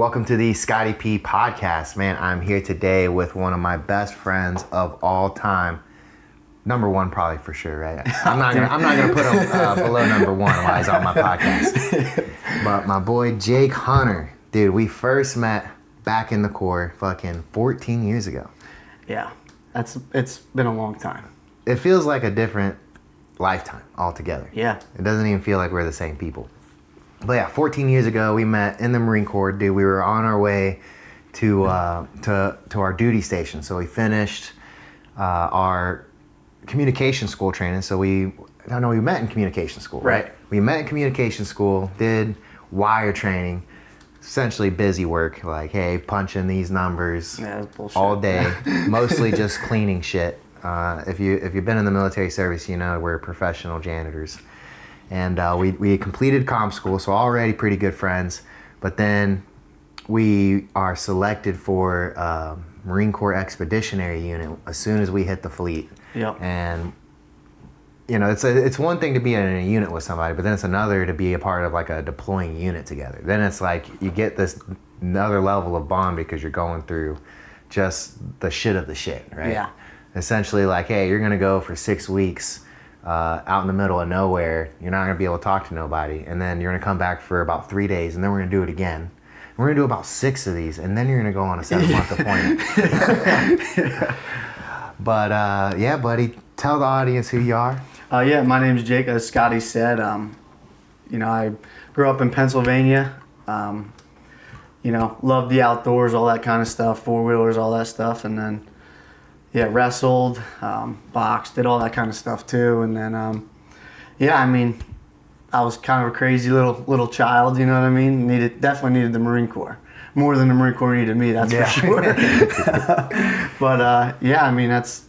Welcome to the Scotty P podcast, man. I'm here today with one of my best friends of all time. Number one, probably for sure, right? I'm not gonna put him below number one while he's on my podcast. But my boy Jake Hunter, dude, we first met back in the Corps, fucking 14 years ago. Yeah, it's been a long time. It feels like a different lifetime altogether. Yeah. It doesn't even feel like we're the same people. But yeah, 14 years ago, we met in the Marine Corps, dude. We were on our way to our duty station. So we finished our communication school training. So we met in communication school, right? We met in communication school, did wire training, essentially busy work, like, hey, punching these numbers all day, mostly just cleaning shit. If you've been in the military service, you know we're professional janitors. And we completed comm school, so already pretty good friends. But then we are selected for Marine Corps Expeditionary Unit as soon as we hit the fleet. Yep. And you know, it's one thing to be in a unit with somebody, but then it's another to be a part of like a deploying unit together. Then it's like you get this another level of bond because you're going through just the shit of the shit, right? Yeah. Essentially, like, hey, you're gonna go for 6 weeks. Out in the middle of nowhere, you're not going to be able to talk to nobody, and then you're going to come back for about 3 days, and then we're going to do it again. And we're going to do about 6 of these, and then you're going to go on a 7-month appointment. But yeah, buddy, tell the audience who you are. Yeah, my name's Jake. As Scotty said, I grew up in Pennsylvania. Loved the outdoors, all that kind of stuff, four-wheelers, all that stuff, and then wrestled, boxed, did all that kind of stuff too. And then, I was kind of a crazy little child, you know what I mean? Definitely needed the Marine Corps. More than the Marine Corps needed me, that's for sure. But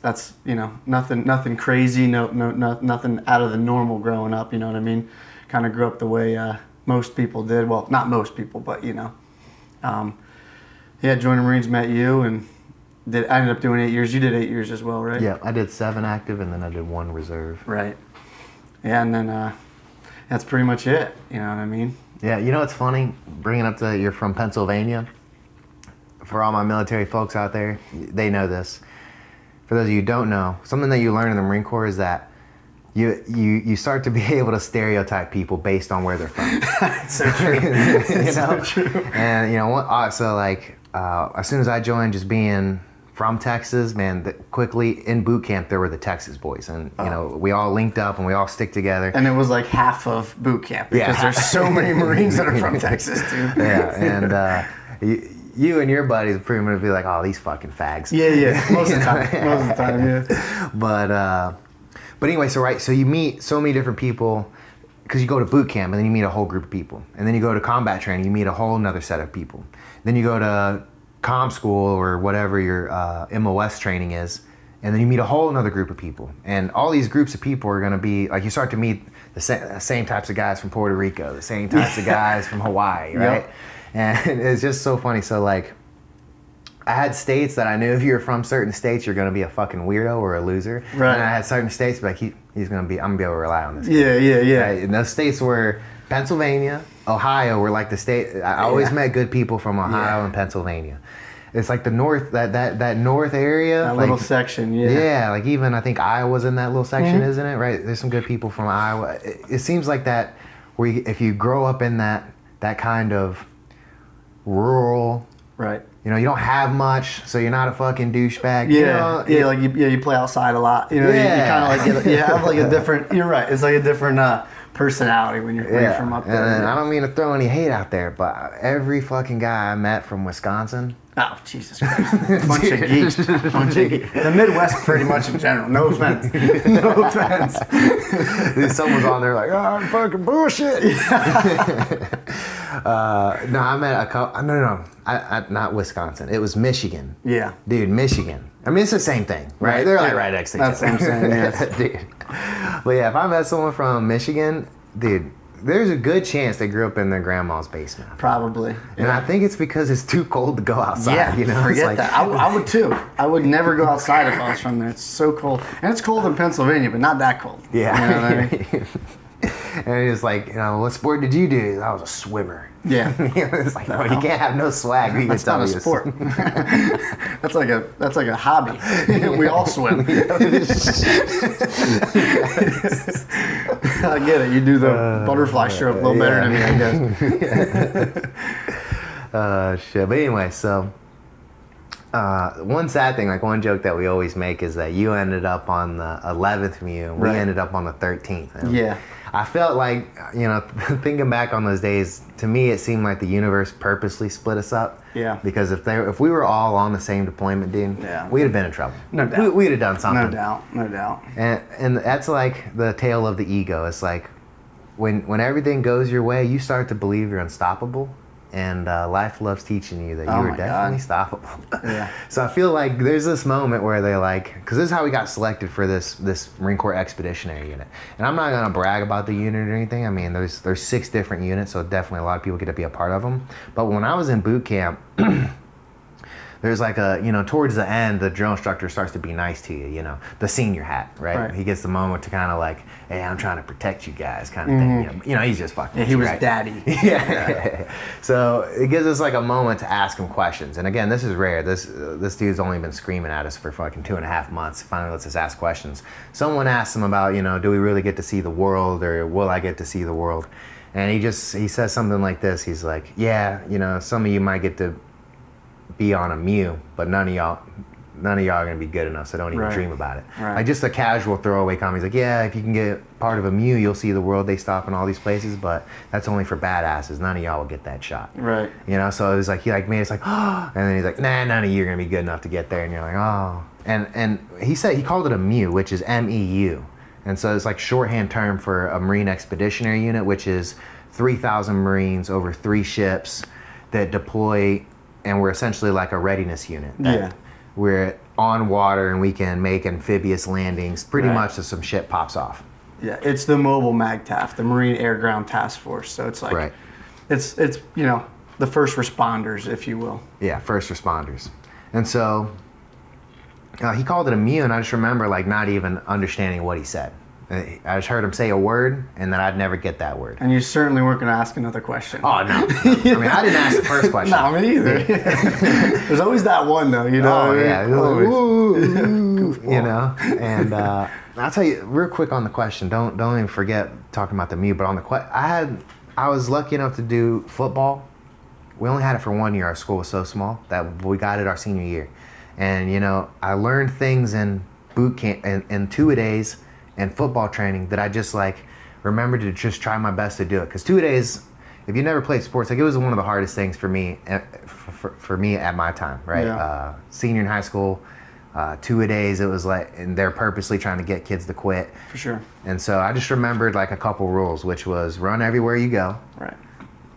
that's nothing crazy, nothing out of the normal growing up, you know what I mean? Kind of grew up the way most people did. Well, not most people, but joined the Marines, met you, and I ended up doing 8 years. You did 8 years as well, right? Yeah, I did 7 active, and then I did 1 reserve. Right. Yeah, and then that's pretty much it. You know what I mean? Yeah, you know what's funny? Bringing up you're from Pennsylvania. For all my military folks out there, they know this. For those of you who don't know, something that you learn in the Marine Corps is that you start to be able to stereotype people based on where they're from. That's so true. So true. And so like as soon as I joined, just being from Texas, man, quickly in boot camp there were the Texas boys, and we all linked up and we all stick together. And it was like half of boot camp because there's so many Marines that are from Texas too. Yeah, and you and your buddies are pretty much be like, oh, these fucking fags. Yeah, most of the time, yeah. But anyway, so you meet so many different people because you go to boot camp and then you meet a whole group of people, and then you go to combat training, you meet a whole another set of people. Then you go to comm school or whatever your MOS training is, and then you meet a whole another group of people. And all these groups of people are going to be, like, you start to meet the same types of guys from Puerto Rico, the same types of guys from Hawaii, right? Yep. And it's just so funny. So, like, I had states that I knew if you're from certain states, you're going to be a fucking weirdo or a loser. Right. And I had certain states, like, I'm going to be able to rely on this guy. Yeah. Right? And those states were Pennsylvania, Ohio were like the state. I always met good people from Ohio and Pennsylvania. It's like the north, that north area. That little section, yeah. Yeah, like even I think Iowa's in that little section, isn't it? Right? There's some good people from Iowa. It seems like that, if you grow up in that kind of rural. Right. You don't have much, so you're not a fucking douchebag. Yeah, you play outside a lot. You kind of like you have like a different. You're right. It's like a different personality when you're from up there. And I don't mean to throw any hate out there, but every fucking guy I met from Wisconsin. Oh, Jesus Christ. Bunch of geeks. The Midwest pretty much in general. No offense. Someone's on there like, oh, I'm fucking bullshit. No, I met a couple. No. I not Wisconsin. It was Michigan. Yeah. Dude, Michigan. I mean, it's the same thing, right? They're like right next to each other. That's what I'm saying, yes. Dude. But yeah, if I met someone from Michigan, dude, there's a good chance they grew up in their grandma's basement. Probably. And I think it's because it's too cold to go outside. Yeah, forget that. I would too. I would never go outside if I was from there. It's so cold. And it's cold in Pennsylvania, but not that cold. Yeah. You know what I mean? And he was like, you know, what sport did you do? I was a swimmer. Yeah. It's like, no, you can't have no swag. That's not a sport. That's like a hobby. We all swim. I get it. You do the butterfly stroke a little better than me, I guess. Shit. But anyway, so one sad thing, like one joke that we always make is that you ended up on the 11th Mew, and we ended up on the 13th. And yeah. I felt like, you know, thinking back on those days, to me it seemed like the universe purposely split us up. Yeah. Because if we were all on the same deployment, dude, we'd have been in trouble. No doubt. We'd have done something. No doubt. And that's like the tale of the ego. It's like when everything goes your way, you start to believe you're unstoppable. And life loves teaching you that you are definitely stoppable. Yeah. So I feel like there's this moment where they like, because this is how we got selected for this Marine Corps Expeditionary Unit. And I'm not gonna brag about the unit or anything. I mean, there's 6 different units, so definitely a lot of people get to be a part of them. But when I was in boot camp, there's like towards the end, the drill instructor starts to be nice to you, you know, the senior hat, right? He gets the moment to kind of like, hey, I'm trying to protect you guys kind of thing. You know, he's just fucking he was right? daddy. Yeah. So it gives us like a moment to ask him questions. And again, this is rare. This dude's only been screaming at us for fucking 2.5 months. Finally lets us ask questions. Someone asked him about, you know, do we really get to see the world, or will I get to see the world? And he says something like this. He's like, yeah, you know, some of you might get to be on a Mew, but none of y'all are gonna be good enough, so don't even dream about it. Like just a casual throwaway comment. He's like, yeah, if you can get part of a Mew, you'll see the world. They stop in all these places, but that's only for badasses. None of y'all will get that shot. Right. You know, so it was like, he like made us like, oh, and then he's like, nah, none of you are gonna be good enough to get there, and you're like, oh. And he called it a Mew, which is MEU. And so it's like shorthand term for a Marine Expeditionary Unit, which is 3,000 Marines over 3 ships that deploy. And we're essentially like a readiness unit. We're on water and we can make amphibious landings pretty much as some shit pops off. Yeah, it's the mobile MAGTAF, the Marine Air Ground Task Force. So it's like, it's you know, the first responders, if you will. Yeah, first responders. And so he called it a Mew, and I just remember like not even understanding what he said. I just heard him say a word, and then I'd never get that word. And you certainly weren't going to ask another question. Oh, no. I mean, I didn't ask the first question. No, me either. There's always that one, though, you know? Oh, yeah. Goofball. You know? And I'll tell you, real quick on the question, don't even forget talking about the Mew, but on the I was lucky enough to do football. We only had it for 1 year. Our school was so small that we got it our senior year. And, you know, I learned things in boot camp and two-a-days and football training that I just like remember to just try my best to do it. Because two-a-days, if you never played sports, like it was one of the hardest things for me for me at my time, right? Yeah. Senior in high school, two-a-days, it was like, and they're purposely trying to get kids to quit. For sure. And so I just remembered like a couple rules, which was run everywhere you go. Right.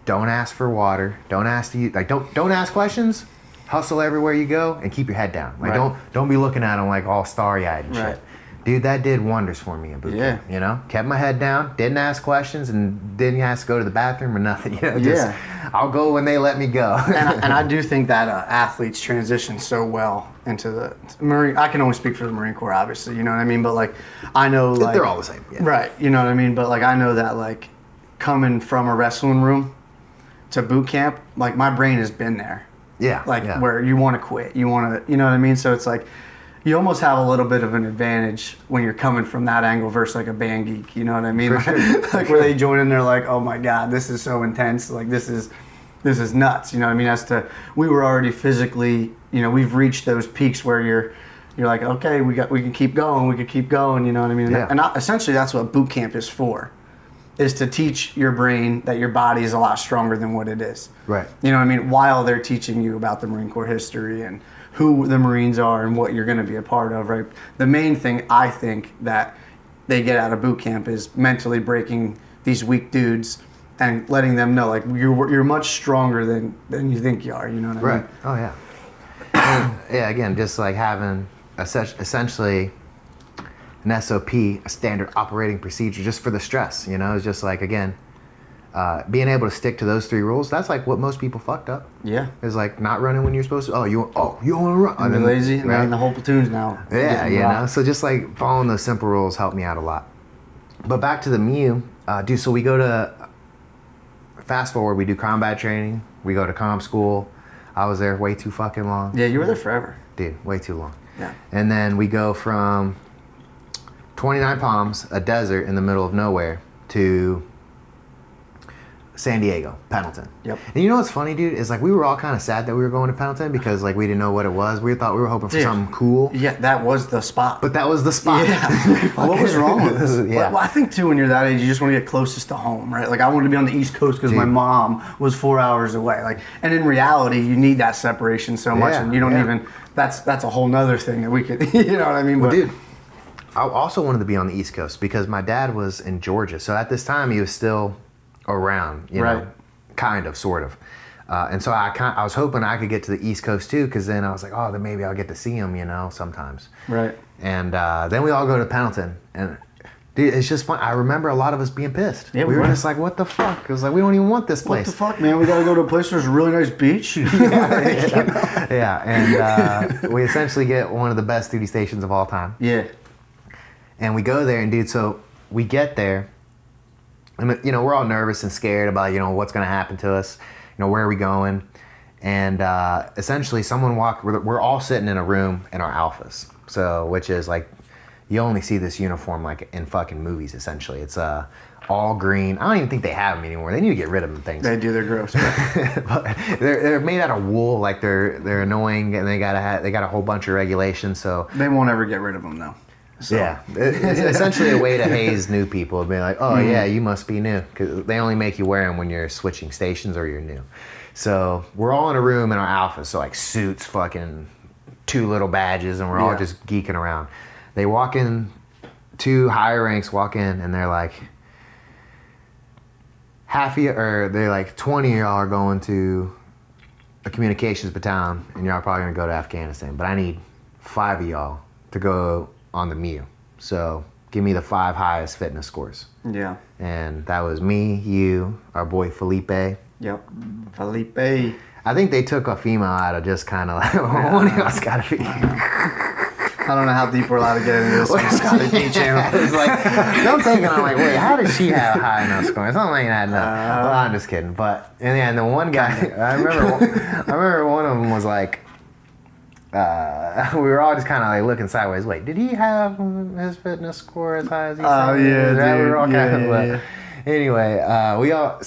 Don't ask for water. Don't ask don't ask questions. Hustle everywhere you go and keep your head down. Like don't be looking at them like all starry-eyed and shit. Dude, that did wonders for me in boot camp. You know, kept my head down, didn't ask questions, and didn't ask to go to the bathroom or nothing. You know, just I'll go when they let me go. and I do think that athletes transition so well into the Marine. I can only speak for the Marine Corps, obviously. You know what I mean? But like, I know like they're all the same. Yeah. Right. You know what I mean? But like, I know that like coming from a wrestling room to boot camp, like my brain has been there. Yeah. Like where you want to quit, you want to, you know what I mean? So it's like, you almost have a little bit of an advantage when you're coming from that angle versus like a band geek, you know what I mean? Like where they join in, they're like, oh my God, this is so intense. Like this is nuts. You know what I mean? We were already physically, you know, we've reached those peaks where you're like, okay, we can keep going. We could keep going. You know what I mean? Yeah. And essentially that's what boot camp is for, is to teach your brain that your body is a lot stronger than what it is. Right. You know what I mean? While they're teaching you about the Marine Corps history and who the Marines are and what you're going to be a part of, right? The main thing I think that they get out of boot camp is mentally breaking these weak dudes and letting them know, like, you're much stronger than you think you are, you know what I mean? Right. Oh, yeah. And, yeah, again, just like having essentially an SOP, a standard operating procedure just for the stress, you know? It's just like, again, being able to stick to those 3 rules, that's like what most people fucked up. Yeah. Is like not running when you're supposed to. You want to run. And they're lazy, right? And the whole platoon's now. Yeah, you know. So just like following those simple rules helped me out a lot. But back to the Mew, Dude, so we go to, fast forward, we do combat training. We go to comm school. I was there way too fucking long. Yeah, you were there forever. Dude, way too long. Yeah. And then we go from 29 Palms, a desert in the middle of nowhere, to San Diego, Pendleton. Yep. And you know what's funny, dude? Is like we were all kind of sad that we were going to Pendleton because like we didn't know what it was. We thought we were hoping for something cool. Yeah, that was the spot. But that was the spot. Yeah. What was wrong with this? Yeah. Well, I think too when you're that age, you just want to get closest to home, right? Like I wanted to be on the East Coast because my mom was 4 hours away. Like, and in reality, you need that separation so much, and you don't even. That's a whole nother thing that we could. You know what I mean? Well, dude, I also wanted to be on the East Coast because my dad was in Georgia. So at this time, he was still around. You know, kind of, sort of. And so I was hoping I could get to the East Coast too, because then I was like, oh, then maybe I'll get to see him, you know, sometimes. Right. And then we all go to Pendleton, and dude, it's just fun. I remember a lot of us being pissed. Yeah, we were just like, what the fuck? It was like, we don't even want this place. What the fuck, man? We got to go to a place where there's a really nice beach. And we essentially get one of the best duty stations of all time. Yeah. And we go there, and dude, so we get there, and you know, we're all nervous and scared about, you know, what's going to happen to us. You know, where are we going? And essentially we're all sitting in a room in our alphas. So, which is like, you only see this uniform like in fucking movies, essentially. It's all green. I don't even think they have them anymore. They need to get rid of them things. They do, they're gross. But they're made out of wool, like they're annoying, and they got a whole bunch of regulations, so. They won't ever get rid of them though. So. Yeah, it's essentially a way to haze new people and be like, oh yeah, you must be new, because they only make you wear them when you're switching stations or you're new. So we're all in a room in our alphas, so like suits, fucking 2 little badges, and we're all just geeking around. They walk in, 2 higher ranks walk in, and they're like, they're like 20 of y'all are going to a communications battalion, and y'all are probably gonna go to Afghanistan, but I need 5 of y'all to go on the MEU. So give me the 5 highest fitness scores. Yeah. And that was me, you, our boy Felipe. Yep. Felipe. I think they took a female out of just kind of like, one of y'all's gotta be. I don't know how deep we're allowed to get into this on Scotty channel. It's like, I'm thinking, I'm like, wait, how does she have high enough scoring? Something like that. No. Well, I'm just kidding. But and the one guy, I remember one of them was like, we were all just kind of like looking sideways. Wait, did he have his fitness score as high as he said? Oh yeah, we were all dude. kind of. Anyway, we all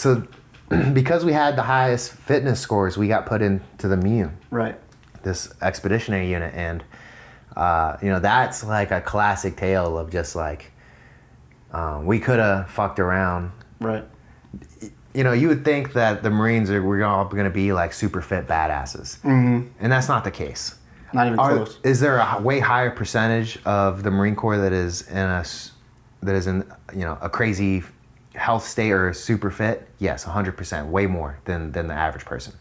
because we had the highest fitness scores, we got put into the MEU. Right. This expeditionary unit, and you know, that's like a classic tale of just like we could have fucked around. Right. You know, you would think that the Marines we're all going to be like super fit badasses, and that's not the case. Not even close. Is there a way higher percentage of the Marine Corps that is in you know, a crazy health state or super fit? Yes, 100%, way more than the average person.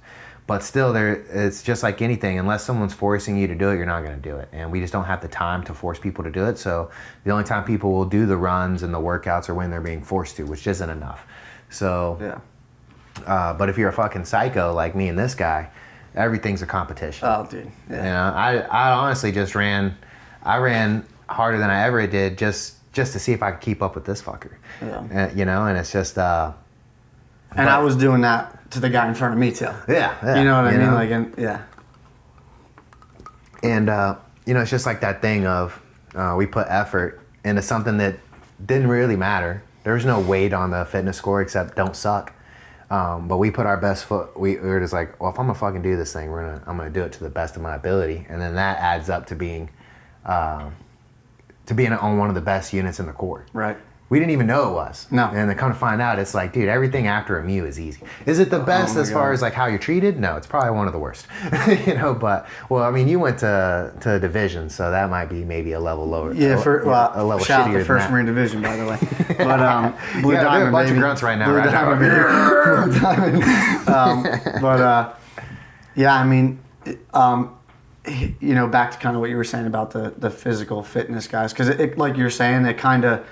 But still, it's just like anything. Unless someone's forcing you to do it, you're not going to do it. And we just don't have the time to force people to do it. So the only time people will do the runs and the workouts are when they're being forced to, which isn't enough. So, yeah. But if you're a fucking psycho like me and this guy, everything's a competition. Oh, dude. Yeah. You know, I honestly just ran harder than I ever did just to see if I could keep up with this fucker. Yeah. You know, and it's just. And I was doing that to the guy in front of me too. Yeah. You know what I mean? Know? Like, yeah. And you know, it's just like that thing of we put effort into something that didn't really matter. There was no weight on the fitness score except don't suck. But we put our best foot. We were just like, well, if I'm gonna fucking do this thing, I'm gonna do it to the best of my ability, and then that adds up to being on one of the best units in the Corps. Right. We didn't even know it was. No. And then come to find out, it's like, dude, everything after a MEU is easy. Is it the best as far as like how you're treated? No, it's probably one of the worst. You know, but well, I mean, you went to a division, so that might be maybe a level lower. Yeah, a level shout out the 1st Marine Division, by the way. But Blue yeah, Diamond, a bunch baby. of grunts right now. Blue Diamond, Blue Diamond. But yeah, I mean, you know, back to kind of what you were saying about the physical fitness guys, because like you're saying, it kind of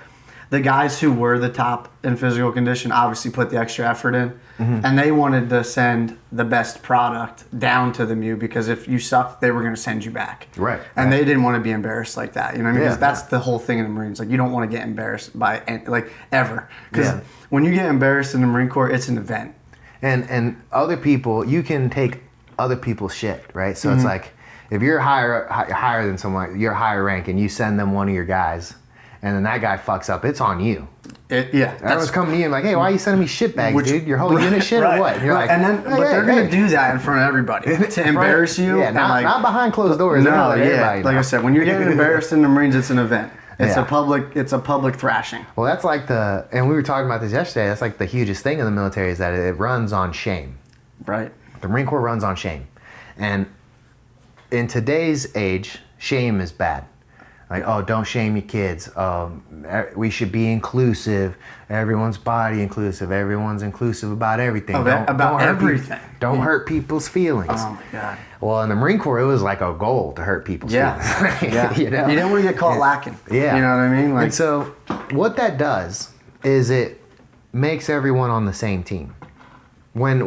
the guys who were the top in physical condition obviously put the extra effort in, and they wanted to send the best product down to the MEU because if you sucked, they were going to send you back. Right. And they didn't want to be embarrassed like that. You know what I mean? Yeah. 'Cause that's the whole thing in the Marines. Like, you don't want to get embarrassed by, like, ever. Because when you get embarrassed in the Marine Corps, it's an event. And other people, you can take other people's shit, right? So it's like, if you're higher than someone, you're higher rank, and you send them one of your guys, and then that guy fucks up, it's on you. Everyone's coming to you and like, hey, why are you sending me shit bags, dude? Your whole unit shit or what? And you're like, and then, but they're gonna do that in front of everybody to embarrass you. Yeah, and not behind closed doors. No, Everybody like I said, when you're getting embarrassed in the Marines, it's an event. It's a public thrashing. Well, that's like and we were talking about this yesterday. That's like the hugest thing in the military is that it runs on shame. Right. The Marine Corps runs on shame, and in today's age, shame is bad. Like, oh, don't shame your kids. We should be inclusive. Everyone's body inclusive. Everyone's inclusive about everything. About everything. Don't hurt people's feelings. Oh my God. Well, in the Marine Corps, it was like a goal to hurt people's feelings. Yeah. You know? You don't want to get caught lacking. Yeah. You know what I mean? Like, and so what that does is it makes everyone on the same team. When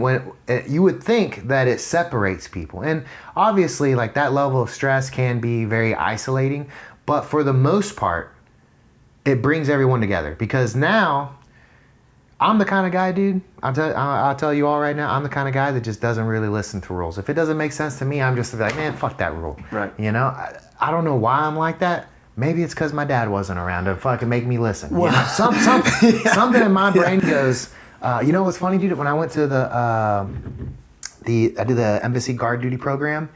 you would think that it separates people. And obviously, like, that level of stress can be very isolating. But for the most part, it brings everyone together. Because now, I'm the kind of guy, dude, I'll tell you all right now, I'm the kind of guy that just doesn't really listen to rules. If it doesn't make sense to me, I'm just like, man, fuck that rule. Right. You know, I don't know why I'm like that. Maybe it's because my dad wasn't around to fucking make me listen. Well, you know? Something in my brain goes, you know what's funny, dude? When I went to I did the embassy guard duty program,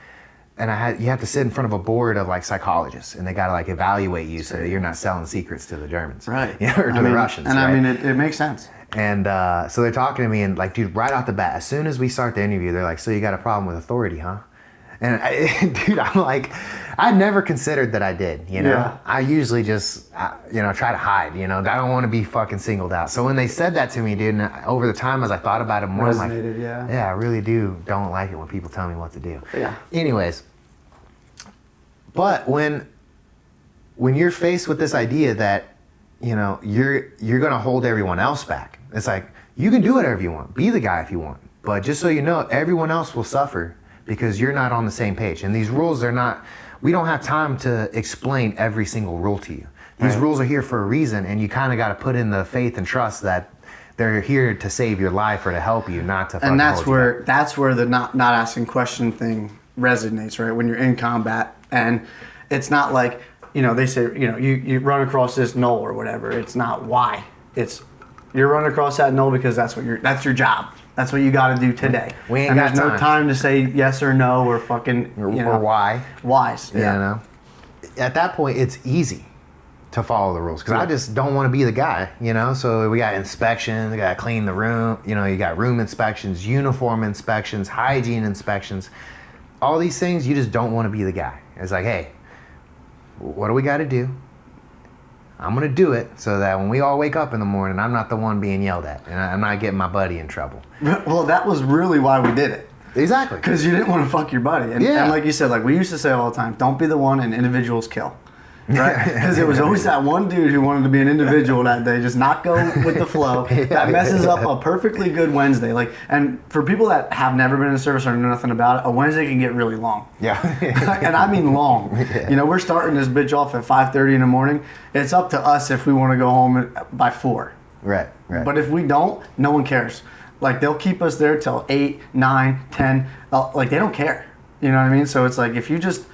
and you have to sit in front of a board of like psychologists, and they gotta like evaluate you so that you're not selling secrets to the Germans, right? You know, or to the Russians. And right? I mean, it makes sense. And so they're talking to me, and like, dude, right off the bat, as soon as we start the interview, they're like, "So you got a problem with authority, huh?" And dude, I'm like, I never considered that I did, you know? Yeah. I usually just, try to hide, you know? I don't want to be fucking singled out. So when they said that to me, dude, and over the time as I thought about it more, I'm like, yeah, I really don't like it when people tell me what to do. Yeah. Anyways, but when you're faced with this idea that, you know, you're going to hold everyone else back, it's like, you can do whatever you want. Be the guy if you want. But just so you know, everyone else will suffer because you're not on the same page. And these rules we don't have time to explain every single rule to you. These rules are here for a reason, and you kind of got to put in the faith and trust that they're here to save your life or to help you, not to fucking And that's hold you where back. that's where the not asking question thing resonates, right? When you're in combat, and it's not like, you know, they say, you know, you run across this knoll or whatever. It's not why. It's you're running across that knoll because that's your job. That's what you got to do today. We ain't and got there's no time to say yes or no or fucking or why. Whys. Yeah. You know, at that point, it's easy to follow the rules because I just don't want to be the guy, you know. So we got inspections, we got to clean the room. You know, you got room inspections, uniform inspections, hygiene inspections. All these things, you just don't want to be the guy. It's like, hey, what do we got to do? I'm going to do it so that when we all wake up in the morning, I'm not the one being yelled at and I'm not getting my buddy in trouble. Well, that was really why we did it. Exactly. Because you didn't want to fuck your buddy. And like you said, like we used to say all the time, don't be the one and individuals kill. Right? Because there was always that one dude who wanted to be an individual that day, just not go with the flow. That messes up a perfectly good Wednesday. Like, and for people that have never been in the service or know nothing about it, a Wednesday can get really long. Yeah. And I mean long. Yeah. You know, we're starting this bitch off at 5:30 in the morning. It's up to us if we want to go home by 4. Right. But if we don't, no one cares. Like, they'll keep us there till 8, 9, 10. Like, they don't care. You know what I mean? So it's like, if you just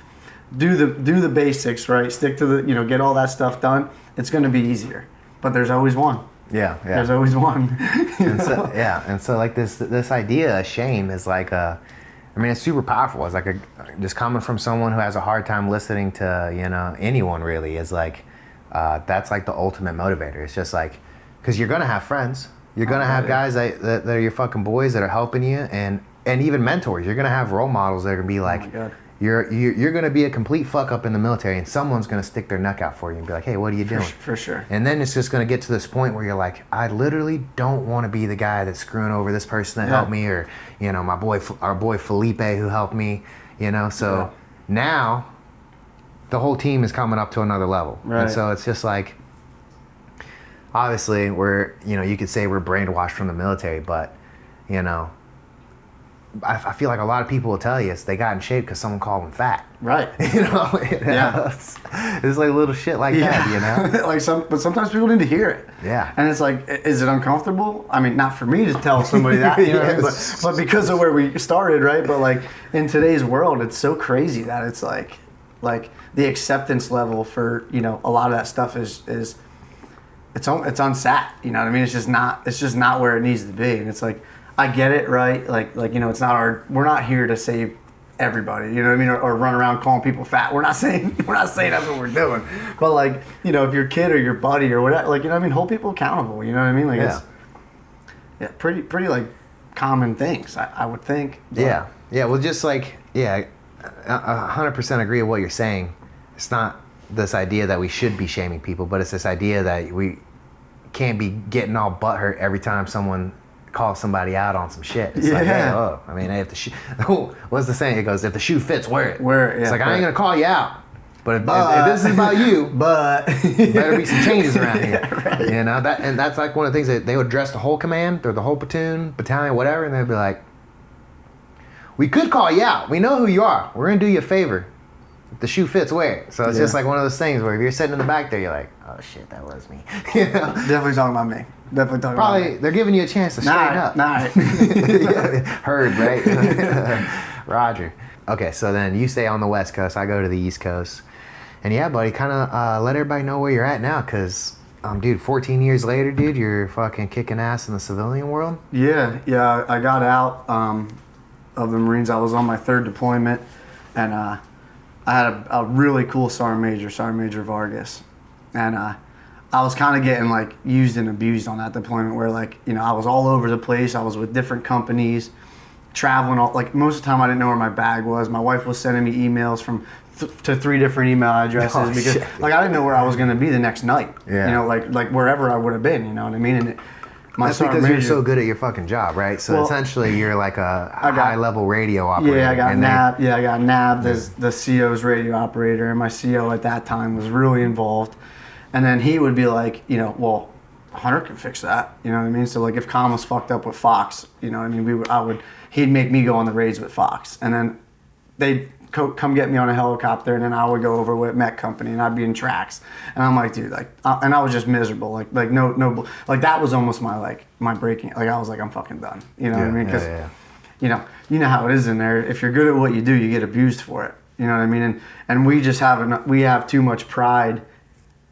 do the basics, right? Stick to the, get all that stuff done. It's going to be easier. But there's always one. Yeah. There's always one. And so like this idea of shame is like it's super powerful. It's like just coming from someone who has a hard time listening to, anyone really is like, that's like the ultimate motivator. It's just like, because you're going to have friends. You're going to have guys that are your fucking boys that are helping you and even mentors. You're going to have role models that are going to be like, oh my God. You're going to be a complete fuck up in the military and someone's going to stick their neck out for you and be like, hey, what are you doing? For sure. And then it's just going to get to this point where you're like, I literally don't want to be the guy that's screwing over this person that helped me or, our boy Felipe who helped me, So now the whole team is coming up to another level. Right. And so it's just like, obviously we're, you could say we're brainwashed from the military, but, I feel like a lot of people will tell you they got in shape because someone called them fat. Right. Yeah. It's like little shit like that, but sometimes people need to hear it. Yeah. And it's like, is it uncomfortable? I mean, not for me to tell somebody that, what I mean? But because of where we started, right? But like in today's world, it's so crazy that it's like the acceptance level for, a lot of that stuff is it's unsat. You know what I mean? It's just not where it needs to be. And it's like, I get it, right? Like it's not we're not here to save everybody, you know what I mean? Or run around calling people fat. We're not saying that's what we're doing. But like, if your kid or your buddy or whatever, like, hold people accountable, you know what I mean? Like it's pretty like common things, I would think. But. Yeah. Well, just like, 100% agree with what you're saying. It's not this idea that we should be shaming people, but it's this idea that we can't be getting all butthurt every time someone call somebody out on some shit. It's like, hey, if the shoe, what's the saying? It goes, if the shoe fits, wear it. It's like, I ain't gonna call you out, but if this is about you, better be some changes around here. Yeah, right. And that's like one of the things that they would address the whole command or the whole platoon, battalion, whatever, and they'd be like, we could call you out. We know who you are. We're gonna do you a favor. If the shoe fits, wear it. So it's just like one of those things where if you're sitting in the back there, you're like, oh shit, that was me. Definitely talking about me. Probably they're giving you a chance to straighten up. Heard, right? Roger. Okay, so then you stay on the West Coast. I go to the East Coast. And yeah, buddy, kind of let everybody know where you're at now, because, dude, 14 years later, dude, you're fucking kicking ass in the civilian world. Yeah. I got out of the Marines. I was on my third deployment, and I had a really cool Sergeant Major Vargas, and I was kind of getting like used and abused on that deployment where I was all over the place. I was with different companies, traveling most of the time I didn't know where my bag was. My wife was sending me emails from to 3 different email addresses because I didn't know where I was going to be the next night. Yeah. Like wherever I would have been, you know what I mean? And that's because you're so good at your fucking job, right? So essentially you're like a high-level radio operator. Yeah, I got nabbed as the CO's radio operator, and my CO at that time was really involved. And then he would be like, well, Hunter can fix that. You know what I mean? So like if Con was fucked up with Fox, you know what I mean? He'd make me go on the raids with Fox. And then they'd come get me on a helicopter, and then I would go over with Met Company, and I'd be in tracks. And I'm like, dude, and I was just miserable. Like no, like that was almost my breaking. Like I was like, I'm fucking done. You know what I mean? Because, you know how it is in there. If you're good at what you do, you get abused for it. You know what I mean? And we have too much pride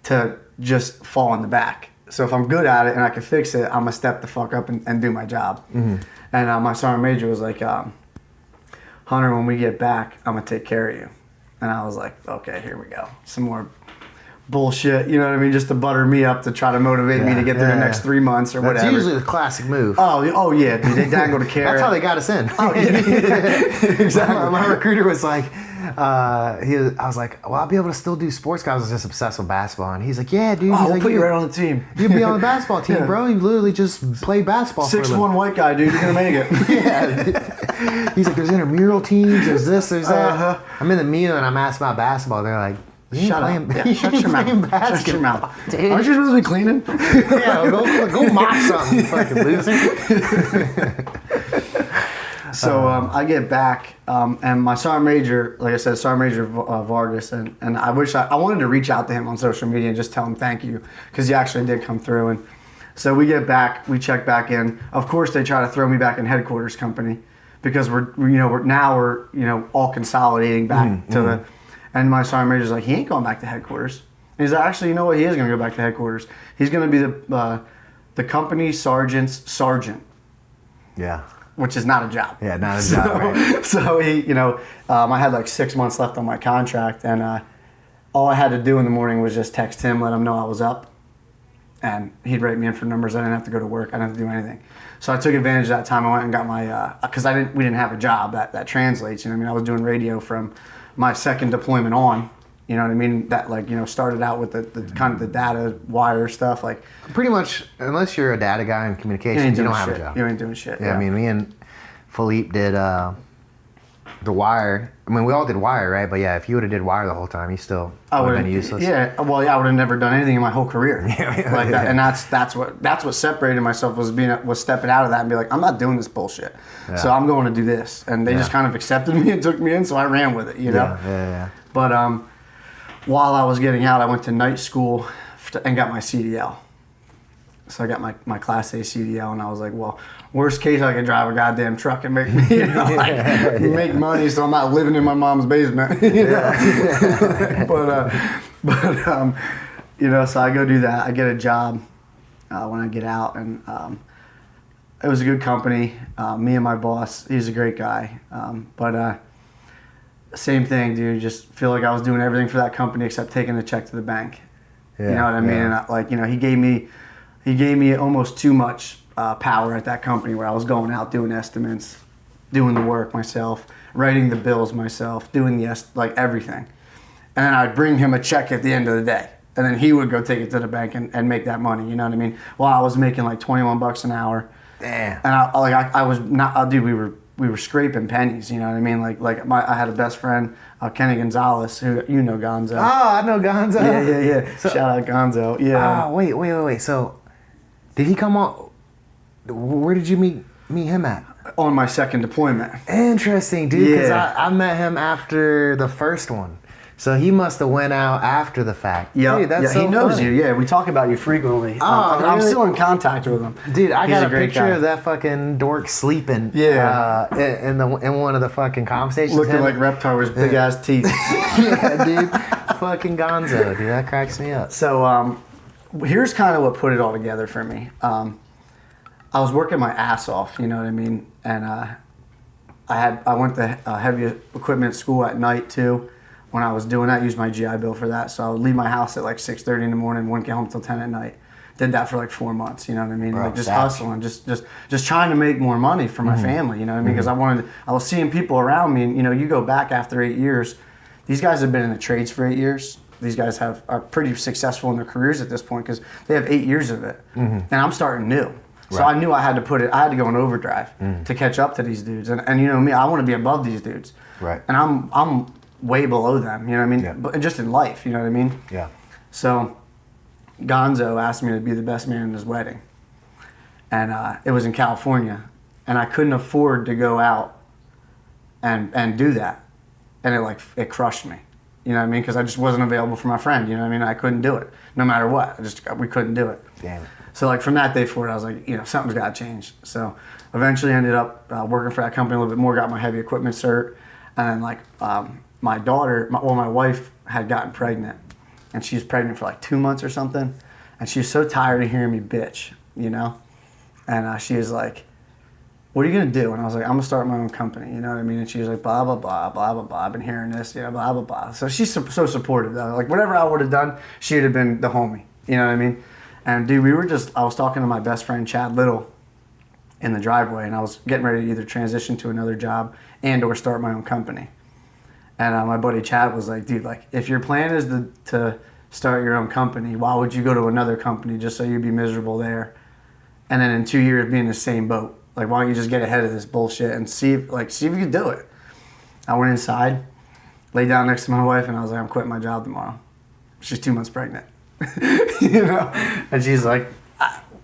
to just fall in the back. So if I'm good at it and I can fix it, I'm gonna step the fuck up and do my job. Mm-hmm. And my Sergeant Major was like, Hunter, when we get back, I'm gonna take care of you. And I was like, okay, here we go. Some more bullshit, you know what I mean? Just to butter me up to try to motivate me to get through the next 3 months or whatever. That's usually the classic move. Oh yeah, dude, they dangle the carrot. That's how they got us in. Oh yeah, exactly. My recruiter was like, I was like, well, I'll be able to still do sports, because I was just obsessed with basketball. And he's like, yeah, dude. We'll put you right on the team. You'll be on the basketball team, bro. You literally just play basketball 6'1" white guy, dude. You're going to make it. Yeah. He's like, there's intramural teams, there's this, there's that. I'm in the meal and I'm asked about basketball. They're like, shut up. Yeah, shut your mouth. Shut your mouth. Dude. Aren't you supposed to be cleaning? Yeah, go mop something, you fucking loser. So I get back, and my Sergeant Major, like I said, Sergeant Major Vargas, and I wanted to reach out to him on social media and just tell him thank you, because he actually did come through. And so we get back, we check back in. Of course, they try to throw me back in headquarters company, because we're all consolidating back to the. And my Sergeant Major's like, he ain't going back to headquarters. And he's like, actually, you know what? He is going to go back to headquarters. He's going to be the company sergeant's sergeant. Yeah. Which is not a job. Yeah, not a job, right. So he, I had like 6 months left on my contract, and all I had to do in the morning was just text him, let him know I was up, and he'd write me in for numbers. I didn't have to go to work. I didn't have to do anything. So I took advantage of that time. I went and got my, because we didn't have a job that translates. You know what I mean? I was doing radio from my second deployment on. You know what I mean? That started out with the kind of the data wire stuff. Like pretty much, unless you're a data guy in communications, you don't have a job. You ain't doing shit. Yeah, I mean, me and Philippe did the wire. I mean, we all did wire, right? But yeah, if you would have did wire the whole time, you still I would would have been useless. Yeah, well, yeah, I would have never done anything in my whole career like that. And that's what separated myself was stepping out of that and be like, I'm not doing this bullshit. Yeah. So I'm going to do this. And they just kind of accepted me and took me in, so I ran with it, you know. Yeah. But while I was getting out, I went to night school and got my CDL. So I got my Class A CDL, and I was like, well, worst case, I could drive a goddamn truck and make make money, so I'm not living in my mom's basement. You know? but you know, so I go do that. I get a job when I get out, and it was a good company. Me and my boss, he's a great guy. But same thing, dude. Just feel like I was doing everything for that company except taking a check to the bank. You know what I mean? And you know, he gave me almost too much power at that company where I was going out doing estimates, doing the work myself, writing the bills myself, doing everything. And then I'd bring him a check at the end of the day. And then he would go take it to the bank and make that money, you know what I mean? Well, I was making like $21 an hour. Damn. And I was not, dude, we were scraping pennies, you know what I mean? I had a best friend, Kenny Gonzalez, who you know Gonzo. Oh, I know Gonzo. Yeah. So, shout out Gonzo. Yeah. Oh, wait. So, did he come on? Where did you meet him at? On my second deployment. Interesting, dude. Because Yeah. I met him after the first one. So he must have went out after the fact. Yeah, Dude, that's so he knows funny. you. Yeah, we talk about you frequently. Oh, I'm really? still in contact with him. Dude, I He's got a great picture guy. of that fucking dork sleeping. Yeah. In one of the fucking conversations. Looking like Reptar with big ass teeth. Yeah, dude. Fucking Gonzo, dude. That cracks me up. So here's kind of what put it all together for me. I was working my ass off, you know what I mean, and I went to heavy equipment school at night too. When I was doing that, I used my GI Bill for that. So I would leave my house at like 6:30 in the morning, wouldn't get home till 10 at night. Did that for like 4 months, you know what I mean? Bro, like just savage. hustling, just trying to make more money for my family, you know what I mean? Because I was seeing people around me, and you know, you go back after 8 years. These guys have been in the trades for 8 years. These guys are pretty successful in their careers at this point because they have 8 years of it, and I'm starting new. So Right. I knew I had to go in overdrive to catch up to these dudes, and you know me, I want to be above these dudes, Right. and I'm way below them, you know what I mean? Yeah. But just in life, you know what I mean? Yeah. So Gonzo asked me to be the best man in his wedding, and it was in California, and I couldn't afford to go out and do that, and it crushed me, you know what I mean? Because I just wasn't available for my friend, you know what I mean? I couldn't do it, no matter what. We couldn't do it. Damn it. So like from that day forward, I was like, you know, something's got to change. So eventually ended up working for that company a little bit more, got my heavy equipment cert, and then like my wife had gotten pregnant, and she was pregnant for like 2 months or something, and she was so tired of hearing me bitch, you know, and she was like, what are you gonna do? And I was like, I'm gonna start my own company, you know what I mean? And she was like, blah blah blah blah blah blah. I've been hearing this, you know, blah blah blah. So she's so supportive though. Like whatever I would have done, she would have been the homie, you know what I mean? And dude, I was talking to my best friend Chad Little in the driveway, and I was getting ready to either transition to another job and or start my own company. And my buddy Chad was like, dude, like if your plan is to start your own company, why would you go to another company just so you'd be miserable there? And then in 2 years be in the same boat. Like why don't you just get ahead of this bullshit and see if you could do it? I went inside, laid down next to my wife, and I was like, I'm quitting my job tomorrow. She's 2 months pregnant. You know? And she's like,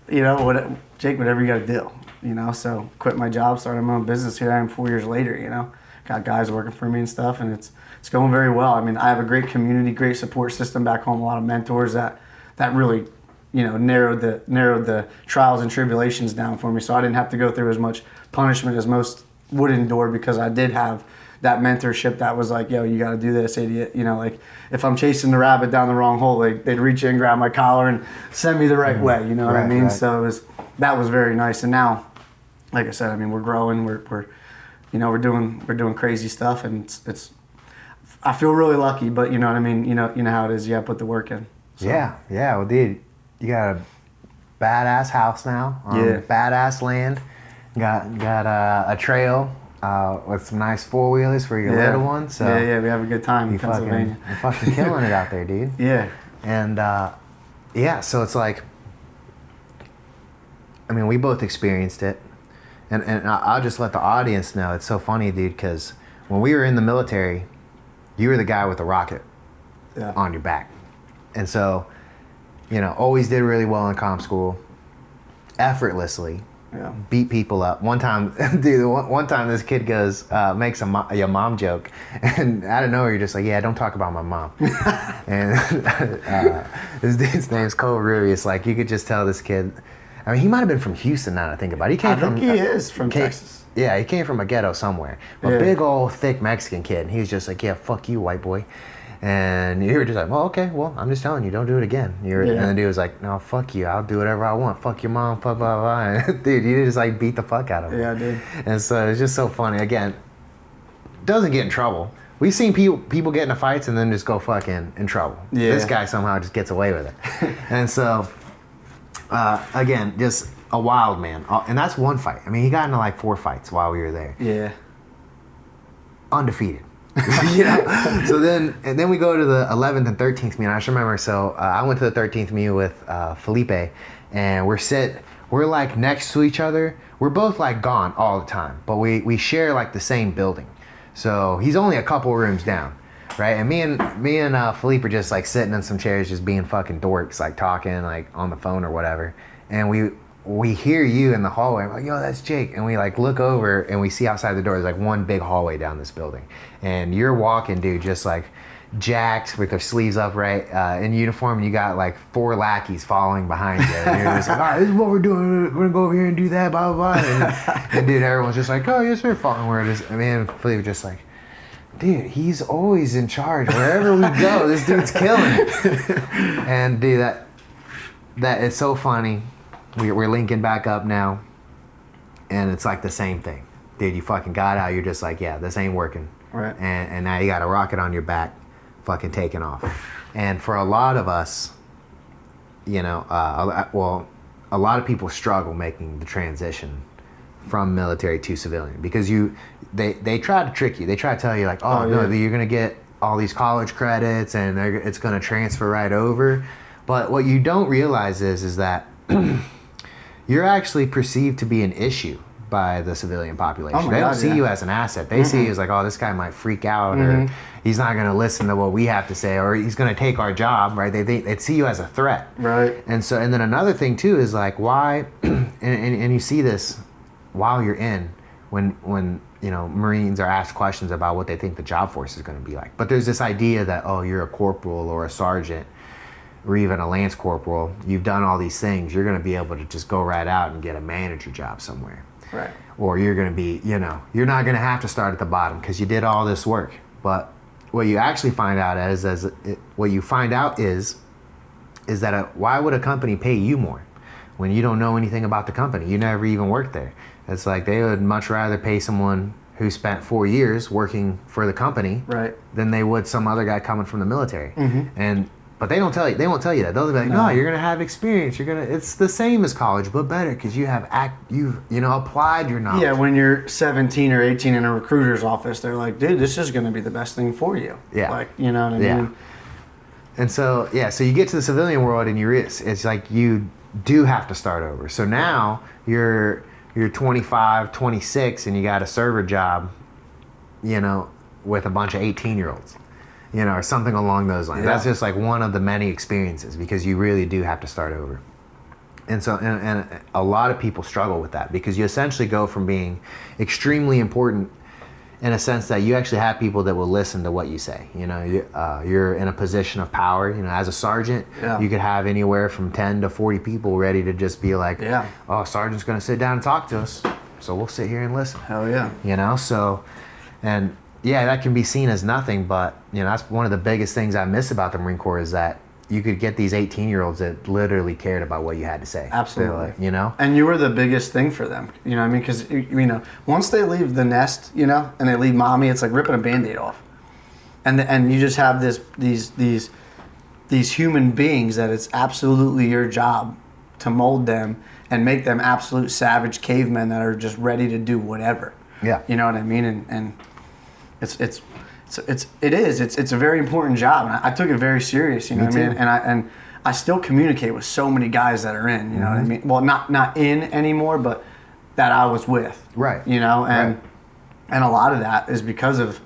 you know, Jake, whatever you gotta do. You know, so quit my job, started my own business. Here I am 4 years later, you know. Got guys working for me and stuff, and it's going very well. I mean, I have a great community, great support system back home, a lot of mentors that really, you know, narrowed the trials and tribulations down for me, so I didn't have to go through as much punishment as most would endure because I did have that mentorship that was like, yo, you got to do this, idiot. You know, like if I'm chasing the rabbit down the wrong hole, they'd reach in, grab my collar, and send me the right way. You know what I mean? Right. So that was very nice. And now, like I said, I mean, we're growing. We're doing crazy stuff, and it's. I feel really lucky, but you know what I mean. You know how it is. You got to put the work in. So. Yeah. Well, dude, you got a badass house now. Badass land. Got a trail. With some nice 4-wheelers for your little ones. So yeah, we have a good time in Pennsylvania. You're fucking killing it out there, dude. Yeah. And so it's like, I mean, we both experienced it, and I'll just let the audience know. It's so funny, dude, because when we were in the military, you were the guy with the rocket on your back. And so, you know, always did really well in comm school, effortlessly, beat people up. One time, dude, one time this kid goes, makes a mom joke, and out of nowhere you're just like, yeah, don't talk about my mom. And this dude's name's Cole Rubius. Like, you could just tell this kid, I mean, he might have been from Houston now that I think about it. I think he is from Texas. Yeah, he came from a ghetto somewhere. A big old thick Mexican kid. And he was just like, yeah, fuck you, white boy. And you were just like, well, okay, well, I'm just telling you, don't do it again. And the dude was like, no, fuck you, I'll do whatever I want. Fuck your mom, fuck blah, blah, blah. And dude, you just like beat the fuck out of him. Yeah, I did. And so it's just so funny. Again, doesn't get in trouble. We've seen people get into fights and then just go fucking in trouble. Yeah. This guy somehow just gets away with it. And so, again, just a wild man. And that's one fight. I mean, he got into like 4 fights while we were there. Yeah. Undefeated. You know? So then we go to the 11th and 13th meet. I just remember, so I went to the 13th meet with Felipe, and we're like next to each other. We're both like gone all the time, but we share like the same building. So he's only a couple rooms down, right? And me and Felipe are just like sitting in some chairs, just being fucking dorks, like talking like on the phone or whatever. And we hear you in the hallway. I'm like, yo, that's Jake. And we like look over and we see outside the door, there's like one big hallway down this building. And you're walking, dude, just like jacked with their sleeves up, right, in uniform. And you got like 4 lackeys following behind you. And you're just like, all right, this is what we're doing. We're going to go over here and do that, blah, blah, blah. And dude, everyone's just like, oh, yes, sir, following where it is. I mean, Philly was just like, dude, he's always in charge. Wherever we go, this dude's killing it. And dude, that it's so funny. We're linking back up now, and it's like the same thing. Dude, you fucking got out, you're just like, yeah, this ain't working. Right. And now you got a rocket on your back, fucking taking off. And for a lot of us, you know, a lot of people struggle making the transition from military to civilian because they try to trick you. They try to tell you like, no, you're going to get all these college credits and it's going to transfer right over. But what you don't realize is that you're actually perceived to be an issue by the civilian population. They don't see you as an asset. They see you as like, oh, this guy might freak out, or he's not going to listen to what we have to say, or he's going to take our job, right? They see you as a threat. Right. And then another thing too is like, why, and you see this while you're in, when you know, Marines are asked questions about what they think the job force is going to be like. But there's this idea that, oh, you're a corporal or a sergeant, or even a lance corporal, you've done all these things, you're going to be able to just go right out and get a manager job somewhere. Right. Or you're going to be, you know, you're not going to have to start at the bottom because you did all this work. But what you actually find out is that why would a company pay you more when you don't know anything about the company? You never even worked there. It's like they would much rather pay someone who spent 4 years working for the company than they would some other guy coming from the military. But they don't tell you. They won't tell you that. They'll be like, no, you're gonna have experience. It's the same as college, but better because you have you've applied your knowledge. Yeah, when you're 17 or 18 in a recruiter's office, they're like, dude, this is gonna be the best thing for you. Yeah. Like, you know what I mean? And so so you get to the civilian world and it's like you do have to start over. So now you're 25, 26, and you got a server job, you know, with a bunch of 18-year-olds. You know, or something along those lines. That's just like one of the many experiences because you really do have to start over. And so, and a lot of people struggle with that because you essentially go from being extremely important in a sense that you actually have people that will listen to what you say. You know, you're in a position of power. You know, as a sergeant, you could have anywhere from 10 to 40 people ready to just be like, oh, sergeant's going to sit down and talk to us. So we'll sit here and listen. Hell yeah. You know, so, and yeah, that can be seen as nothing, but you know, that's one of the biggest things I miss about the Marine Corps is that you could get these 18-year-olds that literally cared about what you had to say. Absolutely. Like, you know? And you were the biggest thing for them. You know what I mean? Because, you know, once they leave the nest, you know, and they leave mommy, it's like ripping a Band-Aid off. And you just have these human beings that it's absolutely your job to mold them and make them absolute savage cavemen that are just ready to do whatever. Yeah. You know what I mean? And it's a very important job, and I took it very serious. You know what I mean? And I still communicate with so many guys that are in. You know what I mean? Well, not in anymore, but that I was with. Right. You know, and And a lot of that is because of,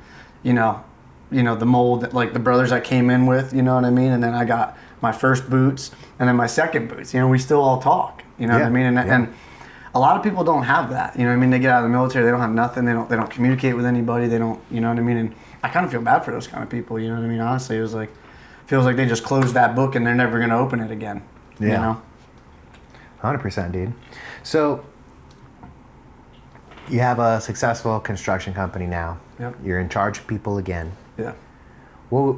you know, the mold, like the brothers I came in with, you know what I mean? And then I got my first boots and then my second boots. You know, we still all talk, you know what I mean? And a lot of people don't have that, you know what I mean? They get out of the military, they don't have nothing, they don't communicate with anybody, they don't, you know what I mean? And I kind of feel bad for those kind of people, you know what I mean? Honestly, it was like, feels like they just closed that book and they're never going to open it again, you know? 100%, dude. So you have a successful construction company now. Yep. You're in charge of people again. Yeah. What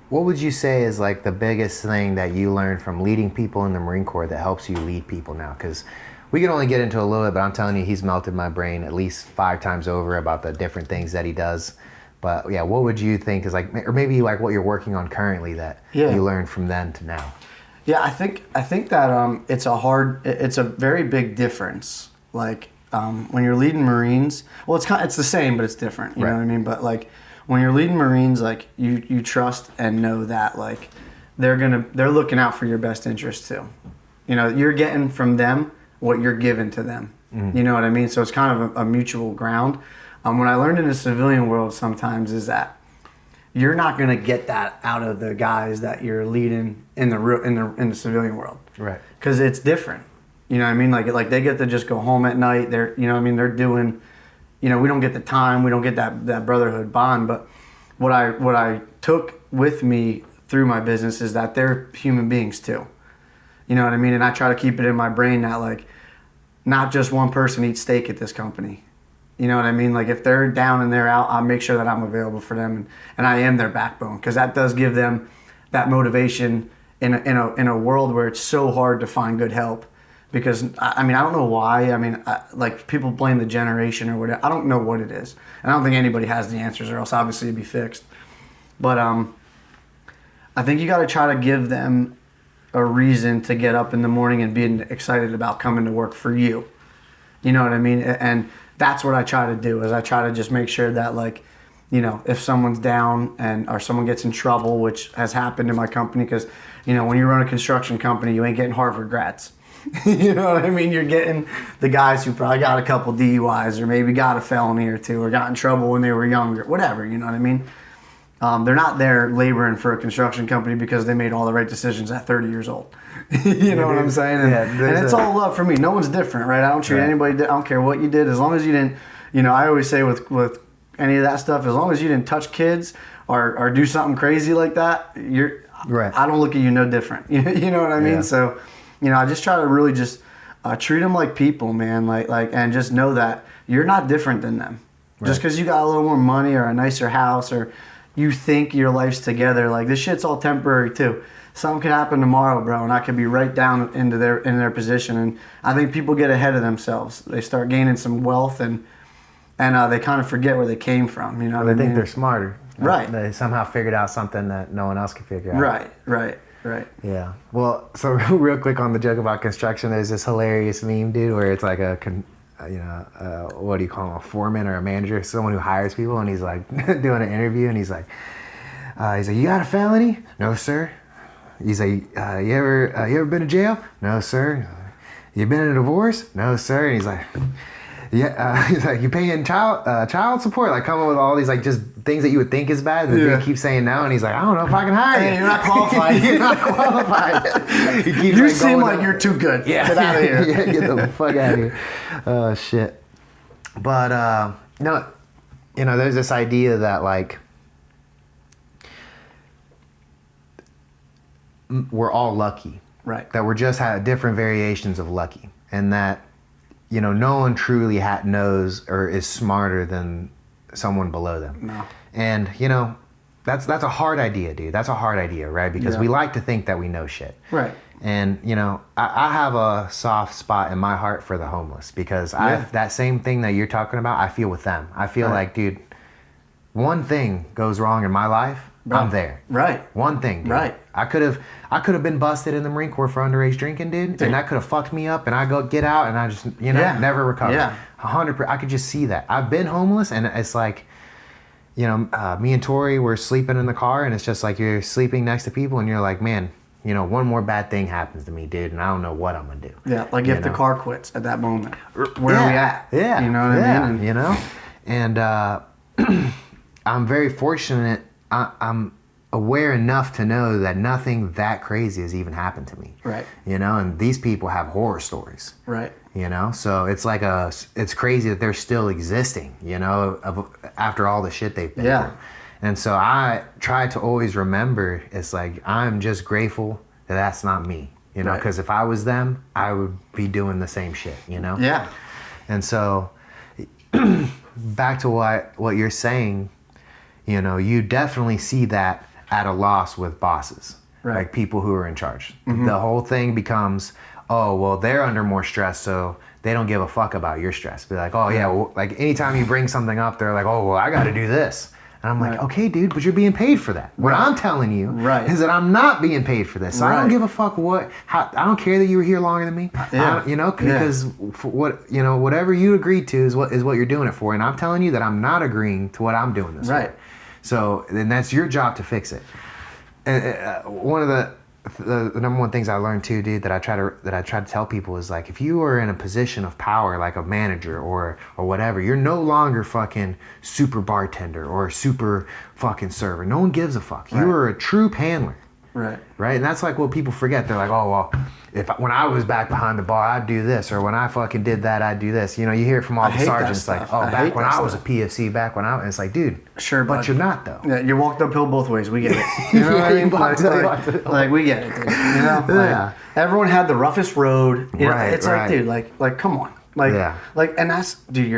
would you say is like the biggest thing that you learned from leading people in the Marine Corps that helps you lead people now? Because we can only get into a little bit, but I'm telling you, he's melted my brain at least 5 times over about the different things that he does. But yeah, what would you think is like, or maybe like what you're working on currently that you learned from then to now? Yeah, I think that it's a very big difference. Like when you're leading Marines, well, it's the same, but it's different. You know what I mean? But like when you're leading Marines, like you trust and know that like they're looking out for your best interest too. You know, you're getting from them what you're giving to them. You know what I mean? So it's kind of a mutual ground. What I learned in the civilian world sometimes is that you're not going to get that out of the guys that you're leading in the civilian world, right? Because it's different. You know what I mean? Like they get to just go home at night. They're, you know what I mean? They're doing, you know, we don't get the time, we don't get that brotherhood bond. But what I took with me through my business is that they're human beings too. You know what I mean? And I try to keep it in my brain that like, not just one person eats steak at this company. You know what I mean? Like if they're down and they're out, I'll make sure that I'm available for them, and I am their backbone, because that does give them that motivation in a world where it's so hard to find good help. Because I mean, I don't know why. I mean, like people blame the generation or whatever. I don't know what it is, and I don't think anybody has the answers, or else obviously it'd be fixed. But I think you got to try to give them a reason to get up in the morning and be excited about coming to work for you. You know what I mean? And that's what I try to do, is I try to just make sure that, like, you know, if someone's down or someone gets in trouble, which has happened in my company, because, you know, when you run a construction company, you ain't getting Harvard grads. You know what I mean? You're getting the guys who probably got a couple DUIs or maybe got a felony or two or got in trouble when they were younger, whatever, you know what I mean? They're not there laboring for a construction company because they made all the right decisions at 30 years old. You know what I'm saying? And it's all love for me. No one's different, right? I don't treat anybody, I don't care what you did, as long as you didn't, you know, I always say with any of that stuff, as long as you didn't touch kids or do something crazy like that, I don't look at you no different. You know what I mean? So, you know, I just try to really just treat them like people, man, like, and just know that you're not different than them. Right. Just because you got a little more money or a nicer house or you think your life's together, like this shit's all temporary too. Something could happen tomorrow, bro, and I could be right down in their position. And I think people get ahead of themselves. They start gaining some wealth and they kind of forget where they came from. You know what I mean? They think they're smarter. Right. They somehow figured out something that no one else could figure out. Right. Yeah. Well, so real quick on the joke about construction, there's this hilarious meme, dude, where it's like what do you call him, a foreman or a manager, someone who hires people, and he's like doing an interview, and he's like, you got a felony? No, sir. He's like, you ever been to jail? No, sir. You been in a divorce? No, sir. And he's like, yeah. He's like, you paying child support? Like coming with all these like just things that you would think is bad, and the dude keeps saying no, and he's like, I don't know if I can hire you. Hey, you're not qualified. You're not qualified. You seem like you're too good. Yeah. Get out of here. Yeah, get the fuck out of here. Oh shit. But no, you know, there's this idea that like we're all lucky. Right. That we're just had different variations of lucky, and that, you know, no one truly knows or is smarter than someone below them. No. And, you know, that's a hard idea, dude. That's a hard idea, right? Because we like to think that we know shit. Right. And, you know, I have a soft spot in my heart for the homeless, because that same thing that you're talking about, I feel with them. I feel like, dude, one thing goes wrong in my life, I'm there. Right. One thing, dude. Right. I could have been busted in the Marine Corps for underage drinking, dude, and that could have fucked me up, and I get out, and I just, you know, never recover. Yeah. 100%. I could just see that. I've been homeless, and it's like, you know, me and Tori were sleeping in the car, and it's just like you're sleeping next to people, and you're like, man, you know, one more bad thing happens to me, dude, and I don't know what I'm gonna do. Yeah, like if the car quits at that moment, where are we at? Yeah. You know what I mean? You know? And I'm very fortunate. I'm aware enough to know that nothing that crazy has even happened to me. Right. You know, and these people have horror stories. Right. You know, so it's like it's crazy that they're still existing, you know, after all the shit they've been through. And so I try to always remember, it's like, I'm just grateful that that's not me, you know, because if I was them, I would be doing the same shit, you know? Yeah. And so back to what you're saying, you know, you definitely see that at a loss with bosses, like people who are in charge. Mm-hmm. The whole thing becomes, oh, well, they're under more stress, so they don't give a fuck about your stress. Be like, oh, yeah, well, like anytime you bring something up, they're like, oh, well, I got to do this. And I'm like, okay, dude, but you're being paid for that. What I'm telling you is that I'm not being paid for this. So I don't give a fuck I don't care that you were here longer than me. You know, because for whatever you agreed to is what you're doing it for. And I'm telling you that I'm not agreeing to what I'm doing this for. So then that's your job to fix it. And one of the number one things I learned too, dude, that I try to tell people is like, if you are in a position of power, like a manager or whatever, you're no longer fucking super bartender or super fucking server. No one gives a fuck. You are a true handler. Right. And that's like what people forget. They're like, oh, well, when I was back behind the bar, I'd do this, or when I fucking did that, I'd do this. You know, you hear it from all the sergeants, like, oh, back when I was a PFC, and it's like, dude, but you're not though. Yeah, you walked uphill both ways. We get it. You know what I mean? Like we get it. Dude. You know, everyone had the roughest road. You know, it's like, dude, like, come on. And that's, dude,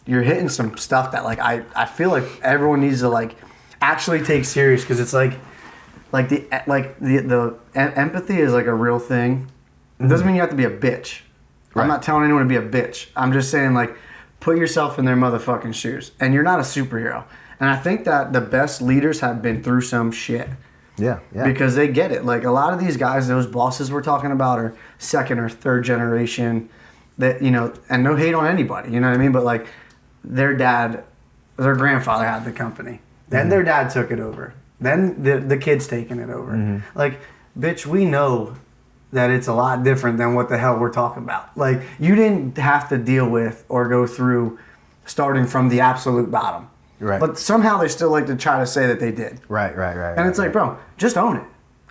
you're hitting some stuff that like I feel like everyone needs to like actually take serious, because it's like the empathy is like a real thing. It doesn't mean you have to be a bitch. I'm not telling anyone to be a bitch. I'm just saying, like, put yourself in their motherfucking shoes. And you're not a superhero. And I think that the best leaders have been through some shit. Yeah. Because they get it. Like, a lot of these guys, those bosses we're talking about, are second or third generation. That, you know, and no hate on anybody, you know what I mean? But like, their grandfather had the company. Then their dad took it over. Then the kid's taking it over. Mm-hmm. Like, bitch, we know that it's a lot different than what the hell we're talking about. Like, you didn't have to deal with or go through starting from the absolute bottom. Right. But somehow they still like to try to say that they did. Right. And it's like, bro, just own it.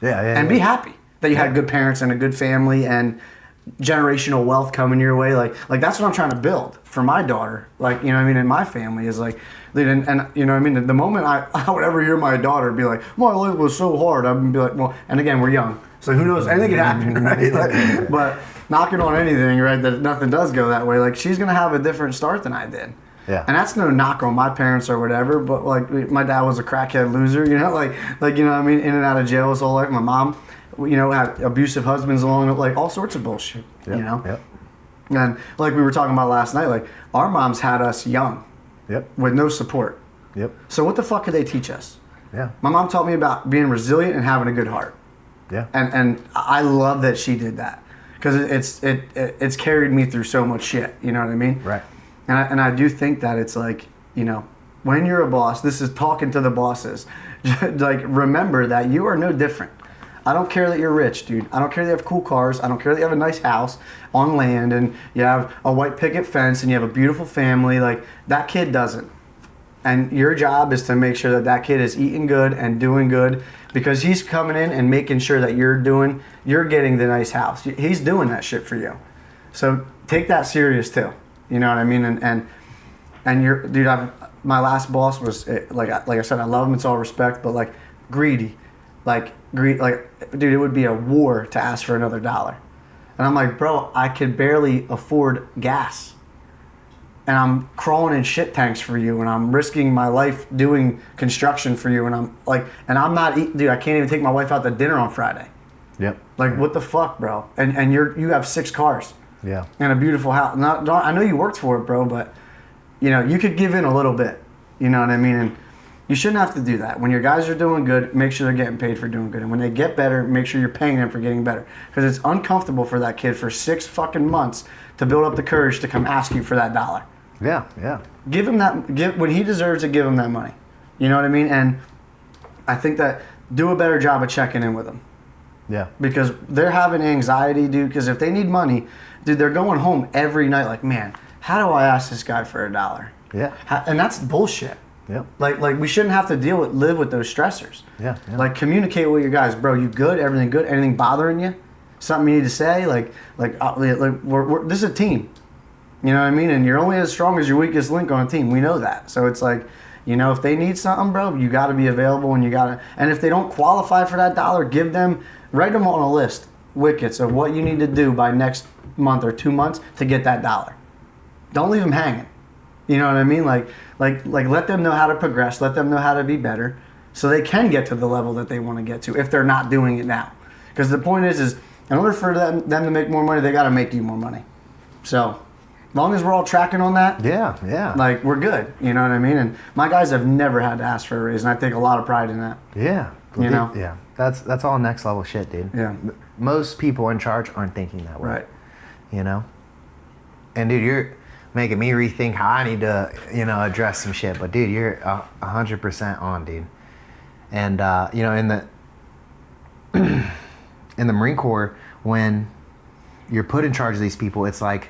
And be happy that you had good parents and a good family and generational wealth coming your way. Like that's what I'm trying to build for my daughter. Like, you know what I mean? And my family is like, and you know what I mean? The moment I would ever hear my daughter be like, my life was so hard, I would be like, well, and again, we're young. So who knows? Anything can happen, right? Like, but knocking on anything, right, that nothing does go that way. Like, she's going to have a different start than I did. Yeah. And that's no knock on my parents or whatever, but like, my dad was a crackhead loser, you know, like, you know what I mean? In and out of jail his whole life. My mom, you know, had abusive husbands along, like, all sorts of bullshit, you know? Yep. And like we were talking about last night, like, our moms had us young. Yep. With no support. Yep. So what the fuck could they teach us? Yeah. My mom taught me about being resilient and having a good heart. Yeah. And I love that she did that, because it's carried me through so much shit. You know what I mean? Right. And I do think that it's like, you know, when you're a boss, this is talking to the bosses. Like, remember that you are no different. I don't care that you're rich, dude. I don't care that you have cool cars. I don't care that you have a nice house on land and you have a white picket fence and you have a beautiful family. Like, that kid doesn't. And your job is to make sure that kid is eating good and doing good, because he's coming in and making sure that you're getting the nice house. He's doing that shit for you. So take that serious too. You know what I mean? And you're, dude, my last boss was, like I said, I love him. It's all respect, but like, greedy. Like, dude, it would be a war to ask for another dollar. And I'm like, bro, I could barely afford gas. And I'm crawling in shit tanks for you, and I'm risking my life doing construction for you, and I'm like, and I'm not eating, dude, I can't even take my wife out to dinner on Friday. Yep. Like, what the fuck, bro? And you have 6 cars. Yeah. And a beautiful house. I know you worked for it, bro, but, you know, you could give in a little bit. You know what I mean? And you shouldn't have to do that. When your guys are doing good, make sure they're getting paid for doing good. And when they get better, make sure you're paying them for getting better. Because it's uncomfortable for that kid for 6 fucking months to build up the courage to come ask you for that dollar. Yeah. Give him that. When he deserves it, give him that money. You know what I mean? And I think that do a better job of checking in with them. Yeah. Because they're having anxiety, dude. Because if they need money, dude, they're going home every night like, man, how do I ask this guy for $1? Yeah. And that's bullshit. Yep. Like we shouldn't have to live with those stressors. Yeah. Like communicate with your guys, bro. You good? Everything good? Anything bothering you? Something you need to say? Like we're this is a team. You know what I mean? And you're only as strong as your weakest link on a team. We know that. So it's like, you know, if they need something, bro, you got to be available, and if they don't qualify for that dollar, write them on a list, wickets of what you need to do by next month or 2 months to get that dollar. Don't leave them hanging. You know what I mean? Like let them know how to progress, let them know how to be better, so they can get to the level that they want to get to if they're not doing it now. Because the point is in order for them to make more money, they got to make you more money. So, as long as we're all tracking on that, yeah, like we're good. You know what I mean? And my guys have never had to ask for a raise, and I take a lot of pride in that. Yeah, you know? Yeah, that's all next level shit, dude. Yeah. Most people in charge aren't thinking that way. Right. You know? And dude, you're making me rethink how I need to, you know, address some shit. But dude, you're 100% on, dude. And you know, in the Marine Corps, when you're put in charge of these people, it's like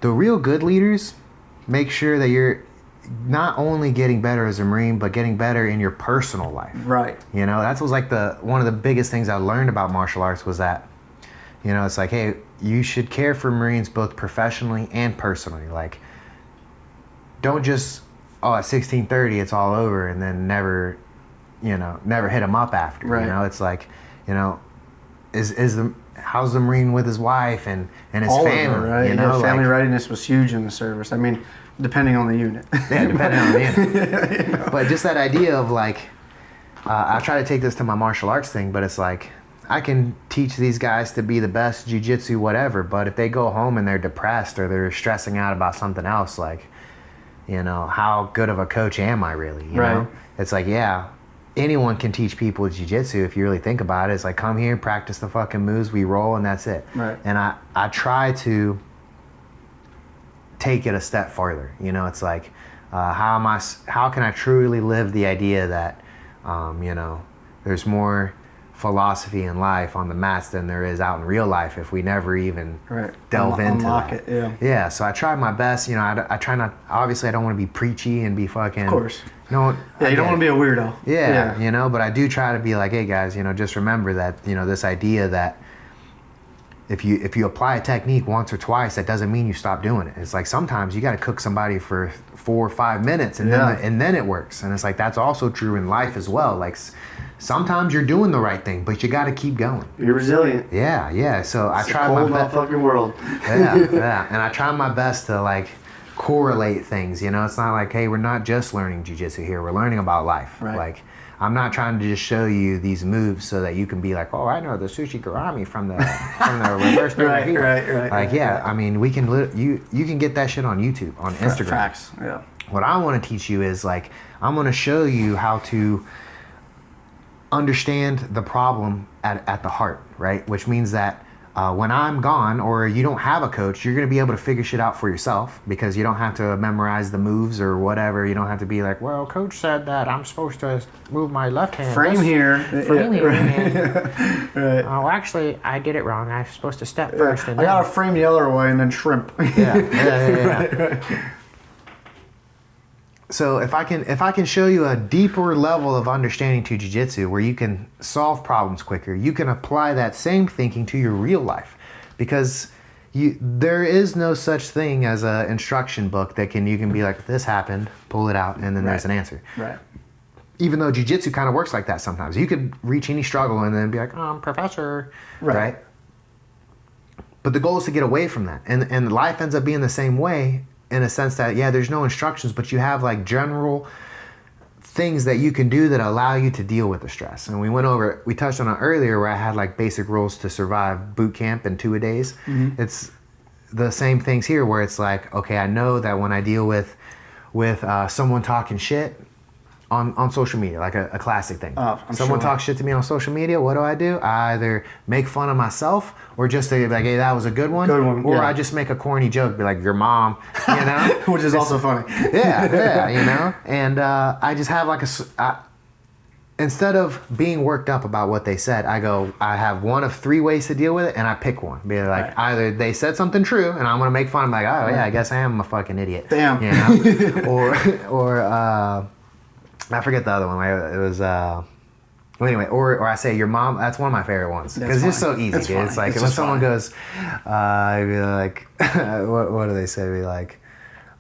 the real good leaders make sure that you're not only getting better as a Marine, but getting better in your personal life. Right. You know, that was like one of the biggest things I learned about martial arts was that, you know, it's like, hey, you should care for Marines both professionally and personally. Like, don't just, at 1630 it's all over, and then never hit them up after. Right. You know, it's like, you know, how's the Marine with his wife and his all family? Of it, right? You know, family like, readiness was huge in the service. I mean, depending on the unit. Yeah, depending on the unit. You know? But just that idea of like, I try to take this to my martial arts thing, but it's like, I can teach these guys to be the best jiu-jitsu, whatever, but if they go home and they're depressed or they're stressing out about something else, like, you know, how good of a coach am I really? You know? It's like, yeah, anyone can teach people jiu-jitsu if you really think about it. It's like, come here, practice the fucking moves, we roll, and that's it. Right. And I try to take it a step farther. You know, it's like, how can I truly live the idea that, you know, there's more philosophy in life on the mats than there is out in real life if we never even delve into unlock that. It, yeah, so I try my best. You know, I try not, obviously I don't want to be preachy and be fucking, of course. No, you don't want to be a weirdo. Yeah, you know, but I do try to be like, hey guys, you know, just remember that, you know, this idea that if you apply a technique once or twice, that doesn't mean you stop doing it. It's like sometimes you got to cook somebody for 4 or 5 minutes and then it works. And it's like that's also true in life as well. Like sometimes you're doing the right thing, but you got to keep going. You're resilient. Yeah. So I try my best. Fucking world. Yeah. And I try my best to like correlate things. You know, it's not like, hey, we're not just learning jiu-jitsu here. We're learning about life. Right. Like, I'm not trying to just show you these moves so that you can be like, oh, I know the sushi garami from the reverse right. Like, yeah, I mean, we can you can get that shit on YouTube, on Instagram. Facts. Yeah. What I want to teach you is like, I'm going to show you how to understand the problem at the heart, right? Which means that when I'm gone or you don't have a coach, you're going to be able to figure shit out for yourself because you don't have to memorize the moves or whatever. You don't have to be like, well, coach said that I'm supposed to move my left hand. Frame here. Right. Oh, actually, I did it wrong. I'm supposed to step first. And I got to frame the other way and then shrimp. Yeah. So if I can show you a deeper level of understanding to jiu-jitsu where you can solve problems quicker, you can apply that same thinking to your real life, because there is no such thing as an instruction book that you can be like, this happened, pull it out, and then there's an answer. Right. Even though jiu-jitsu kind of works like that sometimes. You could reach any struggle and then be like, professor, right? But the goal is to get away from that, and life ends up being the same way. In a sense that, yeah, there's no instructions, but you have like general things that you can do that allow you to deal with the stress. And we touched on it earlier where I had like basic rules to survive boot camp and 2-a-days. Mm-hmm. It's the same things here where it's like, okay, I know that when I deal with someone talking shit on social media, like a classic thing. Someone talks shit to me on social media, what do? I either make fun of myself or just say like, hey, that was a good one. Or I just make a corny joke, be like, your mom, you know? Which is also funny. Yeah, you know? And I just have like instead of being worked up about what they said, I have one of 3 ways to deal with it, and I pick one. Be like, either they said something true, and I'm gonna make fun. I'm like, oh yeah, I guess I am a fucking idiot. Damn. You know? or I forget the other one. It was well, anyway, or I say your mom. That's one of my favorite ones because it's just so easy. Dude. It's like when someone goes, I'd be like, what do they say? Be like,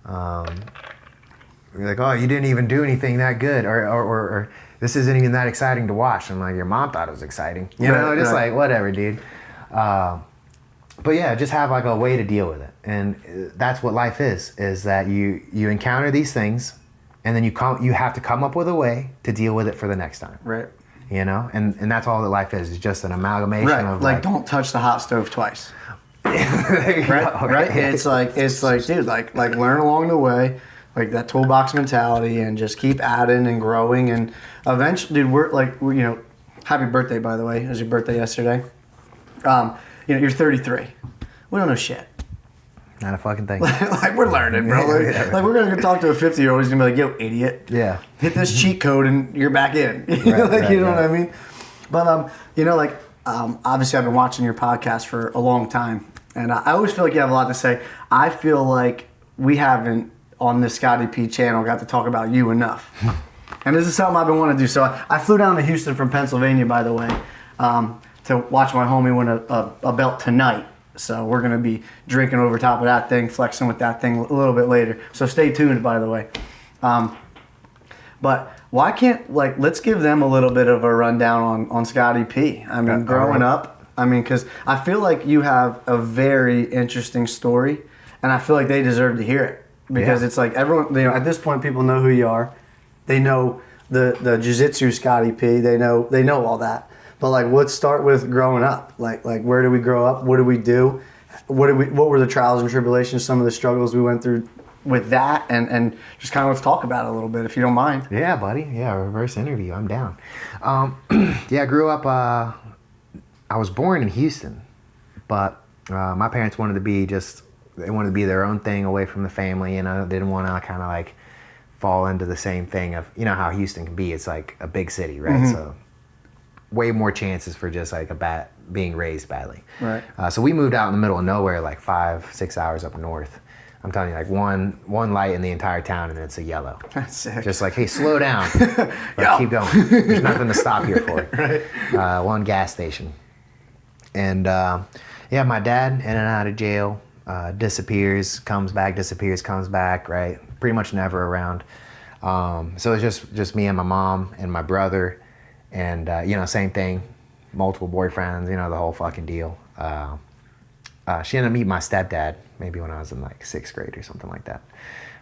you're like, oh, you didn't even do anything that good, or this isn't even that exciting to watch. I'm like, your mom thought it was exciting. You know, just like, whatever, dude. But yeah, just have like a way to deal with it. And that's what life is that you encounter these things, and then you have to come up with a way to deal with it for the next time. Right. You know? And that's all that life is just an amalgamation of like don't touch the hot stove twice. Right? Right? It's like, dude, like learn along the way. Like that toolbox mentality, and just keep adding and growing, and eventually, dude, we're you know, happy birthday, by the way. It was your birthday yesterday. You know, you're 33. We don't know shit. Not a fucking thing. Like we're learning, bro. Like we're gonna go talk to a 50-year-old. He's gonna be like, "Yo, idiot! Yeah, hit this cheat code and you're back in." You know what I mean? But you know, like obviously, I've been watching your podcast for a long time, and I always feel like you have a lot to say. I feel like we haven't, on this Scotty P channel, got to talk about you enough. And this is something I've been wanting to do. So I flew down to Houston from Pennsylvania, by the way, to watch my homie win a belt tonight. So we're going to be drinking over top of that thing, flexing with that thing a little bit later. So stay tuned, by the way. But why can't, like, let's give them a little bit of a rundown on Scotty P. I mean, growing up, I mean, because I feel like you have a very interesting story, and I feel like they deserve to hear it. Because it's like everyone, you know, at this point, people know who you are. They know the jiu-jitsu Scotty P. They know all that. But like, let's start with growing up. Like where did we grow up? What did we do? What were the trials and tribulations? Some of the struggles we went through with that, and just kind of let's talk about it a little bit, if you don't mind. Yeah, buddy. Yeah, reverse interview. I'm down. Yeah, I grew up. I was born in Houston, but my parents wanted to be they wanted to be their own thing away from the family. You know, they didn't want to kind of like fall into the same thing of, you know, how Houston can be. It's like a big city, right? Mm-hmm. So way more chances for just like being raised badly. Right. So we moved out in the middle of nowhere, like 5-6 hours up north. I'm telling you, like one light in the entire town, and it's a yellow. That's sick. Just like, hey, slow down. But keep going. There's nothing to stop here for. Right. One gas station. And yeah, my dad in and out of jail, disappears, comes back, right? Pretty much never around. So it's just me and my mom and my brother, and you know, same thing, multiple boyfriends, you know, the whole fucking deal. She ended up meeting my stepdad maybe when I was in like 6th grade or something like that.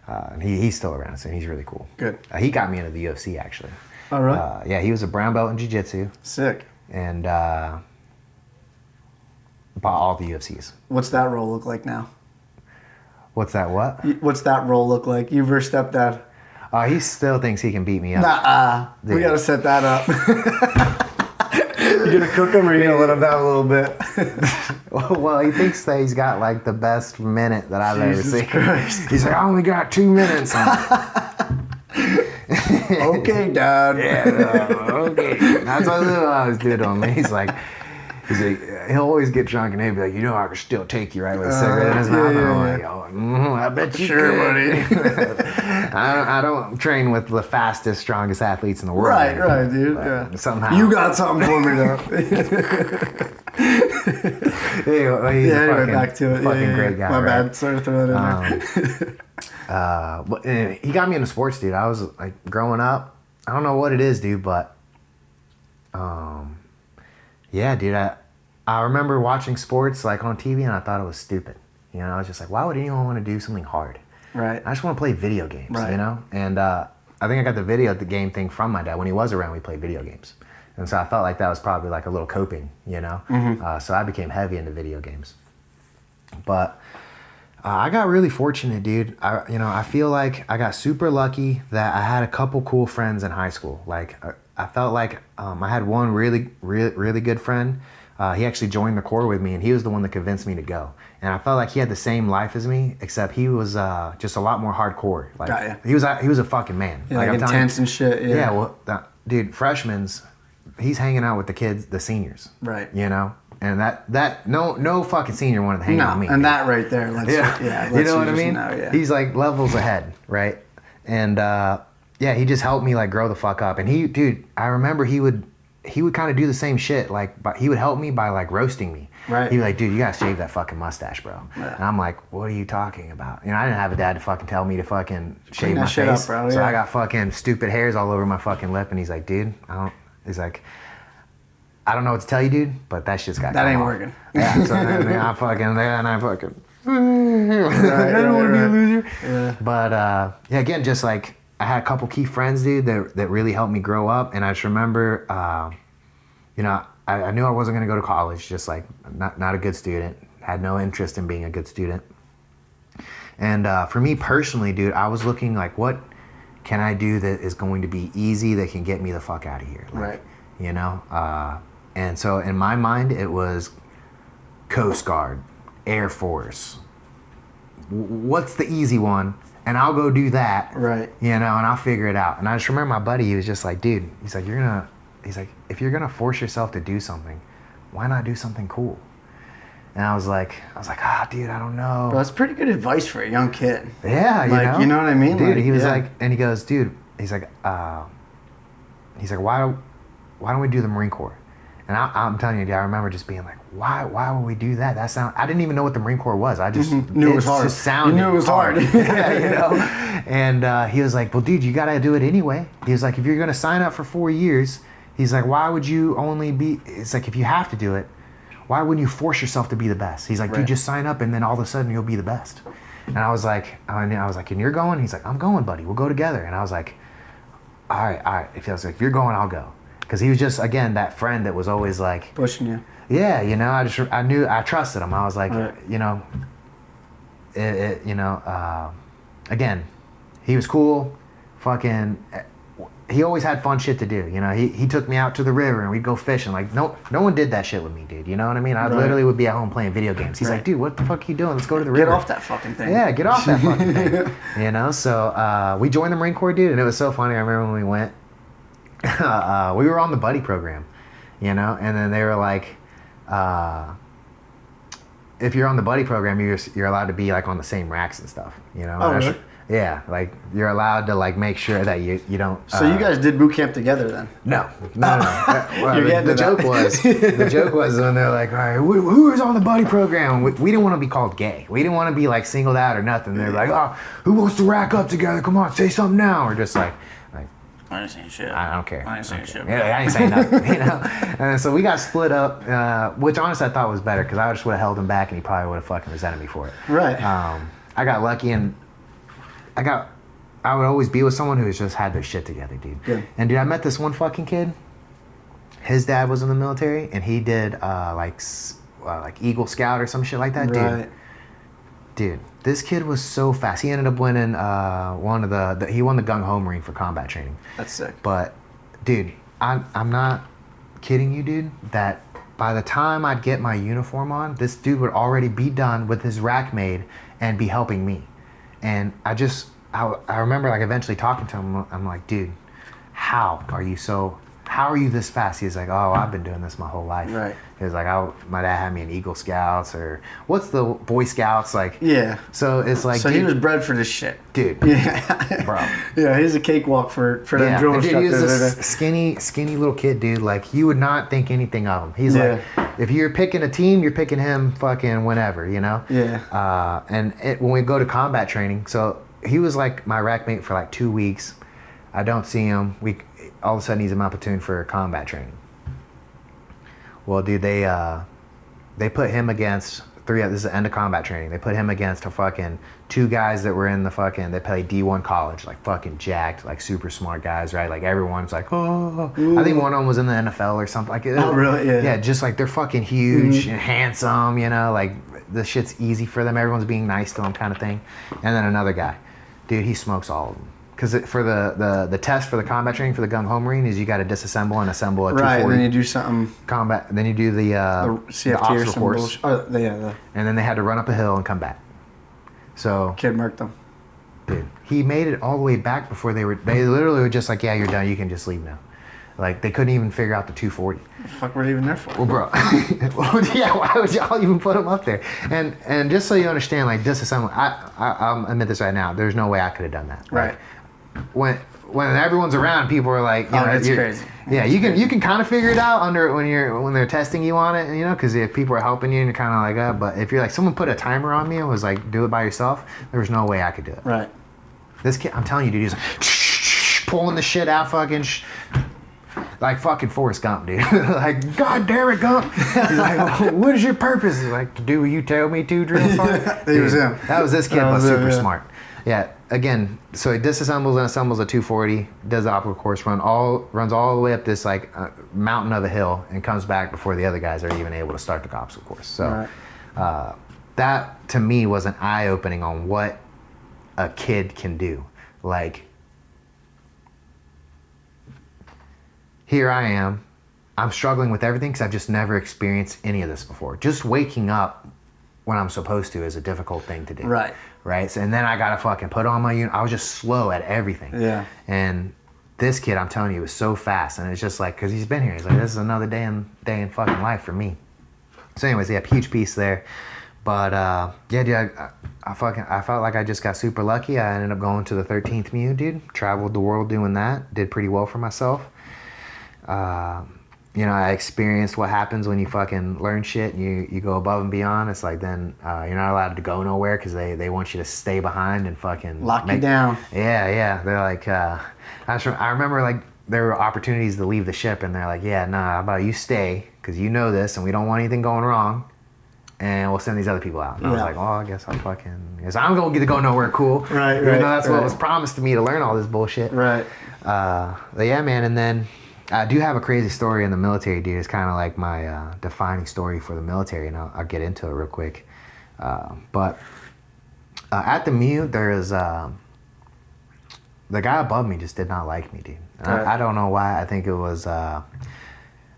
And he's still around, so he's really cool. Good. He got me into the UFC actually. All right. Yeah, he was a brown belt in jiu-jitsu. Sick. And bought all the UFCs. What's that role look like now? What's that what? What's that role look like? You versus stepdad. He still thinks he can beat me up. We gotta set that up. You gonna cook him, or you gonna let him down a little bit? Well, he thinks that he's got like the best minute that I've ever seen. Christ. He's like, I only got 2 minutes on it. Okay, Dad. Yeah, okay. That's what I always did on me. He's like, he'll always get drunk and he'll be like, you know, I can still take you, right, with a cigarette in his mouth. And I'm like, oh, I bet you sure, could. Buddy. I don't train with the fastest, strongest athletes in the world. Right, dude. Yeah. Somehow. You got something for me, though. Anyway, back to it. Fucking great guy. My right? bad. Sorry to throw that in there. But he got me into sports, dude. I was like, growing up, I don't know what it is, dude, but yeah, dude, I remember watching sports like on TV, and I thought it was stupid. You know, I was just like, why would anyone want to do something hard? Right. I just want to play video games, right. You know? And I think I got the game thing from my dad. When he was around, we played video games. And so I felt like that was probably like a little coping, you know? Mm-hmm. So I became heavy into video games. But I got really fortunate, dude. I feel like I got super lucky that I had a couple cool friends in high school. Like, I felt like I had one really good friend. He actually joined the Corps with me, and he was the one that convinced me to go. And I felt like he had the same life as me, except he was just a lot more hardcore. Like, he was a fucking man. Yeah, like intense and shit. Yeah. Well, dude, freshmen's, he's hanging out with the kids, the seniors. Right. You know? And that no fucking senior wanted to hang out with me. And that right there, lets you know what I mean? Know, He's like levels ahead, right? And he just helped me like grow the fuck up. And I remember he would kind of do the same shit. Like, but he would help me by like roasting me. Right. He'd be like, dude, you gotta shave that fucking mustache, bro. Yeah. And I'm like, what are you talking about? You know, I didn't have a dad to fucking tell me to fucking shave my shit face. up, bro. So Yeah. I got fucking stupid hairs all over my fucking lip. And he's like, dude, he's like, I don't know what to tell you, dude, but that shit's got that ain't off. working. Yeah, so then I fucking I don't want to be a loser. Yeah. But again, just like I had a couple key friends, dude, that really helped me grow up. And I just remember, I knew I wasn't gonna go to college, just like not a good student, had no interest in being a good student. And for me personally, dude, I was looking like, what can I do that is going to be easy, that can get me the fuck out of here? Like, Right. You know? And so in my mind, it was Coast Guard, Air Force. What's the easy one? And I'll go do that. Right. You know, and I'll figure it out. And I just remember my buddy, he was just like, dude, he's like, if you're gonna force yourself to do something, why not do something cool? And I was like, dude, I don't know. Bro, that's pretty good advice for a young kid. Yeah, you know what I mean? Dude, like, he was like, and he goes, dude, he's like, why don't we do the Marine Corps? And I'm telling you, dude, I remember just being like, why would we do that? I didn't even know what the Marine Corps was. I just knew it was hard. Just sounded you knew it was hard. Yeah, you know? And he was like, well, dude, you got to do it anyway. He was like, if you're going to sign up for 4 years, he's like, why would you only be, it's like, if you have to do it, why wouldn't you force yourself to be the best? He's like, dude, just sign up and then all of a sudden you'll be the best. And I was like, and you're going? He's like, I'm going, buddy. We'll go together. And I was like, all right. If you're going, I'll go. Because he was just, again, that friend that was always like pushing you. Yeah, you know, I trusted him. I was like, right. You know, again, he was cool. Fucking, he always had fun shit to do. You know, he took me out to the river and we'd go fishing. Like no one did that shit with me, dude. You know what I mean? I literally would be at home playing video games. He's like, dude, what the fuck are you doing? Let's go to the river. Get off that fucking thing. Yeah, get off that fucking thing. You know, so we joined the Marine Corps, dude, and it was so funny. I remember when we went. We were on the buddy program, you know, and then they were like, if you're on the buddy program, you're allowed to be like on the same racks and stuff, you know. Oh, really? Yeah, like you're allowed to like make sure that you don't. So you guys did boot camp together then? No. Well, the joke was when they're like, all right, who is on the buddy program? We didn't want to be called gay. We didn't want to be like singled out or nothing. They're like, oh, who wants to rack up together? Come on, say something now. Or just like. I ain't saying shit. I don't care. I ain't saying shit. Yeah, I ain't saying nothing, you know? And so we got split up, which honestly I thought was better because I just would have held him back and he probably would have fucking resented me for it. Right. I got lucky and I would always be with someone who's just had their shit together, dude. Good. And dude, I met this one fucking kid. His dad was in the military and he did like Eagle Scout or some shit like that, right. Dude, this kid was so fast. He ended up winning he won the Gung Ho Marine for combat training. That's sick. But, dude, I'm not kidding you, dude, that by the time I'd get my uniform on, this dude would already be done with his rack made and be helping me. And I remember like eventually talking to him, I'm like, dude, how are you this fast? He's like, oh, I've been doing this my whole life. Right. He was like, my dad had me in Eagle Scouts or what's the Boy Scouts like? Yeah. So it's like, so dude, he was bred for this shit. Dude. Yeah. Bro. Yeah, he's a cakewalk for them drill instructors. He was this skinny little kid, dude. Like you would not think anything of him. He's like, if you're picking a team, you're picking him fucking whenever, you know? Yeah. When we go to combat training, so he was like my rack mate for like 2 weeks. I don't see him. All of a sudden he's in my platoon for combat training. Well, dude, they put him against this is the end of combat training. They put him against a fucking 2 guys that were in the fucking, they played D1 college, like fucking jacked, like super smart guys, right? Like everyone's like, oh, I think one of them was in the NFL or something. Like, oh, really? Yeah. Yeah, just like they're fucking huge and handsome, you know, like the shit's easy for them. Everyone's being nice to them kind of thing. And then another guy, dude, he smokes all of them. Because for the test for the combat training for the Gung Ho Marine is you got to disassemble and assemble a 240. Right, and then you do something. Combat, and then you do the CFT officer or some course. bullshit. Oh, yeah. And then they had to run up a hill and come back. So Kid murked them. Dude, he made it all the way back before they literally were just like, yeah, you're done. You can just leave now. Like, they couldn't even figure out the 240. What the fuck were they even there for? Well, bro. Well, yeah, why would y'all even put them up there? And just so you understand, like, disassembly, I'll admit this right now. There's no way I could have done that. Right. Like, when everyone's around, people are like, you know, it's crazy. Yeah, you can kind of figure it out when they're testing you on it, you know, because if people are helping you and you're kind of like, but if you're like, someone put a timer on me and was like, do it by yourself, there was no way I could do it. Right. This kid, I'm telling you, dude, he's like pulling the shit out, fucking like fucking Forrest Gump, dude. Like, God damn it, Gump. He's like, what is your purpose? He's like, to do what you tell me to, drill sergeant. He was him. That was this kid, but super smart. Yeah. Again, so he disassembles and assembles a 240, does the obstacle course, runs all the way up this like mountain of a hill, and comes back before the other guys are even able to start the obstacle course. So that to me was an eye opening on what a kid can do. Like, here I am, I'm struggling with everything because I've just never experienced any of this before. Just waking up when I'm supposed to is a difficult thing to do. Right. Right. So, and then I gotta fucking put on my unit. I was just slow at everything. Yeah. And this kid, I'm telling you, was so fast, and it's just like, because he's been here. He's like, this is another day in fucking life for me. So, anyways, yeah, huge piece there. But yeah, dude, I felt like I just got super lucky. I ended up going to the 13th MEU, dude. Traveled the world doing that. Did pretty well for myself. You know, I experienced what happens when you fucking learn shit and you go above and beyond. It's like then you're not allowed to go nowhere because they want you to stay behind and fucking lock you down. Yeah. They're like, I remember like there were opportunities to leave the ship, and they're like, yeah, nah, how about you stay because you know this and we don't want anything going wrong, and we'll send these other people out. And I was like, well, I guess I'm gonna get to go nowhere cool. Right. Even though that's what was promised to me to learn all this bullshit. Right. But yeah, man, and then. I do have a crazy story in the military, dude. It's kind of like my defining story for the military, and I'll get into it real quick. But at the MEU, there's the guy above me just did not like me, dude. Right. I don't know why. I think it was. I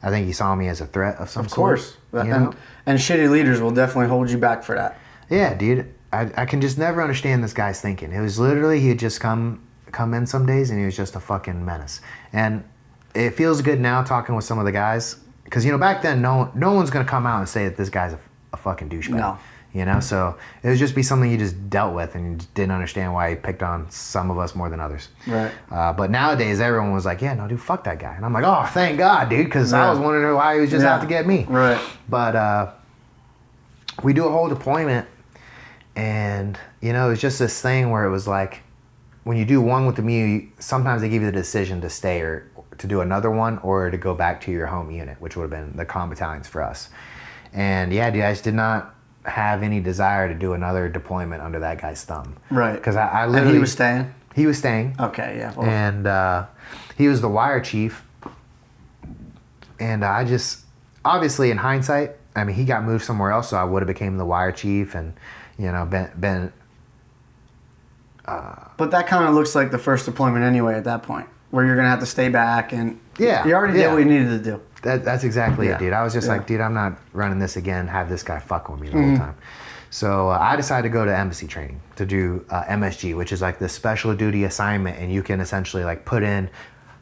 think he saw me as a threat of some sort. Of course. You know? And shitty leaders will definitely hold you back for that. Yeah, dude. I can just never understand this guy's thinking. It was literally he'd just come in some days, and he was just a fucking menace. And it feels good now talking with some of the guys, because you know back then no one's gonna come out and say that this guy's a fucking douchebag. No. You know, so it would just be something you just dealt with, and you just didn't understand why he picked on some of us more than others. Right. But nowadays everyone was like, yeah, no, dude, fuck that guy, and I'm like, oh, thank God, dude, because I was wondering why he was just out to get me. Right. But we do a whole deployment, and you know, it's just this thing where it was like, when you do one with the MEU, sometimes they give you the decision to stay or to do another one or to go back to your home unit, which would have been the comm battalions for us. And yeah, dude, I just did not have any desire to do another deployment under that guy's thumb. Right. Because I literally... And he was staying? He was staying. Okay, yeah. Well. And he was the wire chief. And I just... Obviously, in hindsight, I mean, he got moved somewhere else, so I would have became the wire chief and, you know, been but that kind of looks like the first deployment anyway at that point, where you're going to have to stay back and you already did what you needed to do. That's exactly it, dude. I was just like, dude, I'm not running this again, have this guy fuck with me the whole time. So I decided to go to embassy training to do MSG, which is like the special duty assignment, and you can essentially like put in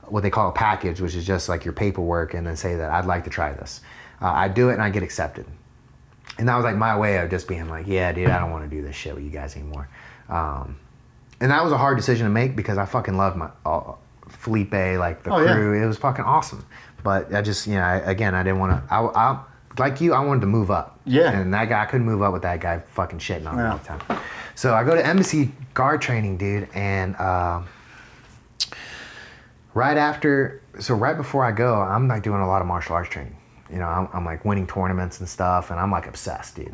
what they call a package, which is just like your paperwork, and then say that I'd like to try this. I do it and I get accepted. And that was like my way of just being like, yeah, dude, I don't want to do this shit with you guys anymore. And that was a hard decision to make because I fucking loved my Felipe, like the crew. Yeah. It was fucking awesome. But I just, you know, I didn't want to. I like you, I wanted to move up. Yeah. And that guy, I couldn't move up with that guy fucking shitting on me all the time. So I go to embassy guard training, dude, and right before I go, I'm like doing a lot of martial arts training. You know, I'm like winning tournaments and stuff, and I'm like obsessed, dude.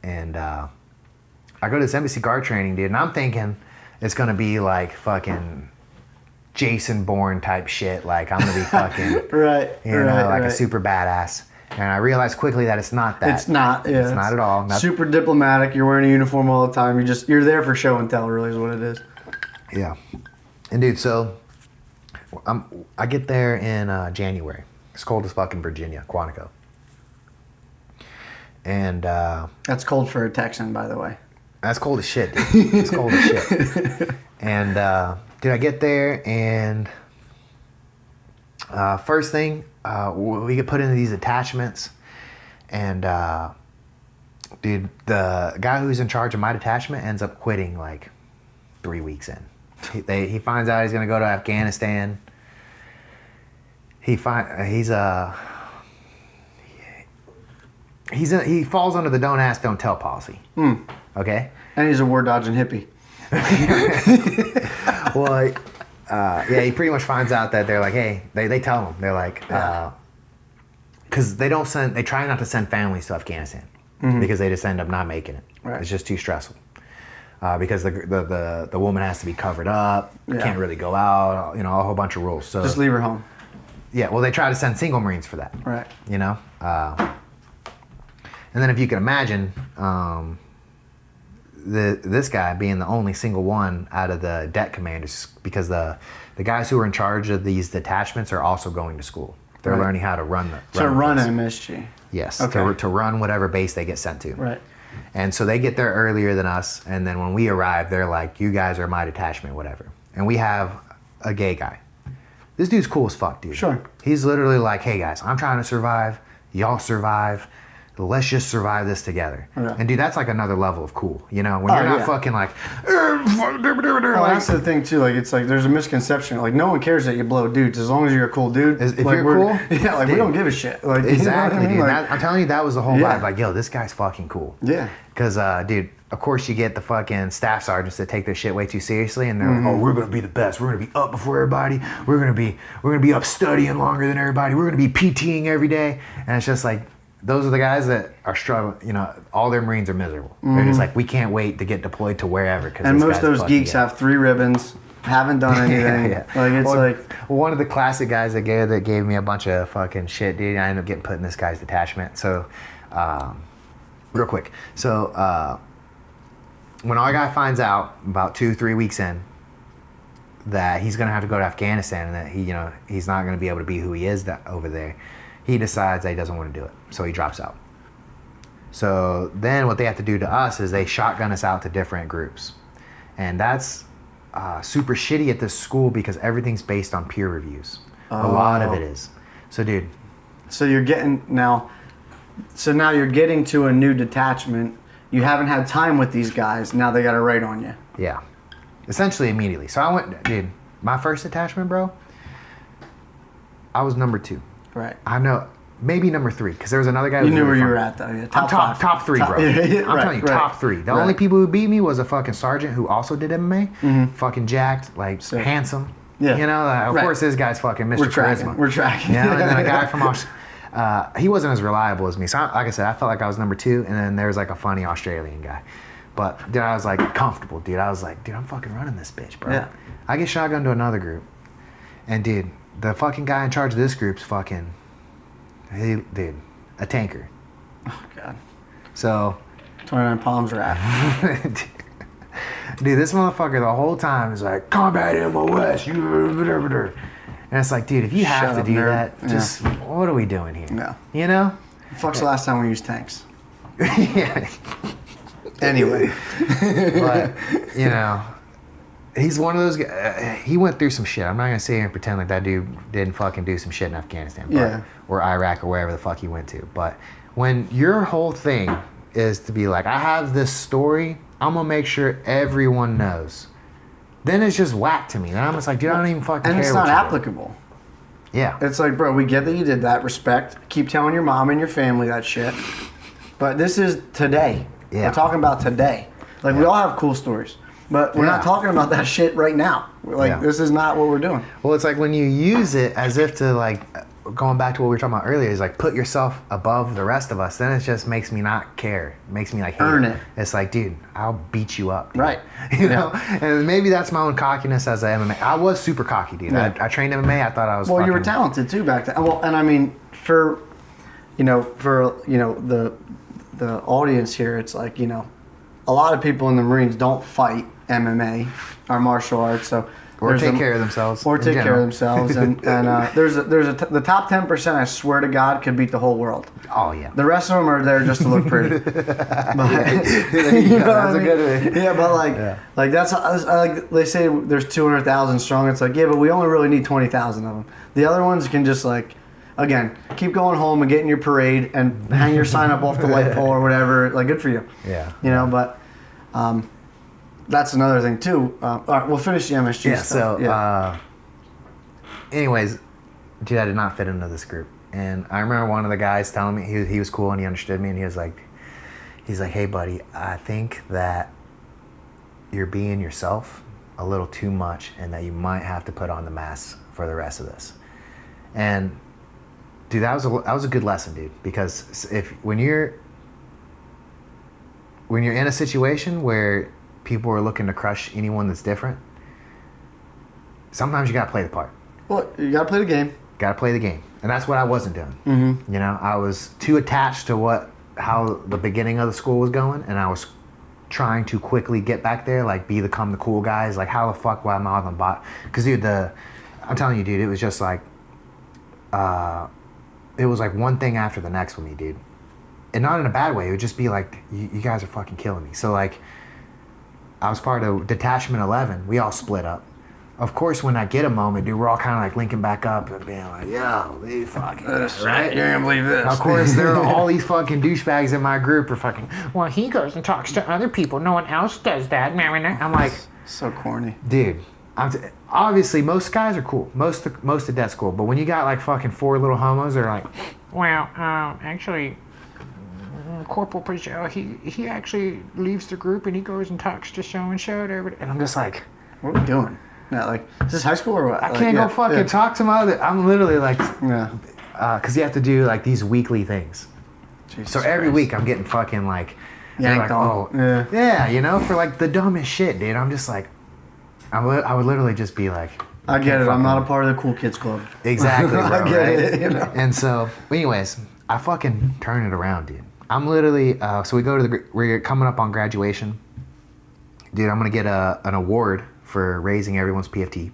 And I go to this embassy guard training, dude, and I'm thinking it's gonna be like fucking Jason Bourne type shit. Like I'm gonna be fucking a super badass. And I realized quickly that it's not that. It's not. Yeah, it's not at all. Super diplomatic. You're wearing a uniform all the time. You're there for show and tell. Really, is what it is. Yeah. And dude, so I get there in January. It's cold as fucking Virginia, Quantico. And that's cold for a Texan, by the way. That's cold as shit, dude. It's cold as shit. And dude, I get there and First thing, we get put into these attachments, and dude, the guy who's in charge of my detachment ends up quitting like 3 weeks in. He finds out he's gonna go to Afghanistan. He falls under the don't ask, don't tell policy. Okay. And he's a word dodging hippie. Well, yeah, he pretty much finds out that they're like, hey, they tell him, they're like, because they try not to send families to Afghanistan because they just end up not making it. Right. It's just too stressful. Because the woman has to be covered up, can't really go out, a whole bunch of rules. So just leave her home. Yeah, well, they try to send single Marines for that. Right. And then if you can imagine, this guy being the only single one out of the det commanders, because the guys who are in charge of these detachments are also going to school. They're learning how to run the MSG. Yes, Okay. to run whatever base they get sent to. Right. And so they get there earlier than us, and then when we arrive, they're like, you guys are my detachment, whatever. And we have a gay guy. This dude's cool as fuck, dude. Sure. He's literally like, hey guys, I'm trying to survive, y'all survive, let's just survive this together. Okay. And dude, that's like another level of cool, when you're not fucking like, Well, that's the thing too. Like, it's like there's a misconception. Like, no one cares that you blow dudes as long as you're a cool dude. If like, you're cool, yeah, like, dude, we don't give a shit. Like, exactly, you know dude. what I mean? Like, I'm telling you, that was the whole Yeah. vibe. Like, yo, this guy's fucking cool. Yeah. Because, dude, of course you get the fucking staff sergeants that take their shit way too seriously, and they're like, oh, we're gonna be the best. We're gonna be up before everybody. We're gonna be up studying longer than everybody. We're gonna be PTing every day. And it's just like, those are the guys that are struggling. All their Marines are miserable. They're just like, we can't wait to get deployed to wherever. And most of those geeks have 3 ribbons, haven't done anything. Like, it's one of the classic guys that gave me a bunch of fucking shit, dude. I ended up getting put in this guy's detachment. So, real quick. So, when our guy finds out about 2-3 weeks in that he's gonna have to go to Afghanistan and that he's not gonna be able to be who he is over there, he decides that he doesn't want to do it, so he drops out. So then what they have to do to us is they shotgun us out to different groups, and that's super shitty at this school because everything's based on peer reviews. A lot of it is. So dude, so now you're getting to a new detachment. You haven't had time with these guys. Now they got to write on you. Yeah, essentially immediately. So I went, dude, my first detachment, bro, I was number 2. Right. I know, maybe number 3, because there was another guy. You knew where you were at, though. Yeah, top 3, bro. I'm telling you, top 3. The only people who beat me was a fucking sergeant who also did MMA, fucking jacked, like handsome. Yeah. Of course, this guy's fucking Mr. Charisma. We're tracking. And then a guy from he wasn't as reliable as me. So, like I said, I felt like I was number 2, and then there was like a funny Australian guy. But dude, I was like comfortable, dude. I was like, dude, I'm fucking running this bitch, bro. Yeah. I get shotgunned to another group, and dude, the fucking guy in charge of this group's a tanker. Oh god. So 29 Palms rat. Dude, this motherfucker the whole time is like, combat MOS, and it's like, dude, if you have to do that, just what are we doing here? Yeah. You know? Fuck's the last time we used tanks? Yeah. Anyway. But, he's one of those guys, he went through some shit. I'm not going to sit here and pretend like that dude didn't fucking do some shit in Afghanistan. Or Iraq or wherever the fuck he went to. But when your whole thing is to be like, I have this story, I'm going to make sure everyone knows. Then it's just whack to me. Then I'm just like, dude, I don't even fucking care. And it's not applicable. Yeah. It's like, bro, we get that you did that. Respect. Keep telling your mom and your family that shit. But this is today. Yeah. We're talking about today. Like, we all have cool stories. But we're not talking about that shit right now. This is not what we're doing. Well, it's like when you use it as if to, like, going back to what we were talking about earlier, is like put yourself above the rest of us. Then it just makes me not care. It makes me like hate earn it. It's like, dude, I'll beat you up. Dude. Right. You know? And maybe that's my own cockiness as a MMA. I was super cocky, dude. Yeah. I trained MMA. I thought I was Well, fucking... you were talented too back then. Well, and I mean, for the audience here, it's like, a lot of people in the Marines don't fight MMA or martial arts. So Or take care of themselves. Or take care of themselves. And the top 10%, I swear to God, could beat the whole world. Oh, yeah. The rest of them are there just to look pretty. But, That's a good one. Yeah, but like that's like they say there's 200,000 strong. It's like, yeah, but we only really need 20,000 of them. The other ones can just like, again, keep going home and get in your parade and hang your sign up off the light pole or whatever. Like, good for you. Yeah. You know, but that's another thing too. All right, we'll finish the MSG stuff. So, anyways, dude, I did not fit into this group. And I remember one of the guys telling me, he was cool and he understood me, and he's like, hey, buddy, I think that you're being yourself a little too much and that you might have to put on the mask for the rest of this. And dude, that was a good lesson, dude, because when you're in a situation where people are looking to crush anyone that's different, sometimes you gotta play the part. Well, you gotta play the game. Gotta play the game, and that's what I wasn't doing. Mm-hmm. You know, I was too attached to how the beginning of the school was going, and I was trying to quickly get back there, like become the cool guys. Like, how the fuck am I on the bot? Because dude, I'm telling you, dude, it was just like, it was like one thing after the next with me, dude. And not in a bad way. It would just be like, you guys are fucking killing me. So like, I was part of Detachment 11. We all split up. Of course, when I get a moment, dude, we're all kind of like linking back up and being like, yo, they fucking, right? You're gonna believe this. Of course, there are all these fucking douchebags in my group are fucking, well, he goes and talks to other people. No one else does that. I'm like, so corny. Dude, obviously, most guys are cool. Most of that's cool. But when you got like fucking 4 little homos, they're like, well, actually, Corporal Pajel, he actually leaves the group and he goes and talks to so-and-so. And I'm just like, what are we doing? Yeah, like, is this high school or what? I can't go fucking talk to my other. I'm literally like, yeah. Because you have to do like these weekly things. Jesus so every Christ. week I'm getting fucking like, yanked like, on. Yeah, you know, for like the dumbest shit, dude. I'm just like, I would literally just be like, I get it. I'm not a part of the cool kids club. Exactly, bro, I get right? it. You know? And so, anyways, I fucking turn it around, dude. I'm literally, so we're coming up on graduation. Dude, I'm going to get an award for raising everyone's PFT.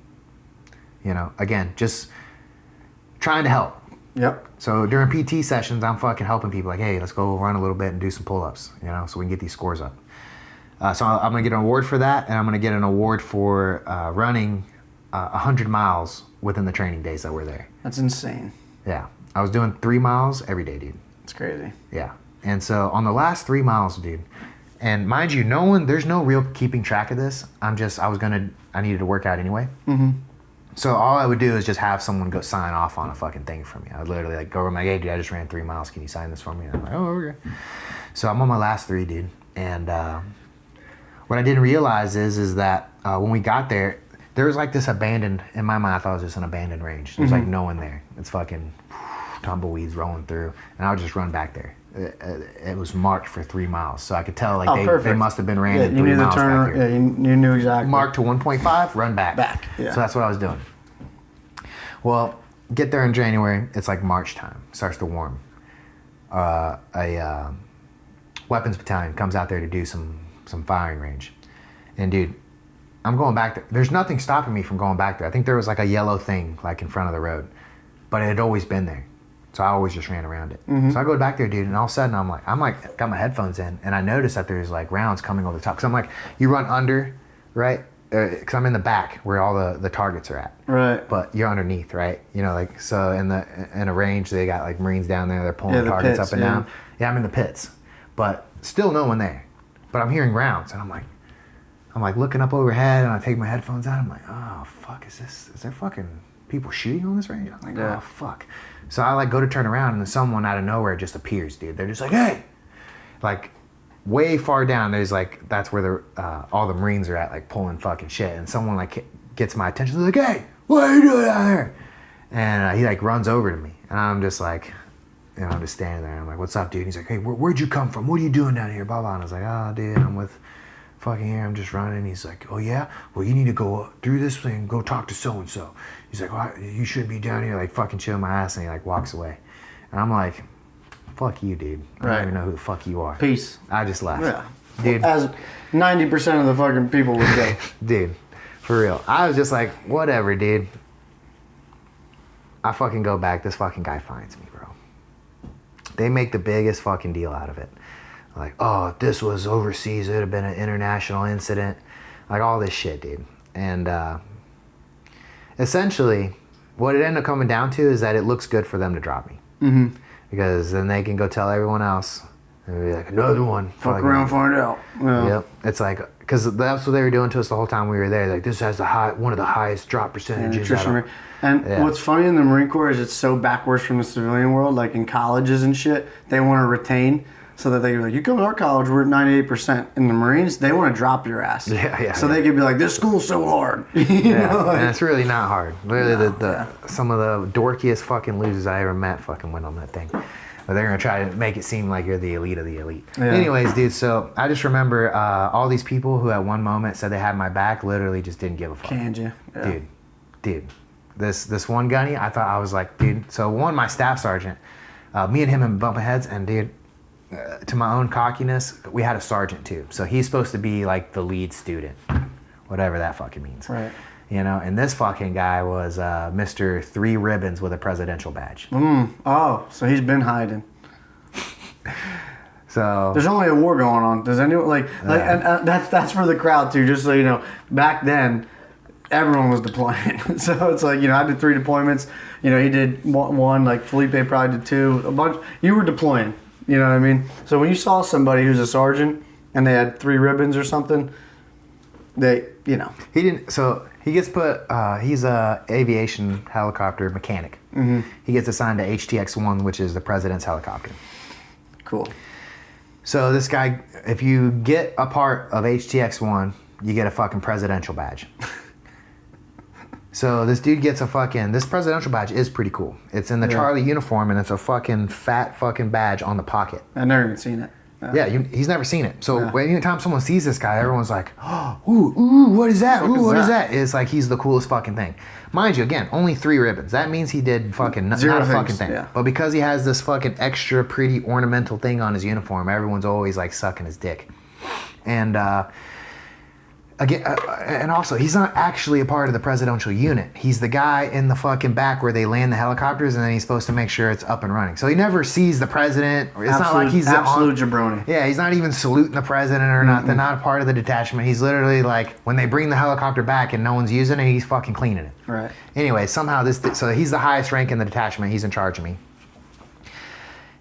You know, again, just trying to help. Yep. So during PT sessions, I'm fucking helping people like, hey, let's go run a little bit and do some pull-ups, you know, so we can get these scores up. So I'm going to get an award for that, and I'm going to get an award for running 100 miles within the training days that we're there. That's insane. Yeah. I was doing 3 miles every day, dude. It's crazy. Yeah. And so on the last 3 miles, dude, and mind you, there's no real keeping track of this. I needed to work out anyway. Mm-hmm. So all I would do is just have someone go sign off on a fucking thing for me. I would literally like go over, like, hey, dude, I just ran 3 miles. Can you sign this for me? And I'm like, oh, okay. So I'm on my last 3, dude. And what I didn't realize is that when we got there was like this abandoned, in my mind, I thought it was just an abandoned range. There's like no one there. It's fucking tumbleweeds rolling through. And I would just run back there. It was marked for 3 miles. So I could tell like they must have been ran in 3 miles back here. Yeah, you knew exactly. Marked to 1.5, run back. Yeah. So that's what I was doing. Well, get there in January. It's like March time. Starts to warm. A weapons battalion comes out there to do some firing range. And dude, I'm going back there. There's nothing stopping me from going back there. I think there was like a yellow thing like in front of the road, but it had always been there. So I always just ran around it. Mm-hmm. So I go back there, dude, and all of a sudden I'm like, got my headphones in, and I notice that there's like rounds coming over the top. Cause I'm like, you run under, right? Cause I'm in the back where all the targets are at. Right. But you're underneath, right? You know, like, so in a range, they got like Marines down there. They're pulling the targets up and down. Yeah, I'm in the pits, but still no one there. But I'm hearing rounds, and I'm like looking up overhead, and I take my headphones out. I'm like, oh fuck, is there fucking people shooting on this range? I'm like, oh fuck. So I like go to turn around, and then someone out of nowhere just appears, dude. They're just like, hey, like way far down. There's like, that's where all the Marines are at, like pulling fucking shit. And someone like gets my attention. They're like, hey, what are you doing out there? And he like runs over to me, and I'm just like, I'm just standing there. And I'm like, what's up, dude? And he's like, hey, where'd you come from? What are you doing down here? Blah blah. And I was like, oh, dude, I'm with fucking here. I'm just running. And he's like, oh yeah, well you need to go through this thing. Go talk to so and so. He's like, well, you shouldn't be down here like fucking chilling my ass. And he like walks away. And I'm like, fuck you, dude. I don't even know who the fuck you are. Peace. I just laughed. Yeah. Dude. As 90% of the fucking people would say. Dude. For real. I was just like, whatever, dude. I fucking go back. This fucking guy finds me, bro. They make the biggest fucking deal out of it. Like, oh, if this was overseas, it would have been an international incident. Like, all this shit, dude. And essentially, what it ended up coming down to is that it looks good for them to drop me. Mm-hmm. Because then they can go tell everyone else. And be like, another one. Fuck around, find out. Yeah. Yep. It's like, because that's what they were doing to us the whole time we were there. Like, this has one of the highest drop percentages. And what's funny in the Marine Corps is it's so backwards from the civilian world. Like in colleges and shit, they want to retain so that they can be like, you come to our college, we're at 98%. In the Marines, they want to drop your ass. So they could be like, this school's so hard. you know? Like, and it's really not hard. Literally, some of the dorkiest fucking losers I ever met fucking went on that thing. But they're going to try to make it seem like you're the elite of the elite. Yeah. Anyways, dude, so I just remember all these people who at one moment said they had my back literally just didn't give a fuck. Canned you. Yeah. Dude. This one gunny, I thought, I was like, dude. So my staff sergeant, me and him and bumping heads, and dude, to my own cockiness, we had a sergeant too. So he's supposed to be like the lead student, whatever that fucking means. Right. You know, and this fucking guy was Mr. 3 ribbons with a presidential badge. Oh, so he's been hiding. So there's only a war going on. Does anyone and that's for the crowd too. Just so you know, back then, everyone was deploying. So it's like, you know, I did 3 deployments. You know, he did one. Like Felipe probably did 2. A bunch. You were deploying. You know what I mean? So when you saw somebody who's a sergeant and they had 3 ribbons or something, they, you know, he didn't. So he gets put. He's a aviation helicopter mechanic. Mm-hmm. He gets assigned to HTX-1, which is the president's helicopter. Cool. So this guy, if you get a part of HTX-1, you get a fucking presidential badge. So this dude gets this presidential badge is pretty cool. It's in the Charlie uniform, and it's a fucking fat fucking badge on the pocket. I've never even seen it. He's never seen it. So anytime someone sees this guy, everyone's like, oh, ooh, what is that? Ooh, what is that? It's like he's the coolest fucking thing. Mind you, again, only 3 ribbons. That means he did fucking not a fucking thing. Yeah. But because he has this fucking extra pretty ornamental thing on his uniform, everyone's always like sucking his dick. And again, and also, he's not actually a part of the presidential unit. He's the guy in the fucking back where they land the helicopters, and then he's supposed to make sure it's up and running. So he never sees the president. It's not like he's absolute jabroni. Yeah, he's not even saluting the president or nothing. Not a part of the detachment. He's literally like, when they bring the helicopter back and no one's using it, he's fucking cleaning it. Right. Anyway, somehow so he's the highest rank in the detachment. He's in charge of me.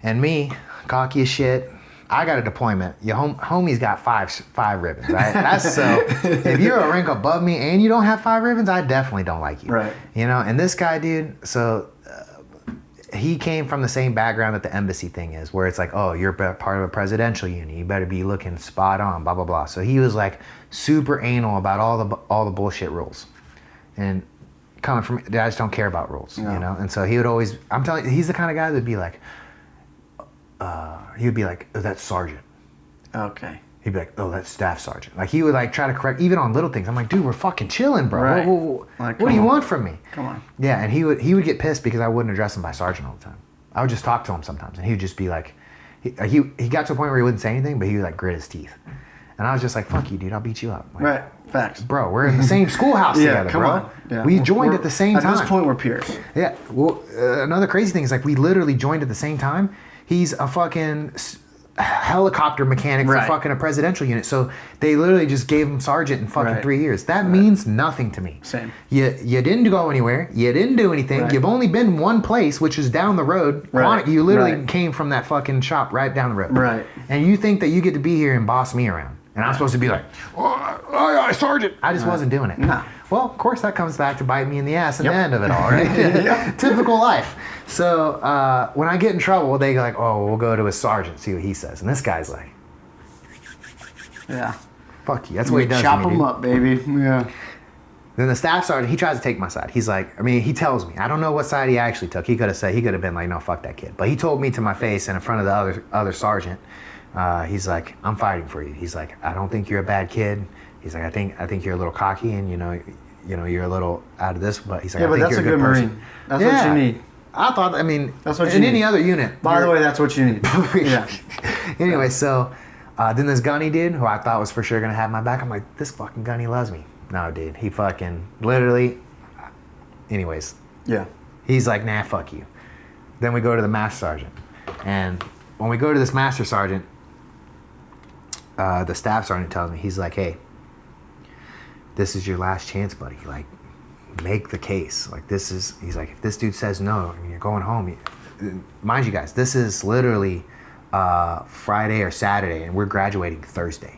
And me, cocky as shit. I got a deployment. Your homie's got five ribbons. Right? That's so. If you're a rank above me and you don't have 5 ribbons, I definitely don't like you. Right. You know. And this guy, dude. So he came from the same background that the embassy thing is, where it's like, oh, you're part of a presidential unit. You better be looking spot on. Blah blah blah. So he was like super anal about all the bullshit rules, and coming from, I just don't care about rules. No. You know. And so he would always. I'm telling you, he's the kind of guy that'd be like. He would be like, oh, that's sergeant. Okay. He'd be like, oh, that's staff sergeant. Like, he would like try to correct, even on little things. I'm like, dude, we're fucking chilling, bro. Right. What do you want from me? Come on. Yeah, and he would get pissed because I wouldn't address him by sergeant all the time. I would just talk to him sometimes, and he would just be like, he got to a point where he wouldn't say anything, but he would like grit his teeth. And I was just like, fuck you, dude, I'll beat you up. Like, right, facts. Bro, we're in the same schoolhouse together, come bro. On. Yeah. We joined at the same time. At this point, we're peers. Yeah, well, another crazy thing is like we literally joined at the same time. He's a fucking helicopter mechanic for fucking a presidential unit. So they literally just gave him sergeant in fucking 3 years. That means nothing to me. Same. You didn't go anywhere. You didn't do anything. Right. You've only been one place, which is down the road. Right. You literally came from that fucking shop right down the road. Right. And you think that you get to be here and boss me around. And I'm supposed to be like, oh, sergeant. I just wasn't doing it. No. Well, of course that comes back to bite me in the ass at the end of it all, right? Typical life. So when I get in trouble, they go like, oh, we'll go to a sergeant, see what he says. And this guy's like, yeah. Fuck you. That's what he does Chop to me, him up, baby. Yeah. Then the staff sergeant, he tries to take my side. He's like, I mean, he tells me. I don't know what side he actually took. He could have been like, no, fuck that kid. But he told me to my face and in front of the other sergeant, he's like, I'm fighting for you. He's like, I don't think you're a bad kid. He's like, I think you're a little cocky and you know you're a little out of this, but he's like, I think that's you're a good person. Marine. That's what you need. I thought, I mean, that's what you in need. Any other unit. By the way, that's what you need. Yeah. Anyway, so then this gunny dude, who I thought was for sure gonna have my back, I'm like, this fucking gunny loves me. No, dude. He fucking literally. Anyways, Yeah. he's like, nah, fuck you. Then we go to the master sergeant, and when we go to this master sergeant, the staff sergeant tells me, he's like, hey, this is your last chance, buddy. Like, make the case. Like, this is. He's like, if this dude says no, I mean, you're going home. Mind you guys, this is literally Friday or Saturday, and we're graduating Thursday.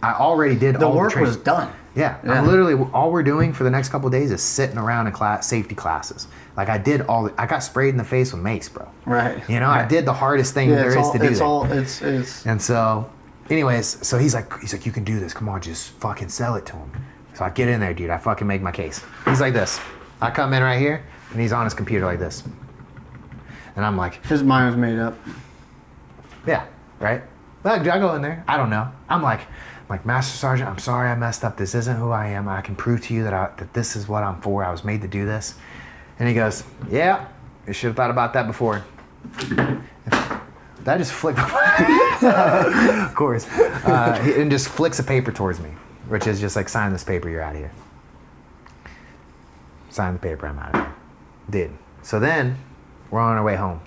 I already did The all work the training. was done. Yeah, I'm literally, all we're doing for the next couple of days is sitting around in safety classes. Like, I did I got sprayed in the face with mace, bro. Right. You know, I did the hardest thing there is to do. It's And so, anyways, so he's like, you can do this. Come on, just fucking sell it to him. So I get in there, dude. I fucking make my case. He's like this. I come in right here, and he's on his computer like this. And I'm like, his mind was made up. yeah, right? Like, I go in there. I don't know. I'm like, Master Sergeant, I'm sorry I messed up. This isn't who I am. I can prove to you that this is what I'm for. I was made to do this. And he goes, yeah, you should have thought about that before. That just flicked. Of course. And just flicks a paper towards me, which is just like, sign this paper, you're out of here. Sign the paper, I'm out of here. Did. So then we're on our way home.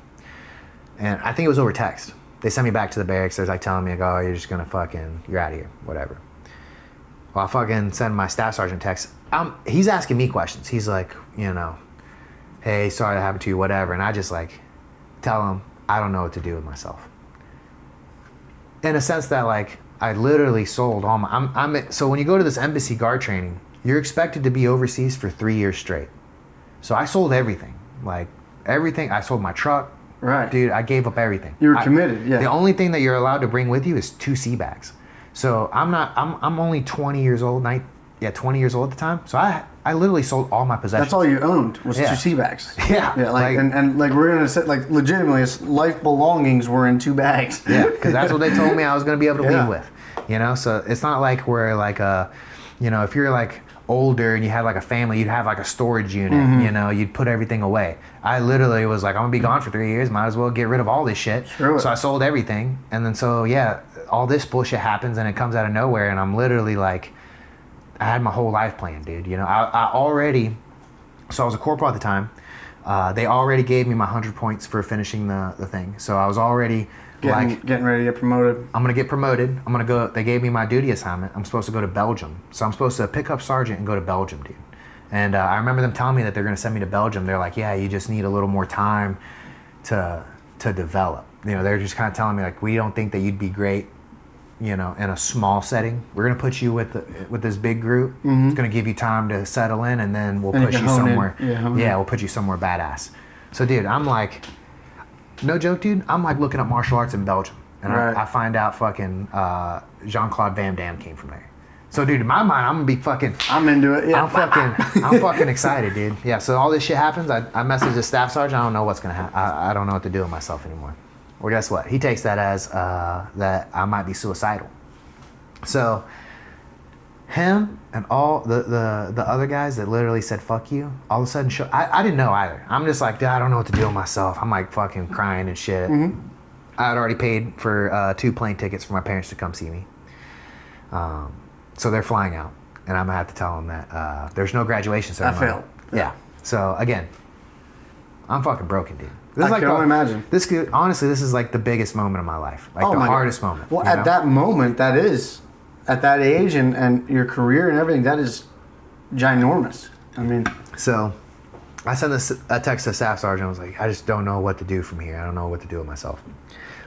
And I think it was over text. They sent me back to the barracks. They're like telling me, like, oh, you're just gonna you're out of here, whatever. Well, I fucking send my staff sergeant text. He's asking me questions. He's like, hey, sorry that happened to you, whatever. And I just like tell him I don't know what to do with myself. In a sense that, like, I literally sold all my. So when you go to this embassy guard training, you're expected to be overseas for 3 years straight. So I sold everything, like everything. I sold my truck. Right. Dude, I gave up everything. You were committed, yeah. The only thing that you're allowed to bring with you is 2 sea bags. So I'm only 20 years old, 20 years old at the time. So I literally sold all my possessions. That's all you owned was 2 sea bags. Yeah. Yeah, and we're gonna say, like, legitimately, his life belongings were in 2 bags. Yeah, because that's what they told me I was gonna be able to leave with. So it's not like we're like if you're like older and you had like a family, you'd have like a storage unit. Mm-hmm. You'd put everything away. I literally was like, I'm gonna be gone for 3 years, might as well get rid of all this shit. Screw it. So I sold everything, and then all this bullshit happens and it comes out of nowhere, and I'm literally like, I had my whole life planned, dude. I already, so I was a corporal at the time. They already gave me my 100 points for finishing the thing. So I was already getting ready to get promoted. I'm gonna get promoted. I'm gonna go. They gave me my duty assignment. I'm supposed to go to Belgium. So I'm supposed to pick up sergeant and go to Belgium, dude. And I remember them telling me that they're gonna send me to Belgium. They're like, yeah, you just need a little more time to develop. They're just kind of telling me, like, we don't think that you'd be great, in a small setting. We're gonna put you with this big group. Mm-hmm. It's gonna give you time to settle in, and then we'll push you somewhere. We'll put you somewhere badass. So, dude, I'm like, no joke, dude. I'm like looking up martial arts in Belgium, and I find out fucking Jean-Claude Van Damme came from there. So, dude, in my mind, I'm gonna be fucking. I'm into it. Yeah. I'm fucking excited, dude. Yeah. So all this shit happens. I message the staff sergeant. I don't know what's gonna happen. I don't know what to do with myself anymore. Well, guess what? He takes that as that I might be suicidal. So him and all the other guys that literally said fuck you, all of a sudden I didn't know either. I'm just like, I don't know what to do with myself. I'm like fucking crying and shit. Mm-hmm. I had already paid for 2 plane tickets for my parents to come see me. So they're flying out, and I'm gonna have to tell them that there's no graduation ceremony. I failed. Yeah. So again, I'm fucking broken, dude. I can only imagine. Honestly, this is like the biggest moment of my life, like the hardest moment. Well, at that moment, that is, at that age and your career and everything, that is ginormous. I mean, so I sent a text to the staff sergeant. I was like, I just don't know what to do from here. I don't know what to do with myself.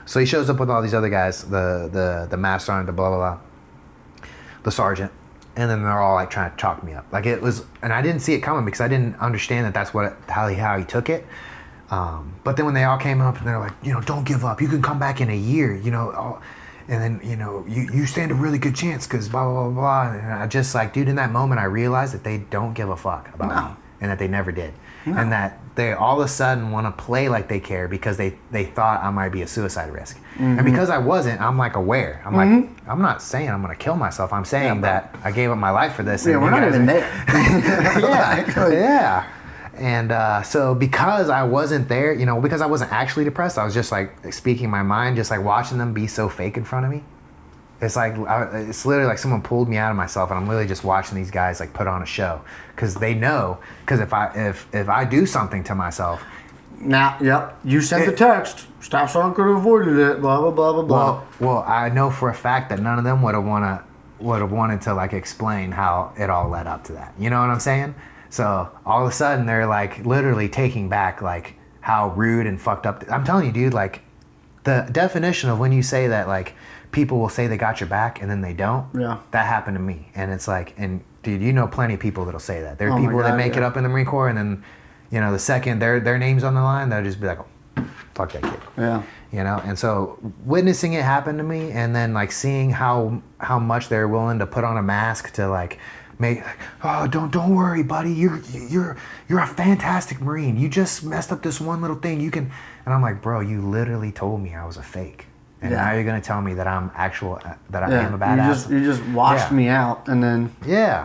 So he shows up with all these other guys, the master sergeant, the blah blah blah, the sergeant, and then they're all like trying to chalk me up. Like, it was, and I didn't see it coming because I didn't understand that that's how he took it. But then when they all came up and they're like, don't give up. You can come back in a year, and then, you stand a really good chance because blah, blah, blah, blah. And I just like, dude, in that moment, I realized that they don't give a fuck about me and that they never did. No. And that they all of a sudden want to play like they care because they thought I might be a suicide risk. Mm-hmm. And because I wasn't, I'm like aware. I'm like, I'm not saying I'm going to kill myself. I'm saying that I gave up my life for this. Yeah, we're not even there. Yeah. And so because I wasn't there, because I wasn't actually depressed, I was just like speaking my mind, just like watching them be so fake in front of me. It's like it's literally like someone pulled me out of myself, and I'm literally just watching these guys like put on a show because they know. Because if I do something to myself, now, yep, you sent the text. Staff sergeant could have avoided it. Blah blah blah blah blah. Well, I know for a fact that none of them would have wanted to like explain how it all led up to that. You know what I'm saying? So all of a sudden they're like literally taking back like how rude and fucked up. I'm telling you, dude. Like the definition of when you say that, like. People will say they got your back and then they don't. Yeah. That happened to me. And it's like, and dude, you know plenty of people that'll say that. There are Oh people my God, that make it up in the Marine Corps and then, you know, the second their name's on the line, they'll just be like, oh, fuck that kid. Yeah. You know, and so witnessing it happen to me and then like seeing how much they're willing to put on a mask to like make, oh, don't worry, buddy. You're a fantastic Marine. You just messed up this one little thing. You can, and I'm like, bro, you literally told me I was a fake. And now you're gonna tell me that I'm that I am a badass. You just washed me out, and then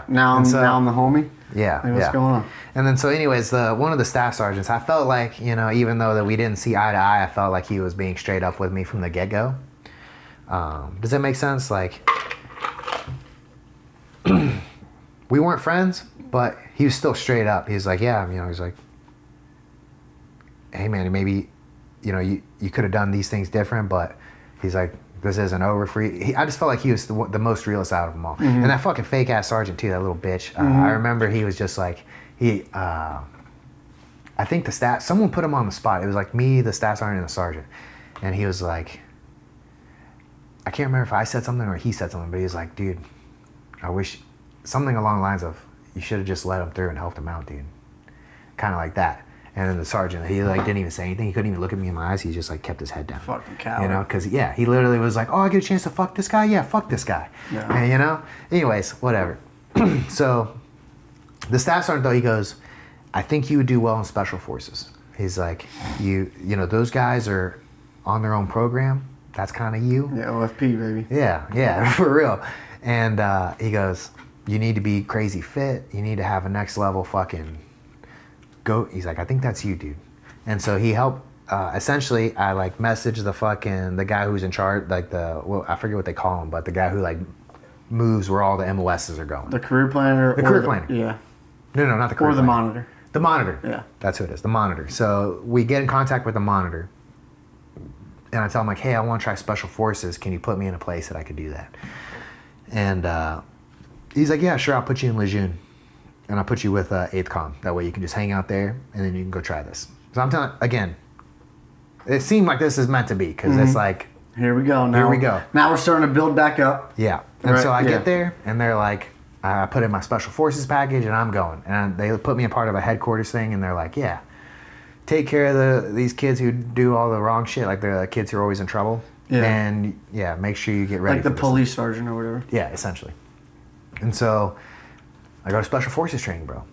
now I'm the homie. Yeah, like, what's going on? And then so, anyways, one of the staff sergeants, I felt like, you know, even though that we didn't see eye to eye, I felt like he was being straight up with me from the get go. Does that make sense? Like, we weren't friends, but he was still straight up. He's like, yeah, you know, he's like, hey man, maybe, you know, you could have done these things different, but. He's like, this isn't over for you. I just felt like he was the most realist out of them all. Mm-hmm. And that fucking fake ass sergeant too, that little bitch. I remember he was just like, I think someone put him on the spot. It was like me, the staff sergeant, and the sergeant. And he was like, I can't remember if I said something or he said something, but he was like, dude, I wish, something along the lines of, you should have just let him through and helped him out, dude. Kind of like that. And then the sergeant, he like didn't even say anything. He couldn't even look at me in my eyes. He just like kept his head down. Fucking coward. You know, because he literally was like, oh, I get a chance to fuck this guy? Yeah, fuck this guy. Yeah. And, you know? Anyways, whatever. So the staff sergeant, though, he goes, I think you would do well in special forces. He's like, you know, those guys are on their own program. That's kind of you. Yeah, OFP, baby. Yeah, for real. And he goes, you need to be crazy fit. You need to have a next level fucking... He's like, I think that's you, dude. And so he helped, essentially, I like messaged the guy who's in charge, like I forget what they call him, but the guy who like moves where all the MOSs are going. The career planner? The career planner. Yeah. No, not the career planner. Or the monitor. The monitor. Yeah. That's who it is, the monitor. So we get in contact with the monitor and I tell him like, hey, I want to try special forces. Can you put me in a place that I could do that? And he's like, yeah, sure, I'll put you in Lejeune. And I'll put you with 8th Com. That way you can just hang out there and then you can go try this. So I'm telling, again, it seemed like this is meant to be because it's like... Here we go. Here we go. Now we're starting to build back up. Yeah. And so I get there and they're like, I put in my special forces package and I'm going. And they put me in part of a headquarters thing and they're like, yeah, take care of these kids who do all the wrong shit, like the kids who are always in trouble. Yeah. And make sure you get ready. Like the police sergeant or whatever. Yeah, essentially. And so... I go to special forces training, bro.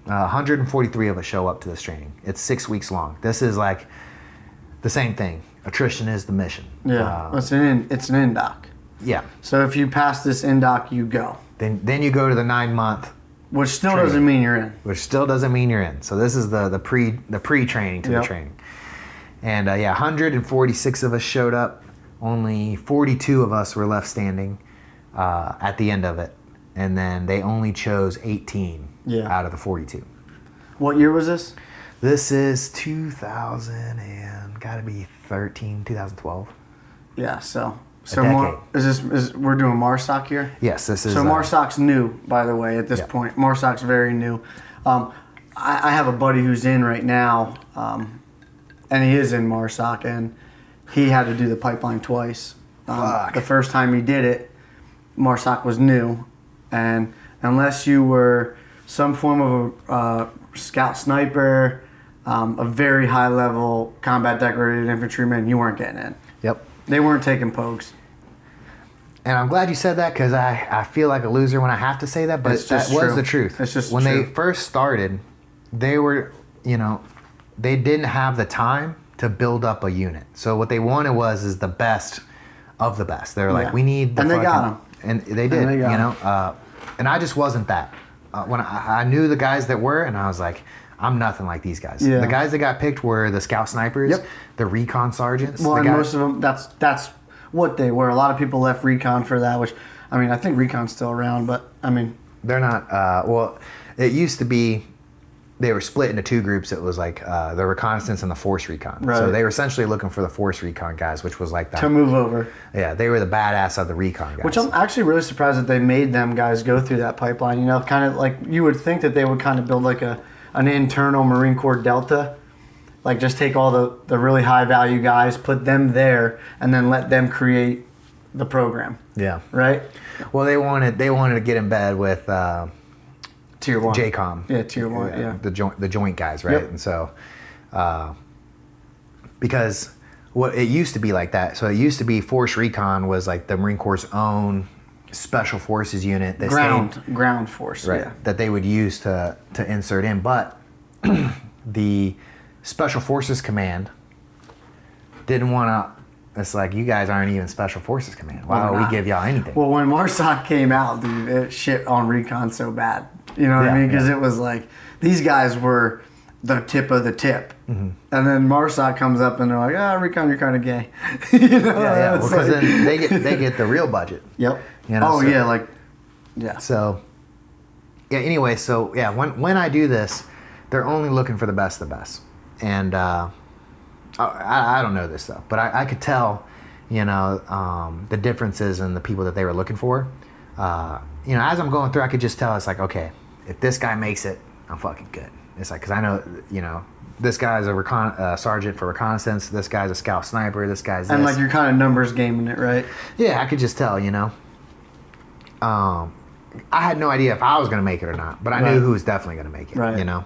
143 of us show up to this training. It's 6 weeks long. This is like the same thing. Attrition is the mission. Yeah, it's an indoc. Yeah. So if you pass this indoc, you go. Then you go to the 9-month. Which still doesn't mean you're in. Which still doesn't mean you're in. So this is the pre-training to the training. And 146 of us showed up. Only 42 of us were left standing at the end of it. And then they only chose 18 out of the 42. What year was this? This is 2012. Yeah, so we're doing MARSOC here? Yes, this is. So MARSOC's new, by the way, at this point. MARSOC's very new. I have a buddy who's in right now, and he is in MARSOC, and he had to do the pipeline twice. The first time he did it, MARSOC was new. And unless you were some form of a scout sniper, a very high level combat decorated infantryman, you weren't getting in. Yep. They weren't taking pokes. And I'm glad you said that because I feel like a loser when I have to say that, but that was the truth. It's just when true. They first started, they were, they didn't have the time to build up a unit. So what they wanted is the best of the best. They were like, we need the and they got them. And they did, and I just wasn't that. When I knew the guys that were, and I was like, I'm nothing like these guys. Yeah. The guys that got picked were the scout snipers, the recon sergeants. Well, and most of them, that's what they were. A lot of people left recon for that, which, I mean, I think recon's still around, but, I mean. They're not, well, it used to be, they were split into two groups. It was like the reconnaissance and the force recon. Right. So they were essentially looking for the force recon guys, which was like that. To move over. Yeah, they were the badass of the recon guys. Which I'm actually really surprised that they made them guys go through that pipeline. You know, kind of like you would think that they would kind of build like an internal Marine Corps Delta. Like just take all the really high value guys, put them there, and then let them create the program. Yeah. Right? Well, they wanted to get in bed with Tier 1. JCOM. Yeah, Tier 1, yeah. The joint guys, right? Yep. And so, because what it used to be like that. So it used to be Force Recon was like the Marine Corps' own special forces unit. That ground force, right, yeah. that they would use to insert in. But the Special Forces Command didn't want to. It's like, you guys aren't even Special Forces Command. Why would we give y'all anything? Well, when MARSOC came out, dude, it shit on recon so bad. You know what I mean? Because it was like, these guys were the tip of the tip. Mm-hmm. And then MARSOC comes up and they're like, recon, you're kind of gay. You know? Yeah. Well, because then they get the real budget. Yep. You know, So, yeah, anyway, so yeah, when I do this, they're only looking for the best of the best. And I don't know this though, but I could tell, you know, the differences in the people that they were looking for. You know, as I'm going through, I could just tell, it's like, okay, if this guy makes it, I'm fucking good. It's like, because I know, you know, this guy's a sergeant for reconnaissance, this guy's a scout sniper, this guy's this. And like you're kind of numbers gaming it, right? Yeah, I could just tell, you know. I had no idea if I was going to make it or not, but I knew who was definitely going to make it, you know.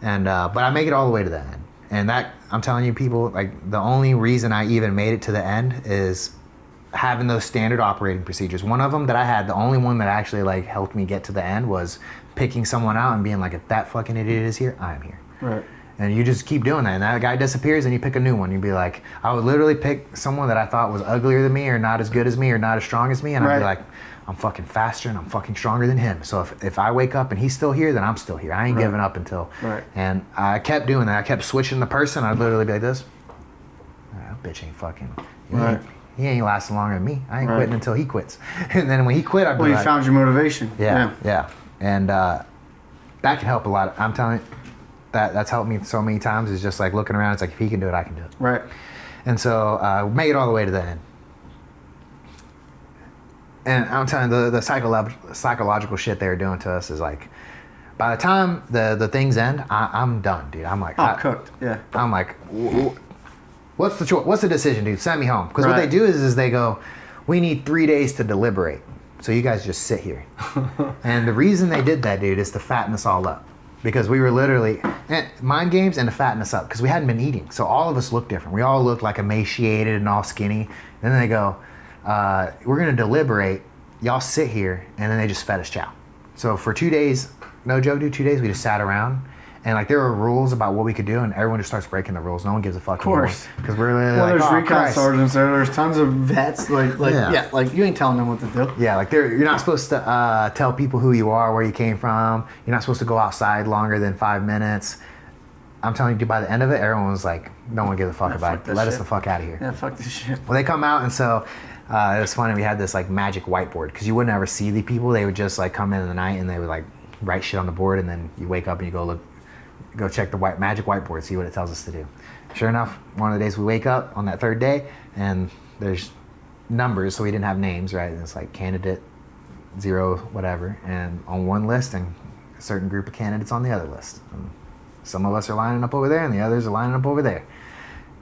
And but I make it all the way to the end. And that, I'm telling you, people, like, the only reason I even made it to the end is having those standard operating procedures. One of them that I had, the only one that actually, like, helped me get to the end was picking someone out and being like, if that fucking idiot is here, I'm here. Right. And you just keep doing that. And that guy disappears and you pick a new one. You'd be like, I would literally pick someone that I thought was uglier than me or not as good as me or not as strong as me. And I'd be like, I'm fucking faster and I'm fucking stronger than him. So if I wake up and he's still here, then I'm still here. I ain't giving up until. Right. And I kept doing that. I kept switching the person. I'd literally be like this. That bitch ain't fucking. He ain't lasting longer than me. I ain't quitting until he quits. And then when he quit, I'd be like. Well, you found your motivation. Yeah. And that can help a lot. I'm telling you, that's helped me so many times. Is just like looking around. It's like, if he can do it, I can do it. Right. And so make it all the way to the end. And I'm telling you, the psychological shit they're doing to us is like, by the time the things end, I'm done, dude. I'm like, cooked. Yeah. I'm like, what's the decision, dude? Send me home. Because what they do is they go, we need 3 days to deliberate. So you guys just sit here. And the reason they did that, dude, is to fatten us all up. Because we were literally mind games and to fatten us up because we hadn't been eating. So all of us looked different. We all looked like emaciated and all skinny. And then they go, we're going to deliberate. Y'all sit here. And then they just fed us chow. So for 2 days, no joke, dude, 2 days, we just sat around. And like there were rules about what we could do, and everyone just starts breaking the rules. No one gives a fuck anymore. Of course, because we're literally there's recon sergeants there. There's tons of vets. Like you ain't telling them what to do. Yeah, like you're not supposed to tell people who you are, where you came from. You're not supposed to go outside longer than 5 minutes. I'm telling you, dude, by the end of it, everyone was like, no one gives a fuck about it. Let us the fuck out of here. Yeah, fuck this shit. Well, they come out, and so it was funny. We had this like magic whiteboard because you wouldn't ever see the people. They would just like come in the night and they would like write shit on the board, and then you wake up and you go check the magic whiteboard, see what it tells us to do. Sure enough, one of the days we wake up on that third day, and there's numbers, so we didn't have names, right? And it's like candidate 0, whatever, and on one list, and a certain group of candidates on the other list. And some of us are lining up over there, and the others are lining up over there.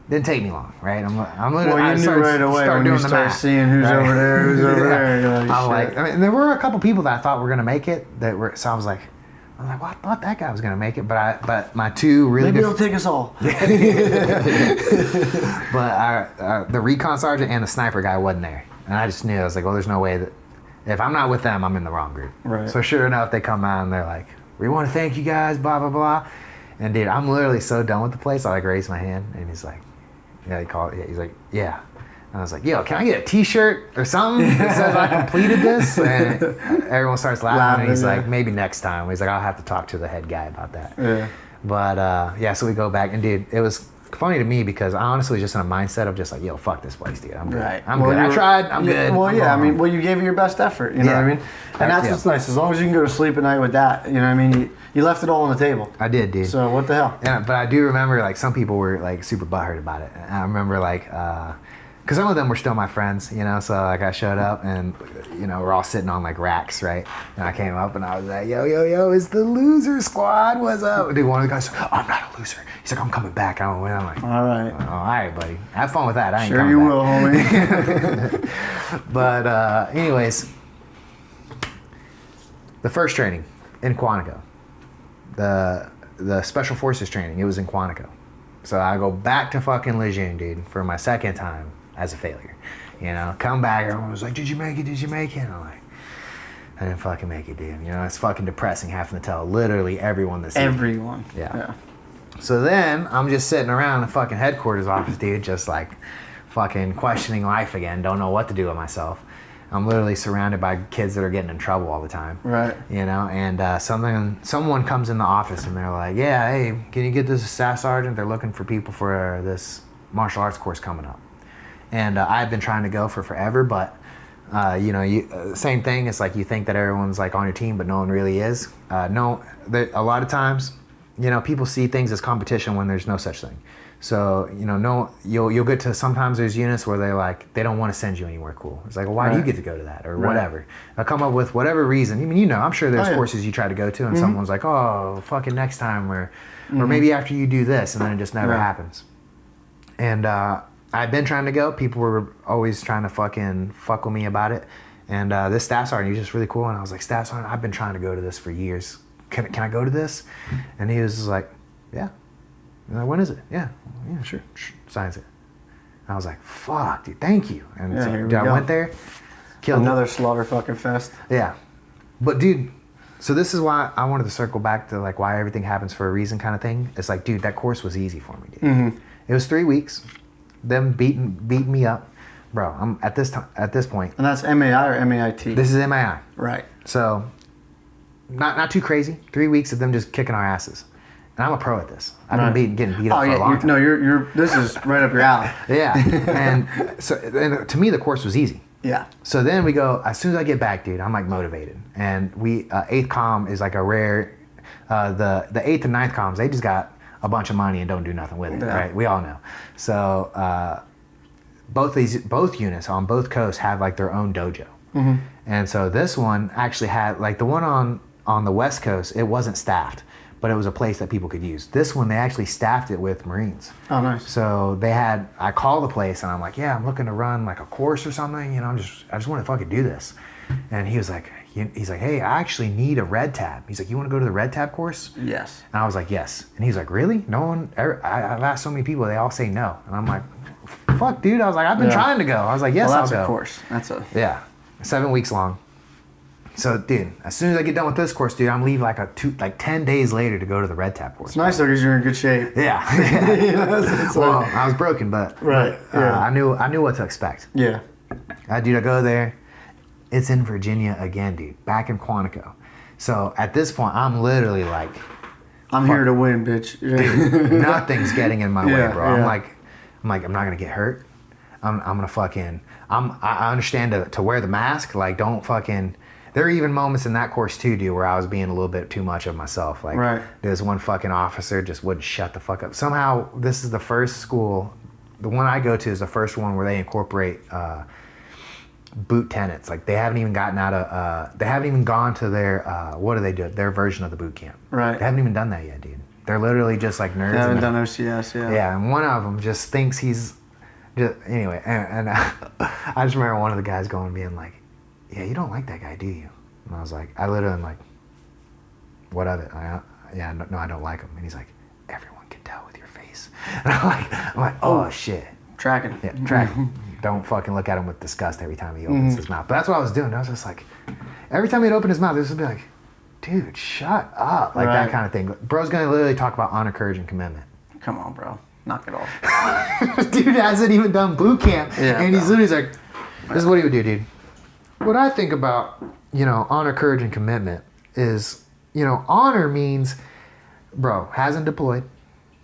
Didn't take me long, right? I'm literally. Well, you knew right away when you start seeing who's over there, who's over there. You're like, I'm like, I mean, there were a couple people that I thought were gonna make it. So I was like, well, I thought that guy was gonna make it, but my two really. Maybe he'll take us all. But the recon sergeant and the sniper guy wasn't there, and I just knew. I was like, well, there's no way that if I'm not with them, I'm in the wrong group. Right. So sure enough, they come out and they're like, we want to thank you guys, blah blah blah. And dude, I'm literally so done with the place. I like raise my hand, and he's like, yeah, he's like, yeah. And I was like, yo, can I get a t-shirt or something that says I completed this? And everyone starts laughing, and he's like, maybe next time. He's like, I'll have to talk to the head guy about that. Yeah. But so we go back, and dude, it was funny to me because I honestly was just in a mindset of just like, yo, fuck this place, dude. I'm good. Right. I'm good. I tried. I'm good. Well, I'm yeah. I going. mean, well, you gave it your best effort. You know what I mean? And that's what's nice. As long as you can go to sleep at night with that, you know what I mean? You left it all on the table. I did, dude. So what the hell? Yeah, but I do remember like some people were like super butthurt about it. And I remember like, because some of them were still my friends, you know. So like I showed up and you know we're all sitting on like racks, right? And I came up and I was like, yo, it's the loser squad. What's up? Dude, one of the guys, oh, I'm not a loser. He's like, I'm coming back. I don't win. I'm like, All right. oh, all right, buddy. Have fun with that. I ain't Sure coming you back. will, homie. But anyways, the first training in Quantico, the Special Forces training, it was in Quantico. So I go back to fucking Lejeune, dude, for my second time as a failure. You know, come back, everyone was like, did you make it? Did you make it? And I'm like, I didn't fucking make it, dude. You know, it's fucking depressing having to tell literally everyone this. Everyone. Yeah. So then I'm just sitting around the fucking headquarters office, dude, just like fucking questioning life again. Don't know what to do with myself. I'm literally surrounded by kids that are getting in trouble all the time. Right. You know, and someone comes in the office and they're like, yeah, hey, can you get this staff sergeant? They're looking for people for this martial arts course coming up. And I've been trying to go for forever, but you know, same thing. It's like you think that everyone's like on your team, but no one really is. A lot of times, you know, people see things as competition when there's no such thing. So, you know, you'll get to, sometimes there's units where they don't want to send you anywhere cool. It's like, well, why do you get to go to that or whatever? I'll come up with whatever reason. I mean, you know, I'm sure there's courses you try to go to and someone's like, oh, fucking next time or maybe after you do this, and then it just never happens. And I've been trying to go. People were always trying to fucking fuck with me about it. And this staff sergeant, he was just really cool. And I was like, staff sergeant, I've been trying to go to this for years. Can I go to this? And he was just like, yeah. And like, when is it? Yeah, sure. Signs it. And I was like, fuck, dude, thank you. And so, I went there, killed another slaughter fucking fest. Yeah. But dude, so this is why I wanted to circle back to like why everything happens for a reason kind of thing. It's like, dude, that course was easy for me, dude. Mm-hmm. It was 3 weeks. Them beating me up. Bro, I'm at this point. And that's MAI or MAIT? This is MAI. Right. So not too crazy. 3 weeks of them just kicking our asses. And I'm a pro at this. I've been getting beat up for a long time. No, you're this is right up your alley. Yeah. And to me the course was easy. Yeah. So then we go, as soon as I get back, dude, I'm like motivated. And we 8th comm is like a rare the 8th and 9th comms, they just got a bunch of money and don't do nothing with it, right? We all know. So both units on both coasts have like their own dojo. Mm-hmm. And so this one actually had, like the one on the West Coast, it wasn't staffed, but it was a place that people could use. This one, they actually staffed it with Marines. Oh, nice. So I called the place and I'm like, yeah, I'm looking to run like a course or something. You know, I just want to fucking do this. And he was like, hey, I actually need a red tab. He's like, you want to go to the red tab course? Yes. And I was like, yes. And he's like, really? No one, I've asked so many people, they all say no. And I'm like, fuck, dude. I was like, I've been trying to go. I was like, yes, I'll go. That's a course. Yeah, 7 weeks long. So, dude, as soon as I get done with this course, dude, I'm leaving like 10 days later to go to the red tab course. It's nice though because you're in good shape. Yeah. You know, well, I was broken, but I knew what to expect. Yeah. Dude, I go there. It's in Virginia again, dude. Back in Quantico. So at this point, I'm literally like, I'm here to win, bitch. Dude, nothing's getting in my way, bro. I'm like, I'm not gonna get hurt. I'm gonna fucking. I understand to wear the mask. Like, don't fucking. There are even moments in that course too, dude, where I was being a little bit too much of myself. Like, there's one fucking officer just wouldn't shut the fuck up. Somehow, this is the first school. The one I go to is the first one where they incorporate boot tenets. Like, they haven't even gotten out of. They haven't even gone to their. What do they do? Their version of the boot camp. Right. They haven't even done that yet, dude. They're literally just like nerds. They haven't done OCS, yeah. Yeah, and one of them just thinks he's. Anyway, and I just remember one of the guys going and being like, yeah, you don't like that guy, do you? And I was like, I literally am like, what of it? No, I don't like him. And he's like, everyone can tell with your face. And I'm like, oh shit. Tracking. Yeah, tracking. Don't fucking look at him with disgust every time he opens his mouth. But that's what I was doing. I was just like, every time he'd open his mouth, this would be like, dude, shut up. Like that kind of thing. Bro's gonna literally talk about honor, courage, and commitment. Come on, bro. Knock it off. Dude hasn't even done boot camp. Yeah, and he's literally like, this is what he would do, dude. What I think about, honor, courage, and commitment is, honor means, bro, hasn't deployed,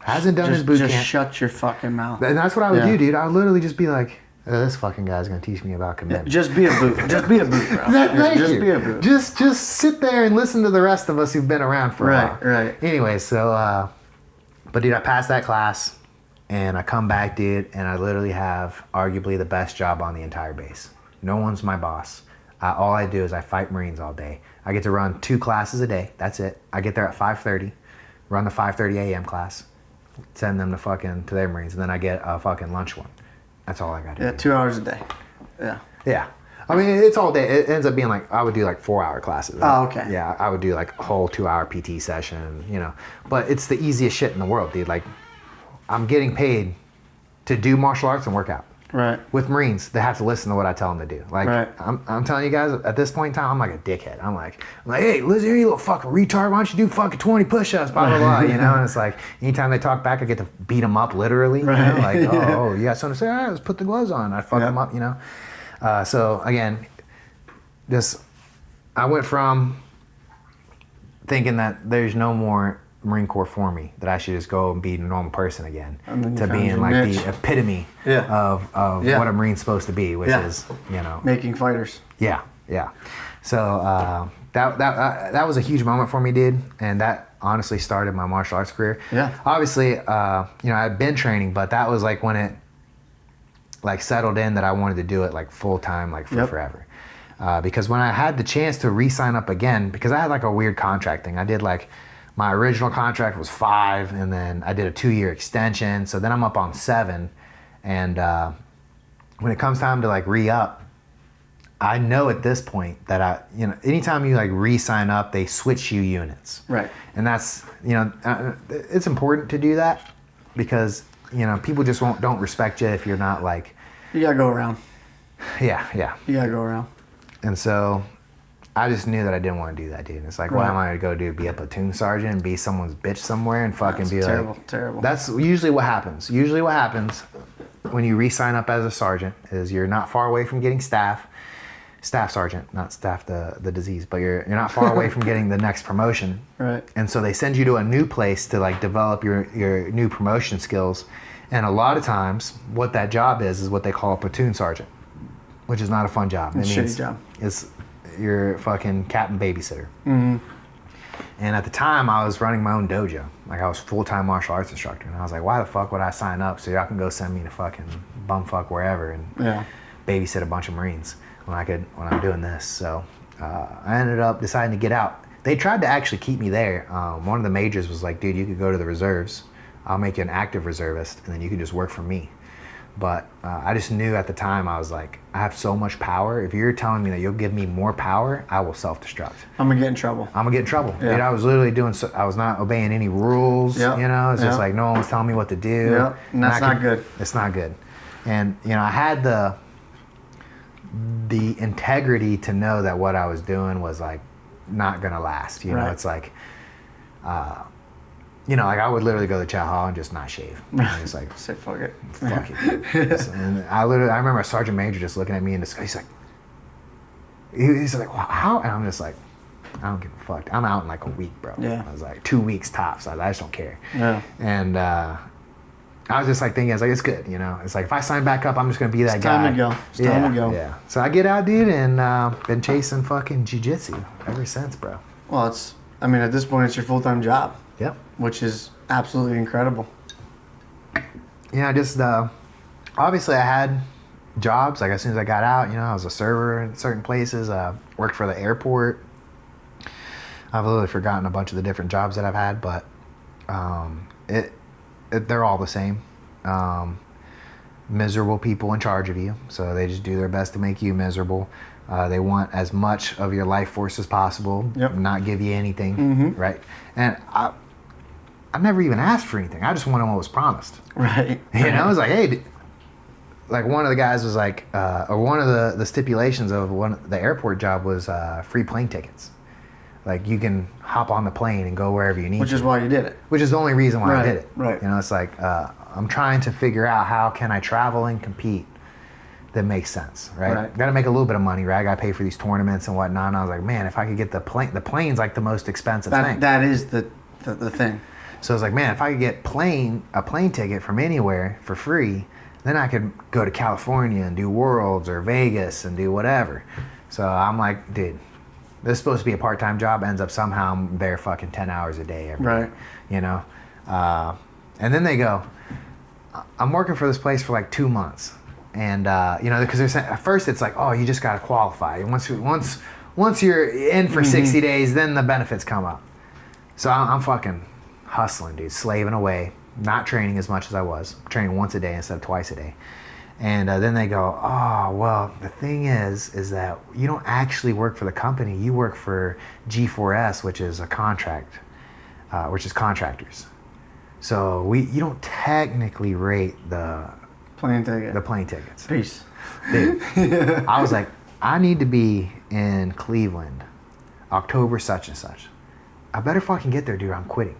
Hasn't done his boot Just camp. shut your fucking mouth. And that's what I would do, dude. I would literally just be like, this fucking guy's gonna teach me about commitment. Just be a boot. Just be a boot, bro. Thank just you. be a boot. Just sit there and listen to the rest of us who've been around for a while. Right. Anyway, so, but dude, I passed that class, and I come back, dude, and I literally have arguably the best job on the entire base. No one's my boss. All I do is I fight Marines all day. I get to run 2 classes a day. That's it. I get there at 5:30, run the 5:30 a.m. class, send them to their Marines, and then I get a fucking lunch one. That's all I got to do. Yeah, 2 hours a day. Yeah. Yeah. I mean, it's all day. It ends up being like, I would do like 4-hour classes. Oh, okay. Yeah, I would do like a whole 2-hour PT session, you know. But it's the easiest shit in the world, dude. Like, I'm getting paid to do martial arts and work out. Right. With Marines, they have to listen to what I tell them to do. Like, Right. I'm telling you guys, at this point in time, I'm like a dickhead. I'm like, hey, listen here, you little fucking retard. Why don't you do fucking 20 push-ups, blah, blah, blah, you know? And it's like, anytime they talk back, I get to beat them up literally, you know? Like, oh, you got something to say? All right, let's put the gloves on. I fuck them up, you know? So, again, I went from thinking that there's no more Marine Corps for me, that I should just go and be a normal person again, to being like niche. the epitome of what a Marine's supposed to be, which is, you know, making fighters. Yeah. So that was a huge moment for me, dude, and that honestly started my martial arts career. Yeah. Obviously, you know, I'd been training, but that was like when it like settled in that I wanted to do it like full time, like for forever. Because when I had the chance to re-sign up again, because I had like a weird contract thing. I did like, my original contract was 5, and then I did a 2-year extension. So then I'm up on 7. And when it comes time to like re-up, I know at this point that anytime you like re-sign up, they switch you units. Right. And that's, you know, it's important to do that because, you know, people just don't respect you if you're not like. You gotta go around. Yeah. You gotta go around. And so I just knew that I didn't want to do that, dude. It's like, what am I going to go do? Be a platoon sergeant and be someone's bitch somewhere and fucking be like... Terrible. That's usually what happens. Usually what happens when you re-sign up as a sergeant is you're not far away from getting staff sergeant, not staff the disease, but you're not far away from getting the next promotion. Right. And so they send you to a new place to like develop your new promotion skills. And a lot of times what that job is what they call a platoon sergeant, which is not a fun job. It's a shitty job. It's your fucking captain babysitter. Mm-hmm. And at the time, I was running my own dojo. Like, I was full-time martial arts instructor. And I was like, why the fuck would I sign up so y'all can go send me to fucking bumfuck wherever and babysit a bunch of Marines when I'm doing this? So I ended up deciding to get out. They tried to actually keep me there. One of the majors was like, dude, you could go to the reserves. I'll make you an active reservist, and then you can just work for me. But I just knew at the time, I was like, I have so much power. If you're telling me that you'll give me more power, I will self-destruct. I'm going to get in trouble. Yeah. Dude, I was literally I was not obeying any rules, you know? It's just like no one was telling me what to do. Yeah. And that's not good. It's not good. And, you know, I had the integrity to know that what I was doing was like not going to last. You know, it's like... you know, like I would literally go to chow hall and just not shave. And it's like, say fuck it. Fuck it. And I remember a sergeant major just looking at me and he's like, well, how? And I'm just like, I don't give a fuck. I'm out in like a week, bro. Yeah. I was like 2 weeks tops. I just don't care. Yeah. And I was just like thinking, I was like, it's good, you know. It's like if I sign back up, I'm just gonna be that guy. It's time to go. Yeah. So I get out, dude, and been chasing fucking jiu-jitsu ever since, bro. Well, at this point, it's your full-time job. Yep. Which is absolutely incredible. Yeah, I just obviously I had jobs. Like as soon as I got out, you know, I was a server in certain places. Worked for the airport. I've literally forgotten a bunch of the different jobs that I've had, but they're all the same. Miserable people in charge of you, so they just do their best to make you miserable. They want as much of your life force as possible, not give you anything, right? And I never even asked for anything. I just wanted what was promised. Right. You know, I was like, hey, like one of the guys was like, or one of the stipulations of the airport job was free plane tickets. Like you can hop on the plane and go wherever you need to. Which is why you did it. Which is the only reason why I did it. Right. You know, it's like, I'm trying to figure out how can I travel and compete that makes sense, right? Got to make a little bit of money, right? I got to pay for these tournaments and whatnot. And I was like, man, if I could get the plane's like the most expensive thing. That is the thing. So I was like, man, if I could get a plane ticket from anywhere for free, then I could go to California and do Worlds or Vegas and do whatever. So I'm like, dude, this is supposed to be a part-time job. Ends up somehow I'm there fucking 10 hours a day every day, you know? And then they go, I'm working for this place for like 2 months. And, you know, because at first it's like, oh, you just got to qualify. Once you're in for 60 days, then the benefits come up. So I'm fucking hustling, dude, slaving away, not training as much as I was, training once a day instead of twice a day. And then they go, oh, well, the thing is that you don't actually work for the company. You work for G4S, which is a contract, which is contractors. So you don't technically rate the plane tickets. Peace. Dude, I was like, I need to be in Cleveland, October such and such. I better fucking get there, dude. I'm quitting.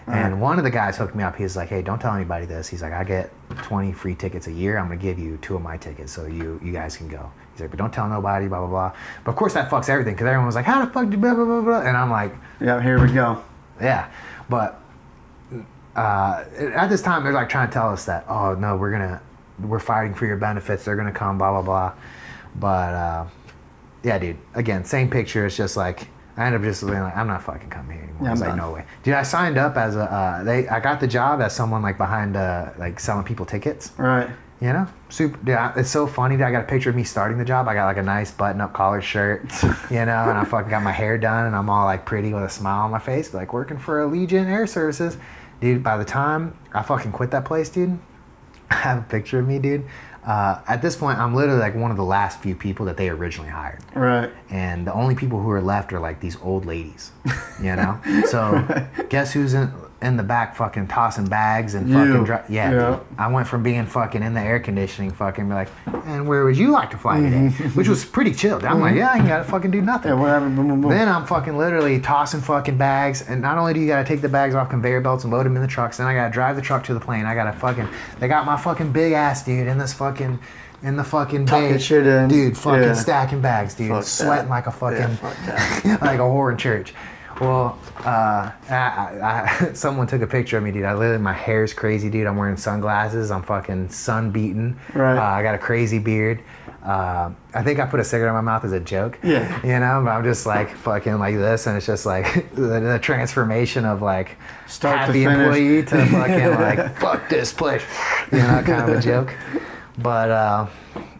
And one of the guys hooked me up. He was like, hey, don't tell anybody this. He's like, I get 20 free tickets a year. I'm going to give you 2 of my tickets so you guys can go. He's like, but don't tell nobody, blah, blah, blah. But of course that fucks everything because everyone was like, how the fuck do blah, blah, blah, blah. And I'm like, yeah, here we go. Yeah. But at this time, they're like trying to tell us that, oh, no, we're fighting for your benefits. They're going to come, blah, blah, blah. But yeah, dude, again, same picture. It's just like, I ended up just being like, I'm not fucking coming here anymore. Yeah, I was like, no way. Dude, I signed up as I got the job as someone like behind like selling people tickets. Right. You know? Super. Dude, it's so funny. Dude, I got a picture of me starting the job. I got like a nice button-up collared shirt, you know, and I fucking got my hair done and I'm all like pretty with a smile on my face, like working for Allegiant Air Services. Dude, by the time I fucking quit that place, dude, I have a picture of me, dude. At this point, I'm literally like one of the last few people that they originally hired. Right. And the only people who are left are like these old ladies, you know? So guess who's in the back fucking tossing bags and fucking... Yeah. Dude, I went from being fucking in the air conditioning fucking be like, and where would you like to fly today? Which was pretty chill. I'm like, yeah, I ain't gotta fucking do nothing. Yeah, whatever. Boom, boom, boom. Then I'm fucking literally tossing fucking bags, and not only do you gotta take the bags off conveyor belts and load them in the trucks, then I gotta drive the truck to the plane. They got my fucking big ass, dude, in the fucking bay. Shit in. Dude, fucking stacking bags, dude. Fuck sweating that. Like a fucking, like a whore in church. Well, someone took a picture of me, dude. My hair's crazy, dude. I'm wearing sunglasses. I'm fucking sun beaten. Right. I got a crazy beard. I think I put a cigarette in my mouth as a joke. Yeah. You know, but I'm just like fucking like this, and it's just like the transformation of like happy employee to fucking like fuck this place. You know, kind of a joke. But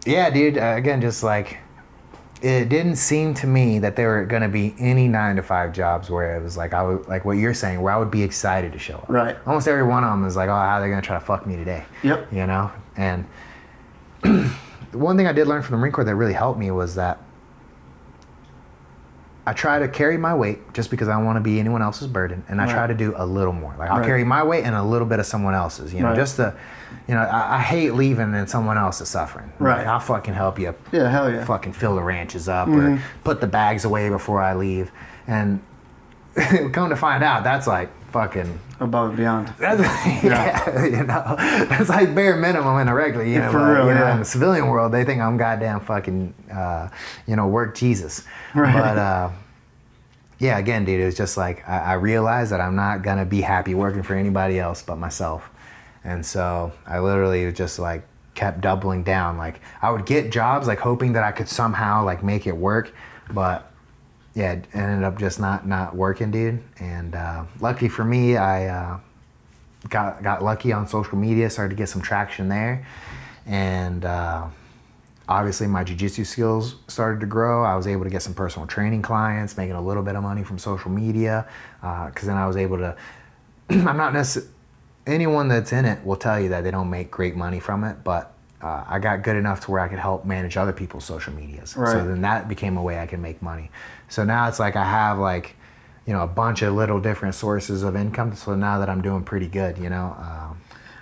yeah, dude. Again, just like. It didn't seem to me that there were going to be any 9-to-5 jobs where it was like I would, like what you're saying, where I would be excited to show up. Right. Almost every one of them is like, oh, how are they going to try to fuck me today? Yep. You know? And one thing I did learn from the Marine Corps that really helped me was that I try to carry my weight just because I don't want to be anyone else's burden, and I try to do a little more. Like I'll carry my weight and a little bit of someone else's. You know, just to, you know, I hate leaving and someone else is suffering. Right. Like, I'll fucking help you. Yeah, hell yeah. Fucking fill the ranches up or put the bags away before I leave, and come to find out, that's like fucking above and beyond. That's like, yeah, you know, that's like bare minimum in a regular. You know, for real, you know, in the civilian world, they think I'm goddamn fucking, you know, work Jesus. Right. But yeah, again, dude, it was just like I realized that I'm not gonna be happy working for anybody else but myself, and so I literally just like kept doubling down. Like I would get jobs, like hoping that I could somehow like make it work, but yeah, it ended up just not working, dude. And lucky for me, I got lucky on social media, started to get some traction there, and obviously my jiu-jitsu skills started to grow. I was able to get some personal training clients, making a little bit of money from social media, because then I was able to, I'm not necessarily, anyone that's in it will tell you that they don't make great money from it, but I got good enough to where I could help manage other people's social medias. Right. So then that became a way I could make money. So now it's like I have like, you know, a bunch of little different sources of income. So now that I'm doing pretty good, you know.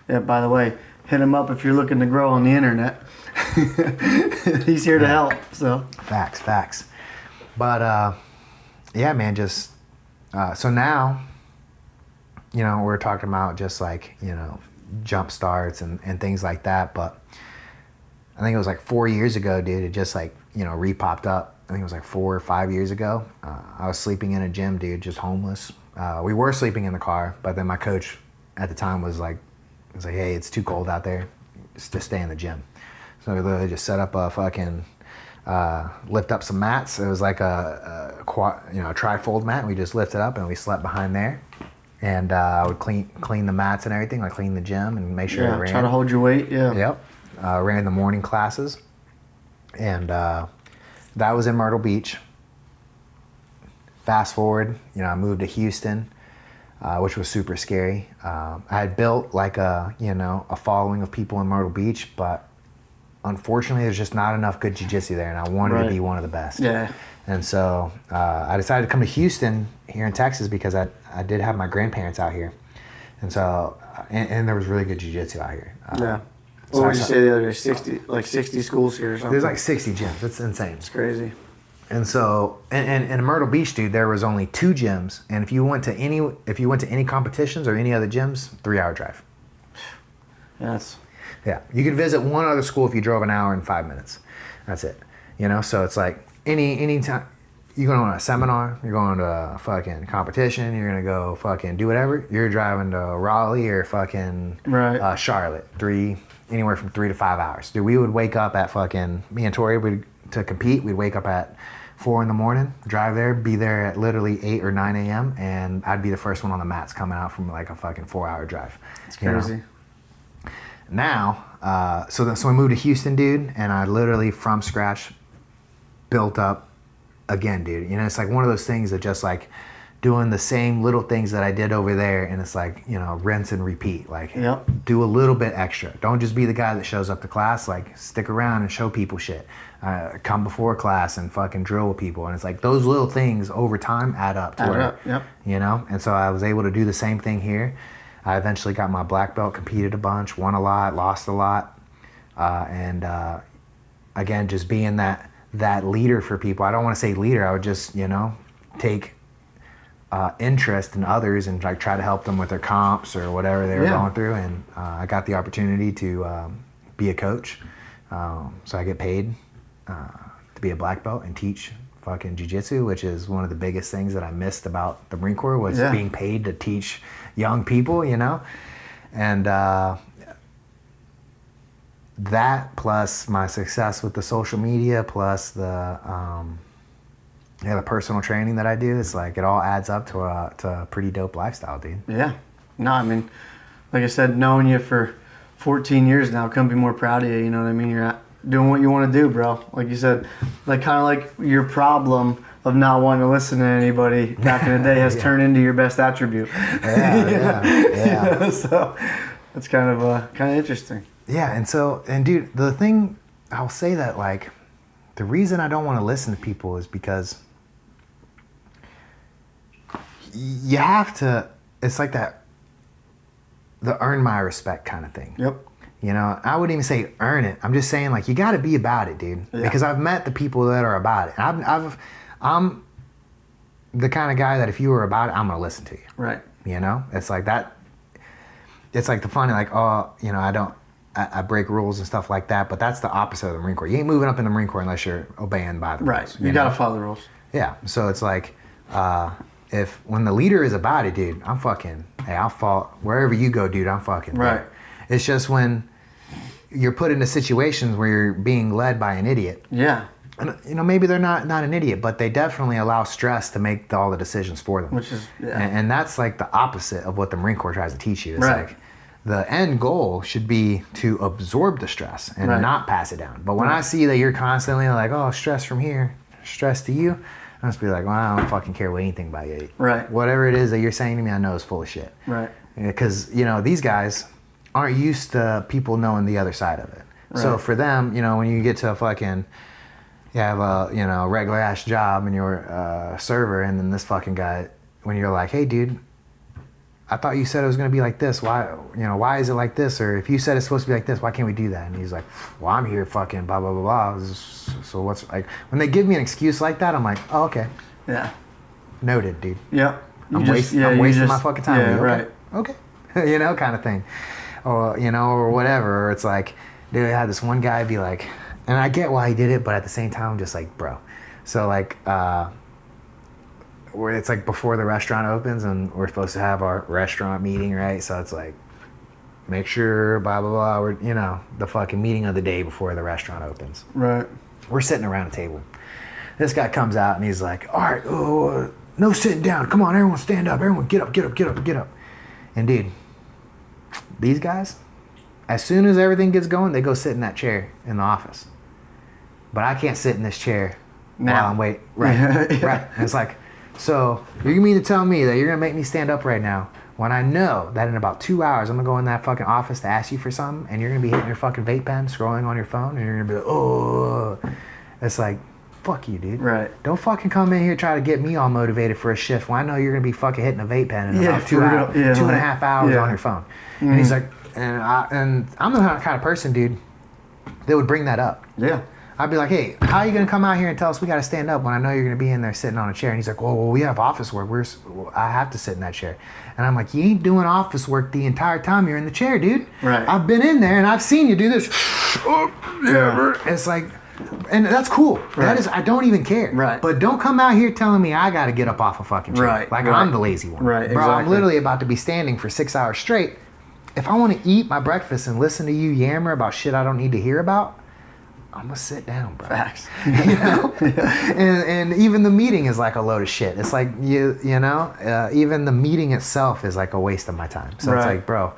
Yeah, by the way, hit him up if you're looking to grow on the internet. He's here to help. So Facts. But yeah, man, just so now, you know, we're talking about just like, you know, jump starts and things like that. But I think it was like 4 years ago, dude, it just like, you know, re-popped up. I think it was like 4 or 5 years ago. I was sleeping in a gym, dude, just homeless. We were sleeping in the car, but then my coach at the time was like, hey, it's too cold out there. Just stay in the gym. So we literally just set up a fucking, lift up some mats. It was like a trifold mat. We just lifted up and we slept behind there. And I would clean the mats and everything, like clean the gym and make sure it ran. Try to hold your weight, yeah. Yep. Ran the morning classes. And that was in Myrtle Beach. Fast forward, I moved to Houston, which was super scary. I had built like a following of people in Myrtle Beach, but unfortunately there's just not enough good jiu-jitsu there, and I wanted to be one of the best. Yeah. And so I decided to come to Houston here in Texas because I did have my grandparents out here. And so, and there was really good jiu-jitsu out here. Yeah. What would you say the other day? 60 schools here or something? There's like 60 gyms. It's insane. It's crazy. And so, and in Myrtle Beach, dude, there was only 2 gyms. And if you went to any competitions or any other gyms, 3-hour drive. Yeah. You could visit one other school if you drove an hour and 5 minutes. That's it. So it's like any time you're going on a seminar, you're going to a fucking competition, you're going to go fucking do whatever, you're driving to Raleigh or fucking Charlotte, anywhere from 3 to 5 hours. Dude, we would wake up at fucking, me and Tori, to compete, we'd wake up at 4 in the morning, drive there, be there at literally 8 or 9 a.m. and I'd be the first one on the mats coming out from like a fucking 4-hour drive. It's crazy. Now, so we moved to Houston, dude, and I literally from scratch built up again, dude. It's like one of those things that just like doing the same little things that I did over there, and it's like, rinse and repeat. Like, do a little bit extra. Don't just be the guy that shows up to class. Like, stick around and show people shit. Come before class and fucking drill with people. And it's like those little things over time add up to And so I was able to do the same thing here. I eventually got my black belt, competed a bunch, won a lot, lost a lot. And again, just being that leader for people. I don't want to say leader. I would just, take interest in others and like try to help them with their comps or whatever they were going through. And I got the opportunity to be a coach. So I get paid to be a black belt and teach fucking jiu-jitsu, which is one of the biggest things that I missed about the Marine Corps was being paid to teach young people, and that plus my success with the social media plus the personal training that I do, it's like it all adds up to a pretty dope lifestyle, dude. Yeah. No, I mean, like I said, knowing you for 14 years now, couldn't be more proud of you. You know what I mean? You're doing what you want to do, bro. Like you said, like kind of like your problem of not wanting to listen to anybody back in the day has turned into your best attribute. Yeah. So that's kind of interesting. Yeah, and dude, the thing I'll say that like the reason I don't want to listen to people is because you have to. It's like the earn my respect kind of thing. Yep. I wouldn't even say earn it. I'm just saying like you got to be about it, dude. Yeah. Because I've met the people that are about it. I'm the kind of guy that if you were about it, I'm gonna listen to you. Right. It's like that. It's like the funny like I break rules and stuff like that, but that's the opposite of the Marine Corps. You ain't moving up in the Marine Corps unless you're obeying by the rules. Right. You gotta follow the rules. Yeah. So it's like when the leader is about it, dude, I'm fucking. Hey, I'll fall wherever you go, dude. I'm fucking. Right. There. It's just when you're put into situations where you're being led by an idiot. Yeah. And maybe they're not an idiot, but they definitely allow stress to make all the decisions for them. Which is and that's like the opposite of what the Marine Corps tries to teach you. It's like the end goal should be to absorb the stress and not pass it down. But when I see that you're constantly like, oh, stress from here, stress to you, I just be like, well, I don't fucking care what anything about you. Right. Whatever it is that you're saying to me, I know is full of shit. Right. Because these guys aren't used to people knowing the other side of it. Right. So for them, when you get to a fucking, you have a regular ass job and you're a server, and then this fucking guy, when you're like, hey dude, I thought you said it was gonna be like this. Why is it like this? Or if you said it's supposed to be like this, why can't we do that? And he's like, well, I'm here fucking blah blah blah blah. So what's like when they give me an excuse like that, I'm like, oh okay. Yeah. Noted, dude. Yep. I'm wasting my fucking time. Yeah, okay? right. Okay. Kind of thing. Or, or whatever. Or it's like, dude, I had this one guy be like, and I get why he did it, but at the same time, I'm just like, bro. So like, where it's like before the restaurant opens and we're supposed to have our restaurant meeting, right? So it's like, make sure, blah, blah, blah. We're, you know, the fucking meeting of the day before the restaurant opens. Right. We're sitting around a table. This guy comes out and he's like, all right, no sitting down. Come on, everyone stand up. Everyone get up, get up, get up, get up. And dude, these guys, as soon as everything gets going, they go sit in that chair in the office. But I can't sit in this chair while I'm waiting. Right, yeah. Right. And it's like, so you mean to tell me that you're going to make me stand up right now when I know that in about 2 hours I'm going to go in that fucking office to ask you for something and you're going to be hitting your fucking vape pen, scrolling on your phone, and you're going to be like, oh. It's like, fuck you, dude. Right. Don't fucking come in here try to get me all motivated for a shift when I know you're going to be fucking hitting a vape pen in about 2.5 hours on your phone. Mm-hmm. And he's like, and I'm the kind of person, dude, that would bring that up. Yeah. I'd be like, hey, how are you going to come out here and tell us we got to stand up when I know you're going to be in there sitting on a chair? And he's like, well, we have office work. I have to sit in that chair. And I'm like, you ain't doing office work the entire time you're in the chair, dude. Right. I've been in there and I've seen you do this. It's like, and that's cool. Right. That is, I don't even care. Right. But don't come out here telling me I got to get up off a fucking chair. Right. Like I'm the lazy one. Right, Bro, exactly. I'm literally about to be standing for 6 hours straight. If I want to eat my breakfast and listen to you yammer about shit I don't need to hear about, I'm gonna sit down, bro. Facts. You know? and even the meeting is like a load of shit. It's like you know, even the meeting itself is like a waste of my time. So It's like, bro,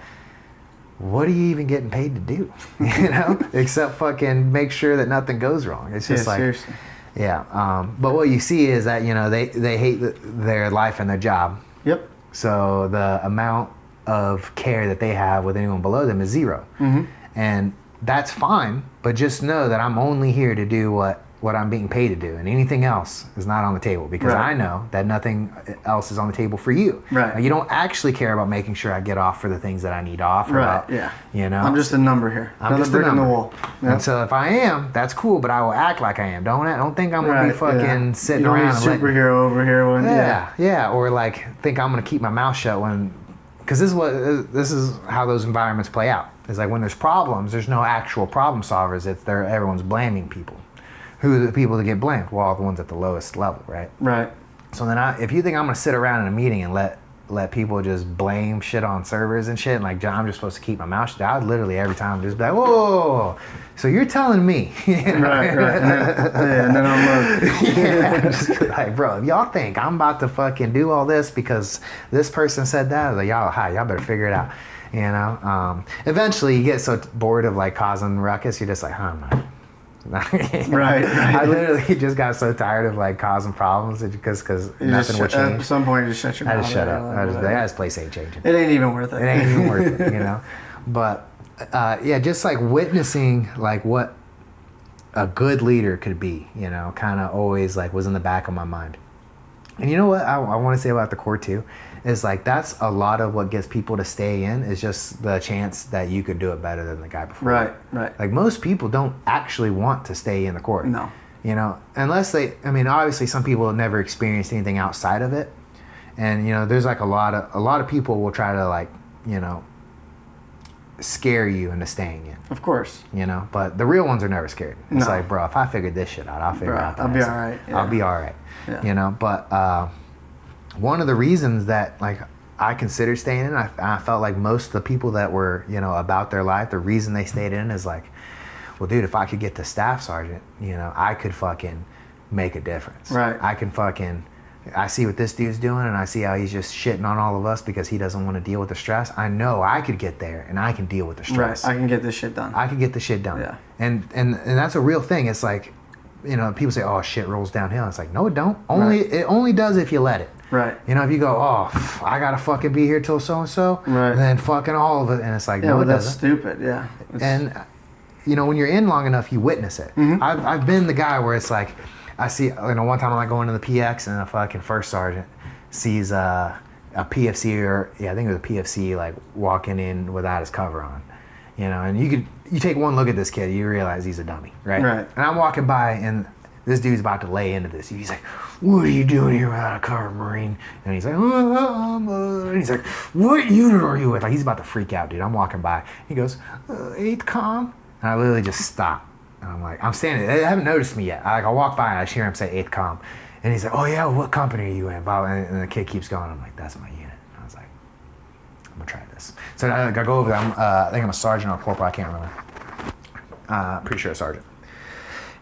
what are you even getting paid to do? You know, except fucking make sure that nothing goes wrong. It's just like, seriously. Yeah. But what you see is that, you know, they hate their life and their job. Yep. So the amount of care that they have with anyone below them is zero. Mm-hmm. And that's fine, but just know that I'm only here to do what I'm being paid to do, and anything else is not on the table, because I know that nothing else is on the table for you. Right. Like, you don't actually care about making sure I get off for the things that I need off. Right. Yeah. You know, I'm just a number here. I'm just a brick in the number. wall. Yep. And so if I am, that's cool, but I will act like I am. Don't think I'm gonna be fucking sitting you don't around. Need a superhero over here when yeah, or like think I'm gonna keep my mouth shut when, because this is how those environments play out. It's like when there's problems, there's no actual problem solvers. Everyone's blaming people. Who are the people that get blamed? Well, the ones at the lowest level, right? Right. So then if you think I'm gonna sit around in a meeting and let people just blame shit on servers and shit, and like I'm just supposed to keep my mouth shut, I'd literally every time just be like, whoa, so you're telling me, you know? Right. And then I'm just like, bro, if y'all think I'm about to fucking do all this because this person said that, I was like, y'all better figure it out, you know? Eventually you get so bored of like causing ruckus, you're just like, I'm not. Right. I literally just got so tired of like causing problems because nothing would change. At some point, you just shut your mouth. I just shut up. This place ain't changing. It ain't even worth it. It ain't even worth it, you know. But yeah, just like witnessing like what a good leader could be, you know, kind of always like was in the back of my mind. And you know what I want to say about the core too is like that's a lot of what gets people to stay in is just the chance that you could do it better than the guy before. Right. Like most people don't actually want to stay in the core. No. You know, unless obviously some people have never experienced anything outside of it. And, you know, there's like a lot of people will try to like, you know, scare you into staying in. Of course. You know, but the real ones are never scared. It's No. like, bro, if I figured this shit out, I'll figure out the I'll be rest. all right. Yeah. I'll be all right. Yeah. You know, but one of the reasons that like I considered staying in, I felt like most of the people that were, you know, about their life, the reason they stayed in is like, well, dude, if I could get to staff sergeant, you know, I could fucking make a difference. Right. I see what this dude's doing, and I see how he's just shitting on all of us because he doesn't want to deal with the stress. I know I could get there, and I can deal with the stress. Right. I can get this shit done. I can get the shit done. Yeah. And that's a real thing. It's like, you know, people say, oh, shit rolls downhill. It's like, no, it don't. It only does if you let it. Right. You know, if you go, oh, I gotta fucking be here till so-and-so, right. then fucking all of it, and it's like, no, it that's doesn't. stupid. Yeah. And you know, when you're in long enough, you witness it. Mm-hmm. I've been the guy where it's like, I see, you know, one time I'm like going to the PX and a fucking first sergeant sees a PFC I think it was a PFC like walking in without his cover on, you know, and you take one look at this kid, you realize he's a dummy, right? Right. And I'm walking by and this dude's about to lay into this. He's like, what are you doing here without a cover, Marine? And he's like, and he's like, what unit are you with? Like he's about to freak out, dude. I'm walking by. He goes, 8th comm. And I literally just stop. And I'm like, I'm standing there. They haven't noticed me yet. I walk by and I hear him say 8th comm. And he's like, oh yeah, what company are you in? And the kid keeps going. I'm like, that's my unit. And I was like, I'm gonna try this. So I go over there. I think I'm a sergeant or a corporal. I can't remember. Pretty sure a sergeant.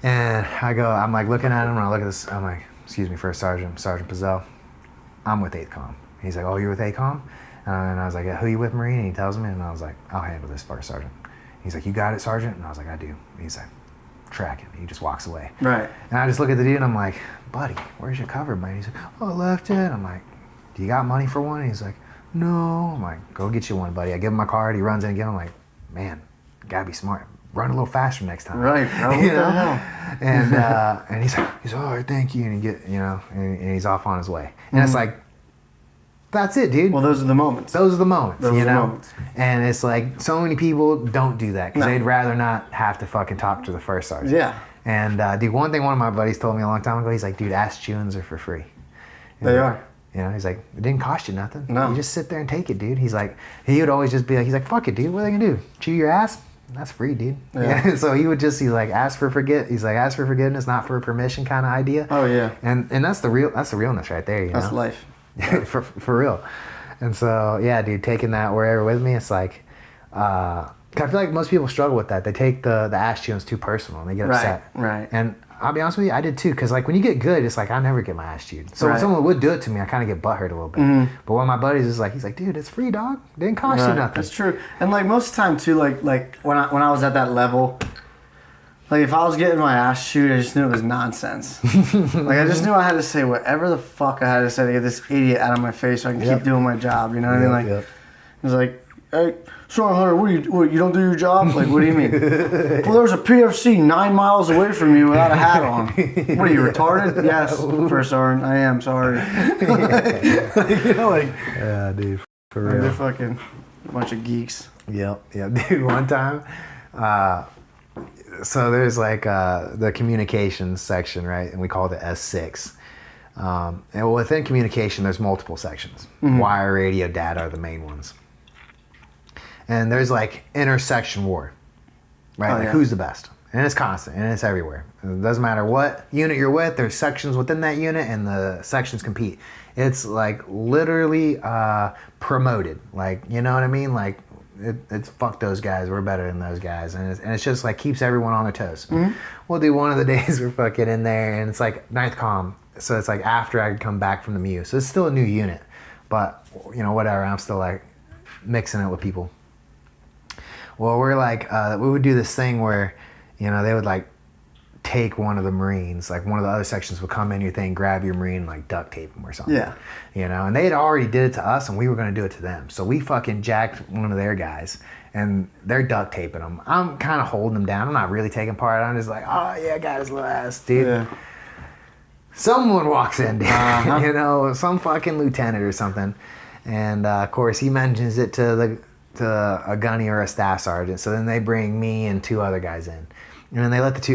And I'm like looking at him, and I look at this. I'm like, excuse me, First Sergeant Pizzell. I'm with 8th Com. He's like, oh, you're with 8th Com? And I was like, yeah, who you with, Marine? And he tells me, and I was like, I'll handle this, First Sergeant. He's like, you got it, Sergeant? And I was like, I do. And he's like, track it. He just walks away. Right. And I just look at the dude, and I'm like, buddy, where's your cover, man? He's like, oh, I left it. I'm like, do you got money for one? And he's like, no. I'm like, go get you one, buddy. I give him my card. He runs in again. I'm like, man, you gotta be smart. Run a little faster next time. Right, bro. What the hell? And he's like, all right, thank you. And and he's off on his way. And it's like, that's it, dude. Well, those are the moments. Those are the moments, Those are the moments. And it's like, so many people don't do that because they'd rather not have to fucking talk to the first sergeant. Yeah. And dude, one thing one of my buddies told me a long time ago, he's like, dude, ass chewings are for free. They are. He's like, it didn't cost you nothing. No. You just sit there and take it, dude. He's like, he would always just be like, he's like, fuck it, dude. What are they gonna do? Chew your ass? That's free, dude. Yeah. So he's like, ask for forgiveness, not for permission kind of idea. Oh yeah. And that's the realness right there. That's life. for real. And so, yeah, dude, taking that wherever with me, it's like, I feel like most people struggle with that. They take the ass chewings too personal and they get upset. Right. And I'll be honest with you, I did too. Because like when you get good, it's like I never get my ass chewed. So when someone would do it to me, I kind of get butthurt a little bit. Mm-hmm. But one of my buddies is like, he's like, dude, it's free, dog. It didn't cost you nothing. That's true. And like most of the time too, like when I was at that level, like if I was getting my ass chewed, I just knew it was nonsense. Like I just knew I had to say whatever the fuck I had to say to get this idiot out of my face so I can keep doing my job. You know what I mean? Like it was like, hey, Sergeant Hunter, you don't do your job? Like, what do you mean? Well, there's a PFC 9 miles away from you without a hat on. What are you, retarded? Yes, First Sergeant, I am, sorry. Yeah, dude, for real. They're fucking a bunch of geeks. Yep, dude, one time, so there's like the communications section, right? And we call it S6. And within communication, there's multiple sections. Mm-hmm. Wire, radio, data are the main ones. And there's like intersection war, right? Who's the best? And it's constant and it's everywhere. It doesn't matter what unit you're with, there's sections within that unit and the sections compete. It's like literally promoted. Like, you know what I mean? Like it's fuck those guys, we're better than those guys. And it's just like keeps everyone on their toes. Mm-hmm. We'll do one of the days we're fucking in there and it's like 9th Com. So it's like after I come back from the MU. So it's still a new unit. But, whatever, I'm still like mixing it with people. Well, we're like, we would do this thing where, they would like take one of the Marines, like one of the other sections would come in your thing, grab your Marine, like duct tape him or something. Yeah. And they had already did it to us and we were going to do it to them. So we fucking jacked one of their guys and they're duct taping him. I'm kind of holding him down. I'm not really taking part. I'm just like, oh yeah, I got his little ass, dude. Yeah. Someone walks in, dude. Uh-huh. Some fucking lieutenant or something. And of course he mentions it to a gunny or a staff sergeant. So then they bring me and 2 other guys in. And then they're like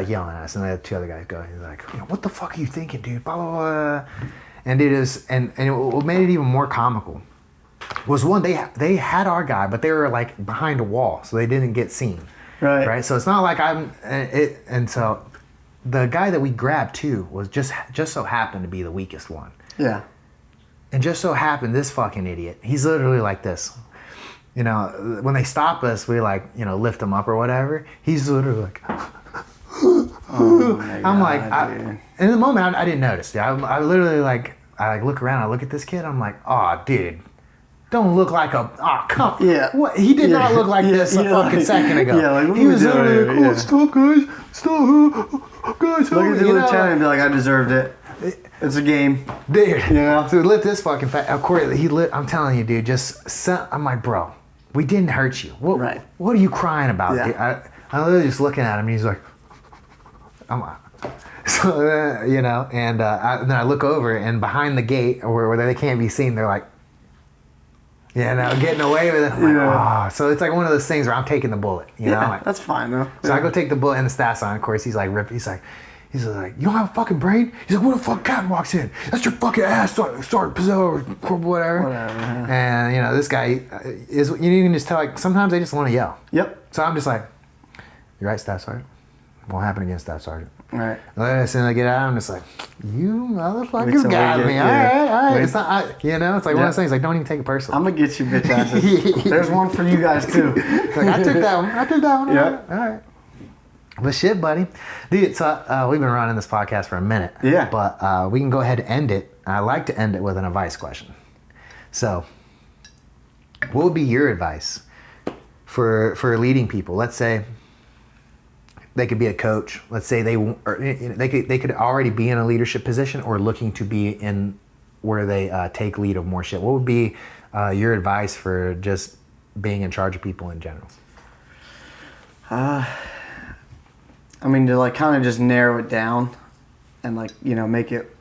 yelling at us, and they let 2 other guys go. And he's like, what the fuck are you thinking, dude? Blah, blah, blah. And it is, and what made it even more comical was one, they had our guy, but they were like behind a wall, so they didn't get seen. Right? So it's not like and so the guy that we grabbed too was just so happened to be the weakest one. Yeah. And just so happened, this fucking idiot, he's literally like this. When they stop us, we like, lift him up or whatever. He's literally like, oh my God, I'm like, in the moment, I didn't notice. Dude. I literally I look around, I look at this kid, I'm like, oh, dude, don't look like come. Yeah. What? He did not look like this a fucking second ago. Yeah, like, he was literally like, stop, guys, stop, guys. Look at the lieutenant and be like, I deserved it. It's a game. Dude. So we lit this fucking of course, I'm telling you, dude, I'm like, bro. We didn't hurt you. What are you crying about? Yeah. I'm literally just looking at him, and he's like, I'm like, so and then I look over, and behind the gate, where they can't be seen, they're like, getting away with it. I'm like, so it's like one of those things where I'm taking the bullet. Like, that's fine though. So I go take the bullet and the staff sign. Of course, he's like, He's like, you don't have a fucking brain? He's like, what the fuck captain walks in? That's your fucking ass, Sergeant Pizzell or whatever. And, this guy is, you can just tell, like, sometimes they just want to yell. Yep. So I'm just like, you right, Staff Sergeant? Won't happen again, Staff Sergeant. Right. And as soon as I get out, I'm just like, you Wait motherfuckers till we got get- me. yeah. All right. Wait. It's not, it's like one of those things, like, don't even take it personally. I'm gonna get you, bitch asses. There's one for you guys too. Like, I took that one. Yeah. All right. But shit, buddy. Dude, so we've been running this podcast for a minute. Yeah. But we can go ahead and end it. I like to end it with an advice question. So, what would be your advice for leading people? Let's say they could be a coach. Let's say they could already be in a leadership position or looking to be in where they take lead of more shit. What would be your advice for just being in charge of people in general? I mean, to like kind of just narrow it down and like, you know, make it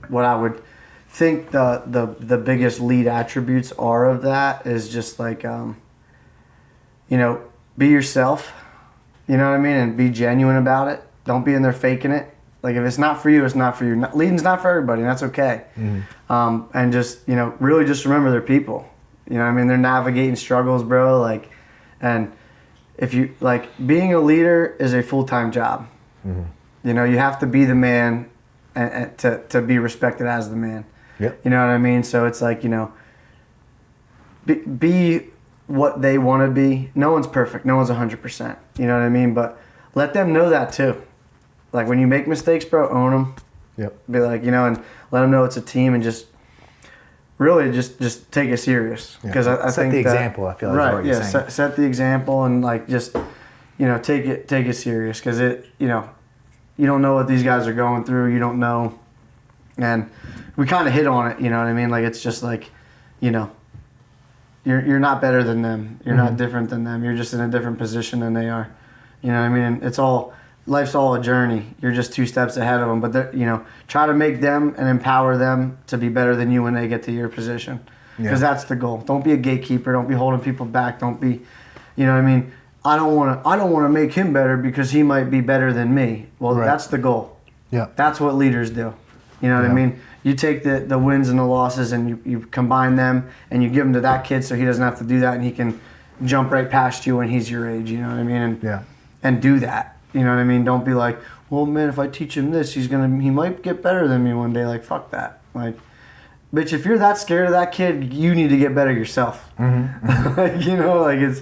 what I would think the biggest lead attributes are of that is just like, you know, be yourself, you know what I mean? And be genuine about it. Don't be in there faking it. Like if it's not for you, it's not for you. Leading's not for everybody, and that's okay. Mm-hmm. And just, you know, really just remember they're people. You know what I mean? They're navigating struggles, bro. Like, and if you like being a leader is a full-time job. Mm-hmm. You know, you have to be the man and to be respected as the man. Yep. You know what I mean? So it's like, you know, be what they want to be. No one's perfect. No one's 100%. You know what I mean? But let them know that too. Like when you make mistakes, bro, own them. Yep. Be like, you know, and let them know it's a team and just really just take it serious. Because I set think the that, example. I feel like right. is what you're Yeah. saying. Set the example and like just, you know, take it serious because it, you know, you don't know what these guys are going through. You don't know, and we kind of hit on it. You know what I mean? Like it's just like, you know, you're not better than them. You're not different than them. You're just in a different position than they are. You know what I mean? And it's all life's all a journey. You're just 2 steps ahead of them. But you know, try to make them and empower them to be better than you when they get to your position. Because that's the goal. Don't be a gatekeeper. Don't be holding people back. Don't be, you know what I mean? I don't want to make him better because he might be better than me. Well, that's the goal. Yeah. That's what leaders do. You know what I mean? You take the wins and the losses and you combine them and you give them to that kid so he doesn't have to do that and he can jump right past you when he's your age. You know what I mean? And do that. You know what I mean? Don't be like, well, man, if I teach him this, he might get better than me one day. Like, fuck that. Like, bitch, if you're that scared of that kid, you need to get better yourself. Mm-hmm. Like, you know, like it's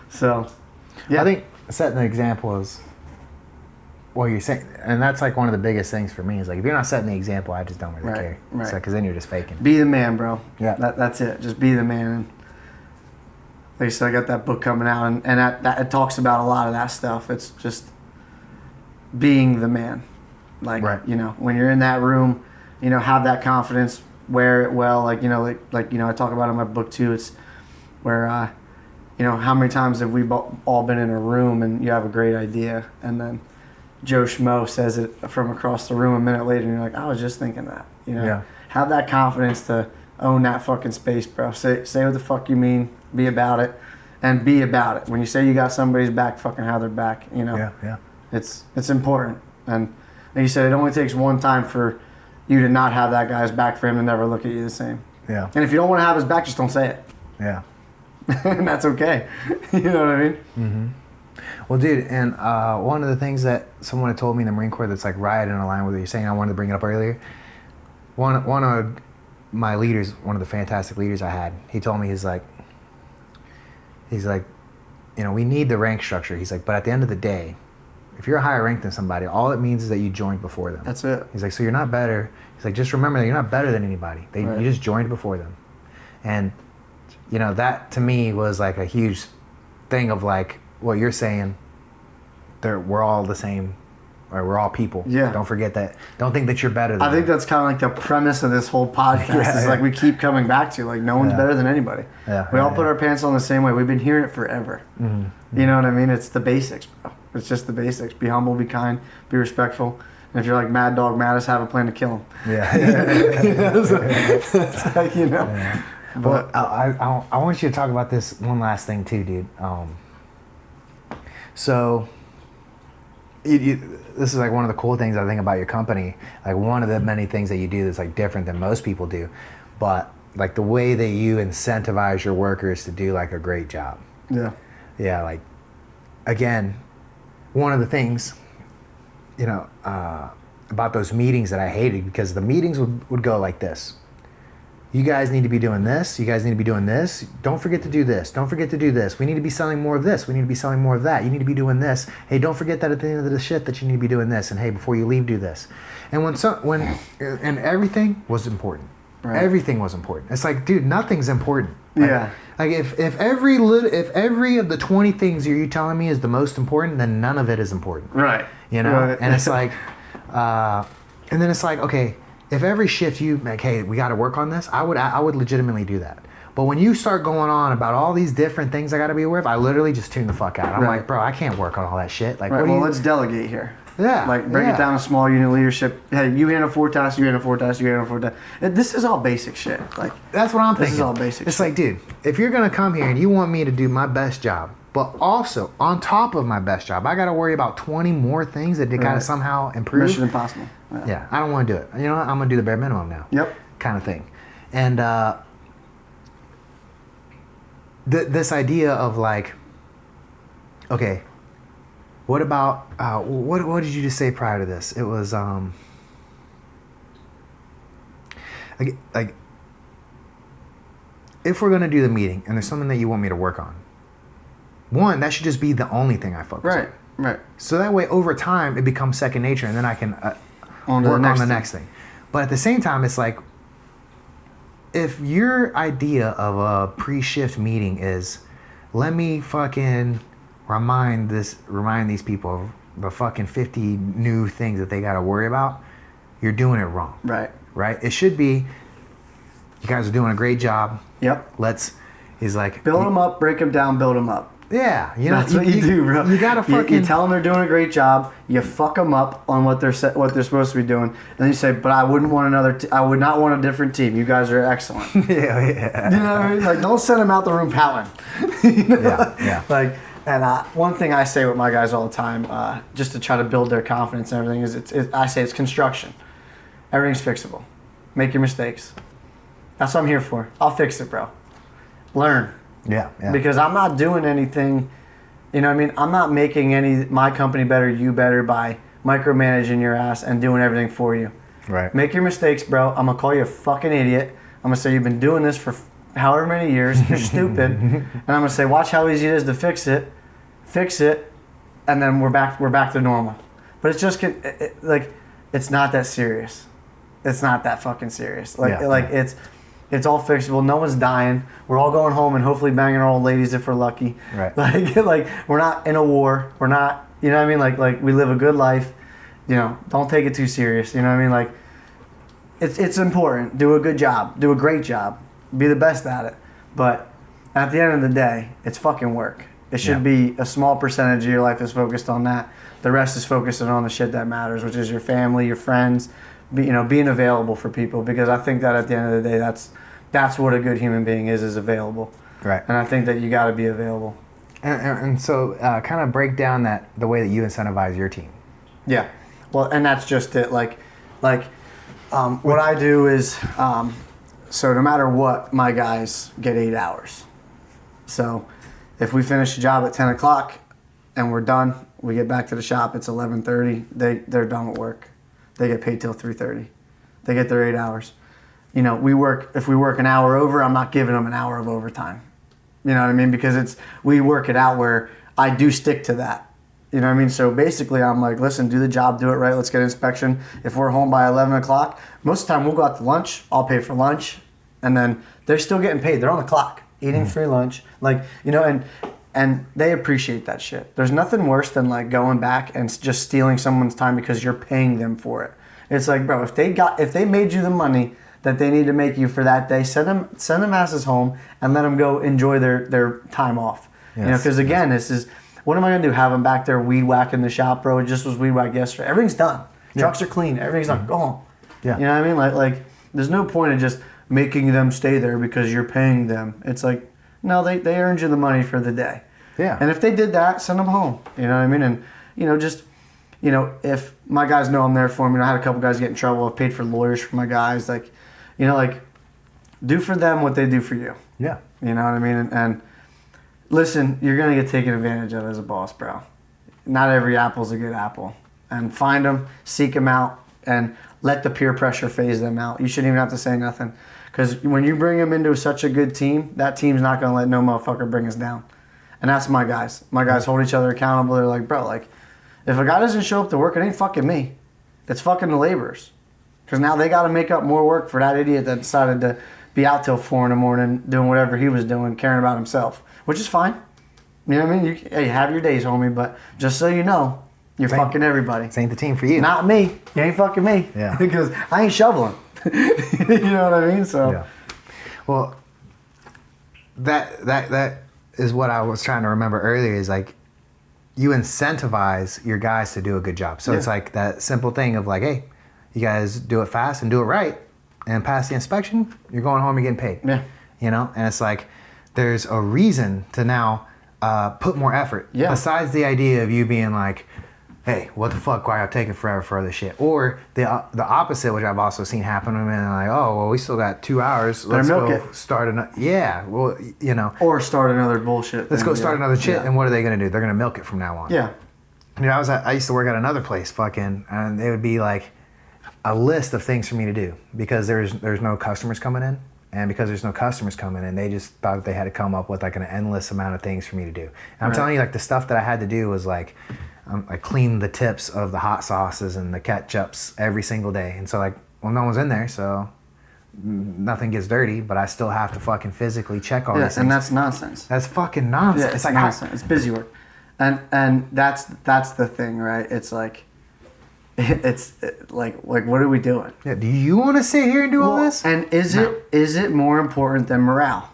so. Yeah. I think setting the example is what you're saying, and that's like one of the biggest things for me is like if you're not setting the example, I just don't really care. Right. Because then you're just faking. Be the man, bro. Yeah. That's it. Just be the man. And like I said, I got that book coming out, and that it talks about a lot of that stuff. It's just being the man. Like, you know, when you're in that room, you know, have that confidence, wear it well. Like, you know, like you know, I talk about in my book too. It's where, you know, how many times have we all been in a room and you have a great idea and then Joe Schmo says it from across the room a minute later and you're like, I was just thinking that. You know, have that confidence to own that fucking space, bro. Say what the fuck you mean, be about it, and be about it. When you say you got somebody's back, fucking have their back, you know. Yeah. It's important. And like you said, it only takes one time for you to not have that guy's back for him to never look at you the same. Yeah. And if you don't want to have his back, just don't say it. Yeah. And that's okay. You know what I mean? Mm-hmm. Well, dude, and one of the things that someone had told me in the Marine Corps that's like right in line with what you're saying, I wanted to bring it up earlier. One of my leaders, one of the fantastic leaders I had, he told me, he's like, you know, we need the rank structure. He's like, but at the end of the day, if you're higher ranked than somebody, all it means is that you joined before them. That's it. He's like, so you're not better. He's like, just remember that you're not better than anybody. You just joined before them. And, you know, that to me was like a huge thing of like what you're saying. We're all the same, or we're all people. Yeah. Don't forget that. Don't think that you're better than I think them. that's kind of like the premise of this whole podcast. Is like we keep coming back to like no one's better than anybody. We all put our pants on the same way. We've been hearing it forever. Mm-hmm. You know what I mean? It's the basics, bro. It's just the basics. Be humble, be kind, be respectful. And if you're like Mad Dog Mattis, have a plan to kill him. Yeah. You know, so it's like, you know. Yeah. But well, I want you to talk about this one last thing too, dude. So, this is like one of the cool things I think about your company. Like one of the many things that you do that's like different than most people do, but like the way that you incentivize your workers to do like a great job. Yeah. Yeah. Like, again, one of the things about those meetings that I hated, because the meetings would go like this. You guys need to be doing this. You guys need to be doing this. Don't forget to do this. Don't forget to do this. We need to be selling more of this. We need to be selling more of that. You need to be doing this. Hey, don't forget that at the end of the shit that you need to be doing this. And hey, before you leave, do this. And and everything was important. Right. Everything was important. It's like, dude, nothing's important. Yeah. Like if every of the 20 things you're telling me is the most important, then none of it is important. Right. Right. And it's like, and then it's like, okay, if every shift you like, hey, we got to work on this, I would legitimately do that. But when you start going on about all these different things I got to be aware of, I literally just tune the fuck out. I'm like, bro, I can't work on all that shit. Like, well, let's delegate here. Yeah. Like, break it down to small unit leadership. Hey, you handle 4 tasks, you handle 4 tasks, you handle 4 tasks. This is all basic shit. Like, that's what I'm thinking. This is all basic It's like, dude, if you're going to come here and you want me to do my best job, but also on top of my best job, I got to worry about 20 more things that they got to somehow improve. Mission impossible. Yeah, I don't want to do it. You know what? I'm going to do the bare minimum now. Yep. Kind of thing. And this idea of like, okay, what about, what did you just say prior to this? It was, like, if we're going to do the meeting and there's something that you want me to work on, one, that should just be the only thing I focus on. Right. So that way, over time, it becomes second nature, and then I can work on the next thing. But at the same time, it's like, if your idea of a pre-shift meeting is, let me fucking remind these people of the fucking 50 new things that they got to worry about, you're doing it wrong. Right? It should be, you guys are doing a great job. Yep. He's like, build them up, break them down, build them up. Yeah, that's what you do, bro. You gotta fucking. You tell them they're doing a great job. You fuck them up on what they're supposed to be doing, and then you say, "But I wouldn't want I would not want a different team. You guys are excellent." Yeah. You know what I mean? Like, don't send them out the room pouting. Yeah. Like, and one thing I say with my guys all the time, just to try to build their confidence and everything, is I say it's construction. Everything's fixable. Make your mistakes. That's what I'm here for. I'll fix it, bro. Learn. Yeah. Because I'm not doing anything, you know what I mean? I'm not making my company better, you better, by micromanaging your ass and doing everything for you. Right. Make your mistakes, bro. I'm going to call you a fucking idiot. I'm going to say you've been doing this for however many years. You're stupid. And I'm going to say, watch how easy it is to fix it. Fix it. And then we're back to normal. But it's just, it's not that serious. It's not that fucking serious. It's all fixable. No one's dying. We're all going home and hopefully banging our old ladies if we're lucky. Right. Like we're not in a war. We're not, you know what I mean? Like we live a good life. You know, don't take it too serious. You know what I mean? Like, it's important. Do a good job. Do a great job. Be the best at it. But at the end of the day, it's fucking work. It should be a small percentage of your life is focused on that. The rest is focusing on the shit that matters, which is your family, your friends, being available for people. Because I think that at the end of the day, that's what a good human being is available. Right. And I think that you got to be available. And so kind of break down the way that you incentivize your team. Yeah. Well, and that's just it. What I do is, so no matter what, my guys get 8 hours. So if we finish the job at 10 o'clock and we're done, we get back to the shop, it's 11:30, they're done with work. They get paid till 3:30. They get their 8 hours. You know, if we work an hour over, I'm not giving them an hour of overtime. You know what I mean? Because we work it out where I do stick to that. You know what I mean? So basically I'm like, listen, do the job, do it right, let's get an inspection. If we're home by 11 o'clock, most of the time we'll go out to lunch, I'll pay for lunch, and then they're still getting paid. They're on the clock, eating free lunch. And they appreciate that shit. There's nothing worse than like going back and just stealing someone's time because you're paying them for it. It's like, bro, if they made you the money that they need to make you for that day, send them asses home and let them go enjoy their time off. Yes. You know, because again, this is, what am I gonna do? Have them back there weed whacking the shop, bro? It just was weed whack yesterday. Everything's done. Trucks are clean. Everything's done. Go home. Yeah. You know what I mean? Like there's no point in just making them stay there because you're paying them. It's like, no, they earned you the money for the day. Yeah. And if they did that, send them home. You know what I mean? And if my guys know I'm there for them, I had a couple guys get in trouble. I've paid for lawyers for my guys. Do for them what they do for you. Yeah. You know what I mean? And listen, you're gonna get taken advantage of as a boss, bro. Not every apple's a good apple. and find them, seek them out, and let the peer pressure phase them out. You shouldn't even have to say nothing. Because when you bring them into such a good team, that team's not going to let no motherfucker bring us down. And that's my guys. My guys hold each other accountable. They're like, bro, like, if a guy doesn't show up to work, it ain't fucking me. It's fucking the laborers. Because now they got to make up more work for that idiot that decided to be out till 4 in the morning doing whatever he was doing, caring about himself, which is fine. You know what I mean? Hey, have your days, homie, but just so you know, you're fucking everybody. This ain't the team for you. Not me. You ain't fucking me. Yeah. Because I ain't shoveling. You know what I mean? So. Yeah. Well, that is what I was trying to remember earlier is like, you incentivize your guys to do a good job. So it's like that simple thing of like, hey, you guys do it fast and do it right and pass the inspection, you're going home, you're getting paid. Yeah. You know? And it's like, there's a reason to now put more effort. Yeah. Besides the idea of you being like, hey, what the fuck, why y'all taking forever for other shit? Or the opposite, which I've also seen happen, and like, oh, well, we still got 2 hours. Let's go start another. Yeah, well, you know. Or start another bullshit. Let's go start another shit, and what are they going to do? They're going to milk it from now on. Yeah. You know, I used to work at another place, fucking, and it would be like a list of things for me to do because there's no customers coming in. And because there's no customers coming in, they just thought that they had to come up with like an endless amount of things for me to do. And I'm telling you, like the stuff that I had to do was like, I cleaned the tips of the hot sauces and the ketchups every single day. And so like, well, no one's in there, so nothing gets dirty, but I still have to fucking phically check all these things. And that's nonsense. That's fucking nonsense. Yeah, it's like nonsense. It's busy work. And that's the thing, right? It's like, like what are we doing? Yeah, do you want to sit here and do all this? And is it more important than morale?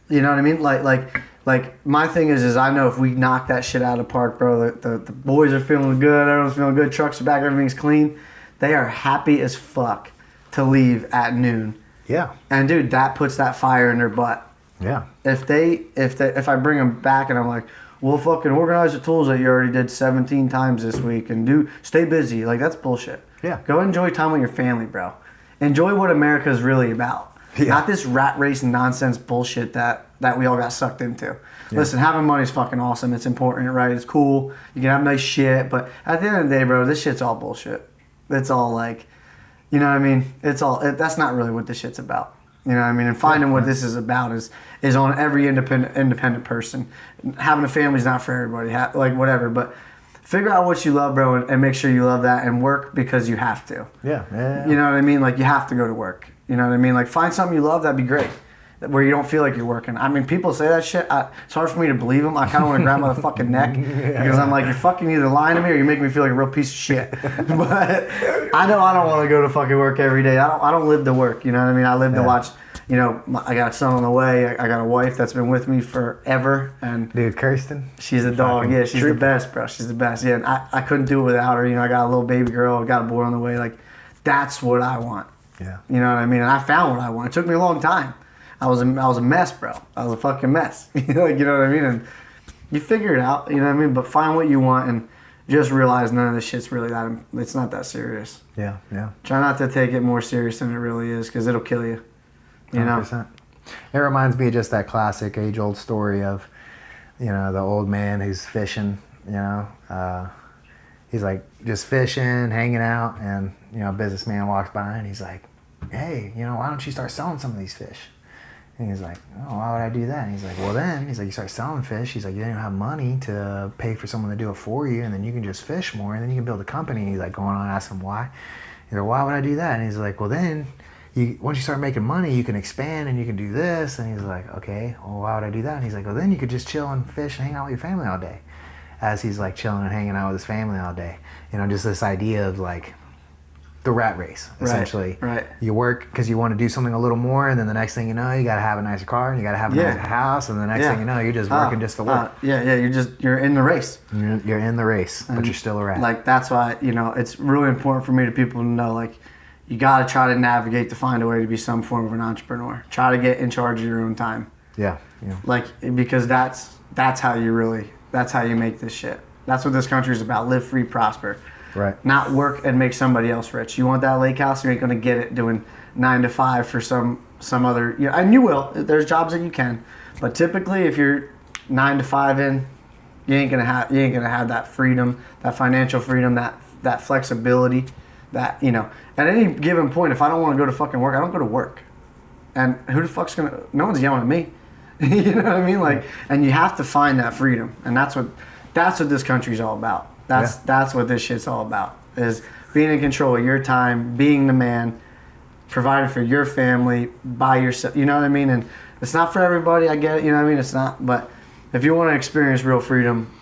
You know what I mean? Like my thing is I know if we knock that shit out of the park, bro, the boys are feeling good, everyone's feeling good, trucks are back, everything's clean. They are happy as fuck to leave at noon. Yeah. And dude, that puts that fire in their butt. Yeah. If I bring them back and I'm like, well, fucking organize the tools that you already did 17 times this week and stay busy. Like, that's bullshit. Yeah. Go enjoy time with your family, bro. Enjoy what America is really about. Yeah. Not this rat race nonsense bullshit that we all got sucked into. Yeah. Listen, having money is fucking awesome. It's important, right? It's cool. You can have nice shit. But at the end of the day, bro, this shit's all bullshit. It's all like, you know what I mean? That's not really what this shit's about. You know what I mean? And finding what this is about is on every independent person. Having a family is not for everybody, like whatever. But figure out what you love, bro, and make sure you love that and work because you have to. Yeah. You know what I mean? Like, you have to go to work. You know what I mean? Like, find something you love, that'd be great. Where you don't feel like you're working. I mean, people say that shit. It's hard for me to believe them. I kind of want to grab my fucking neck because I'm like, you're fucking either lying to me or you're making me feel like a real piece of shit. But I know I don't want to go to fucking work every day. I don't live to work. You know what I mean? I live to watch. You know, I got a son on the way. I got a wife that's been with me forever. And dude, Kirsten, she's a dog. Yeah, she's the best, bro. She's the best. Yeah, and I couldn't do it without her. You know, I got a little baby girl. I got a boy on the way. Like, that's what I want. Yeah. You know what I mean? And I found what I want. It took me a long time. I was a mess, bro. I was a fucking mess. Like, you know what I mean? And you figure it out, you know what I mean? But find what you want and just realize none of this shit's really it's not that serious. Yeah. Try not to take it more serious than it really is because it'll kill you. You 100%. Know? It reminds me of just that classic age-old story of, you know, the old man who's fishing, you know. He's like just fishing, hanging out, and, you know, a businessman walks by and he's like, hey, you know, why don't you start selling some of these fish? And he's like, oh, why would I do that? And he's like, well, then, you start selling fish. He's like, you don't have money to pay for someone to do it for you, and then you can just fish more, and then you can build a company. He's like going on asking him why. He's like, why would I do that? And he's like, well, then, once you start making money, you can expand and you can do this. And he's like, okay, well, why would I do that? And he's like, well, then you could just chill and fish and hang out with your family all day. As he's like chilling and hanging out with his family all day. You know, just this idea of like, the rat race, essentially. Right. You work because you want to do something a little more, and then the next thing you know, you got to have a nicer car, and you got to have a nicer house, and the next thing you know, you're just working just to work. You're in the race. You're in the race, but you're still a rat. Like, that's why, you know, it's really important for me to people to know, like, you got to try to navigate to find a way to be some form of an entrepreneur. Try to get in charge of your own time. Yeah. Like, because that's how you make this shit. That's what this country is about. Live free, prosper. Right. Not work and make somebody else rich. You want that lake house, you ain't gonna get it doing 9 to 5 for some other. And you will. There's jobs that you can, but typically, if you're 9 to 5 in, You ain't gonna have that freedom, that financial freedom, that flexibility, that, you know, at any given point, if I don't want to go to fucking work, I don't go to work. And who the fuck's gonna? No one's yelling at me. You know what I mean? Like, and you have to find that freedom, and that's what this country's all about. That's what this shit's all about, is being in control of your time, being the man, providing for your family by yourself. You know what I mean? And it's not for everybody. I get it. You know what I mean? It's not. But if you want to experience real freedom,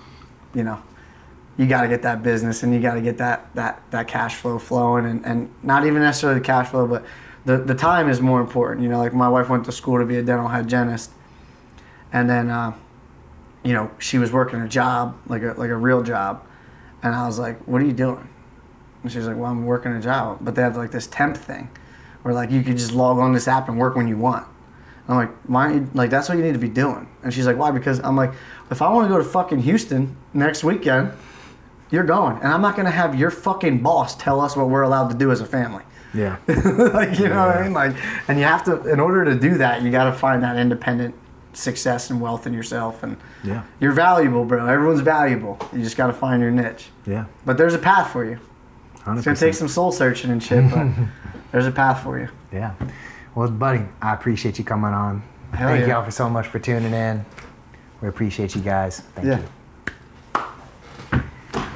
you know, you got to get that business, and you got to get that cash flow flowing, and not even necessarily the cash flow, but the time is more important. You know, like my wife went to school to be a dental hygienist, and then you know, she was working a job, like a real job, and I was like, "What are you doing?" And she's like, "Well, I'm working a job." But they have like this temp thing, where like you could just log on this app and work when you want. I'm like, "Why aren't you, like, that's what you need to be doing?" And she's like, "Why?" Because I'm like, if I want to go to fucking Houston next weekend, you're going, and I'm not gonna have your fucking boss tell us what we're allowed to do as a family. Yeah. Like, you know what I mean? Like, and you have to, in order to do that, you got to find that independent success and wealth in yourself. And you're valuable, bro. Everyone's valuable. You just got to find your niche. Yeah. But there's a path for you. 100%. It's going to take some soul searching and shit, but there's a path for you. Yeah. Well, buddy, I appreciate you coming on. Thank y'all for so much for tuning in. We appreciate you guys. Thank you.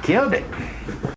Killed it.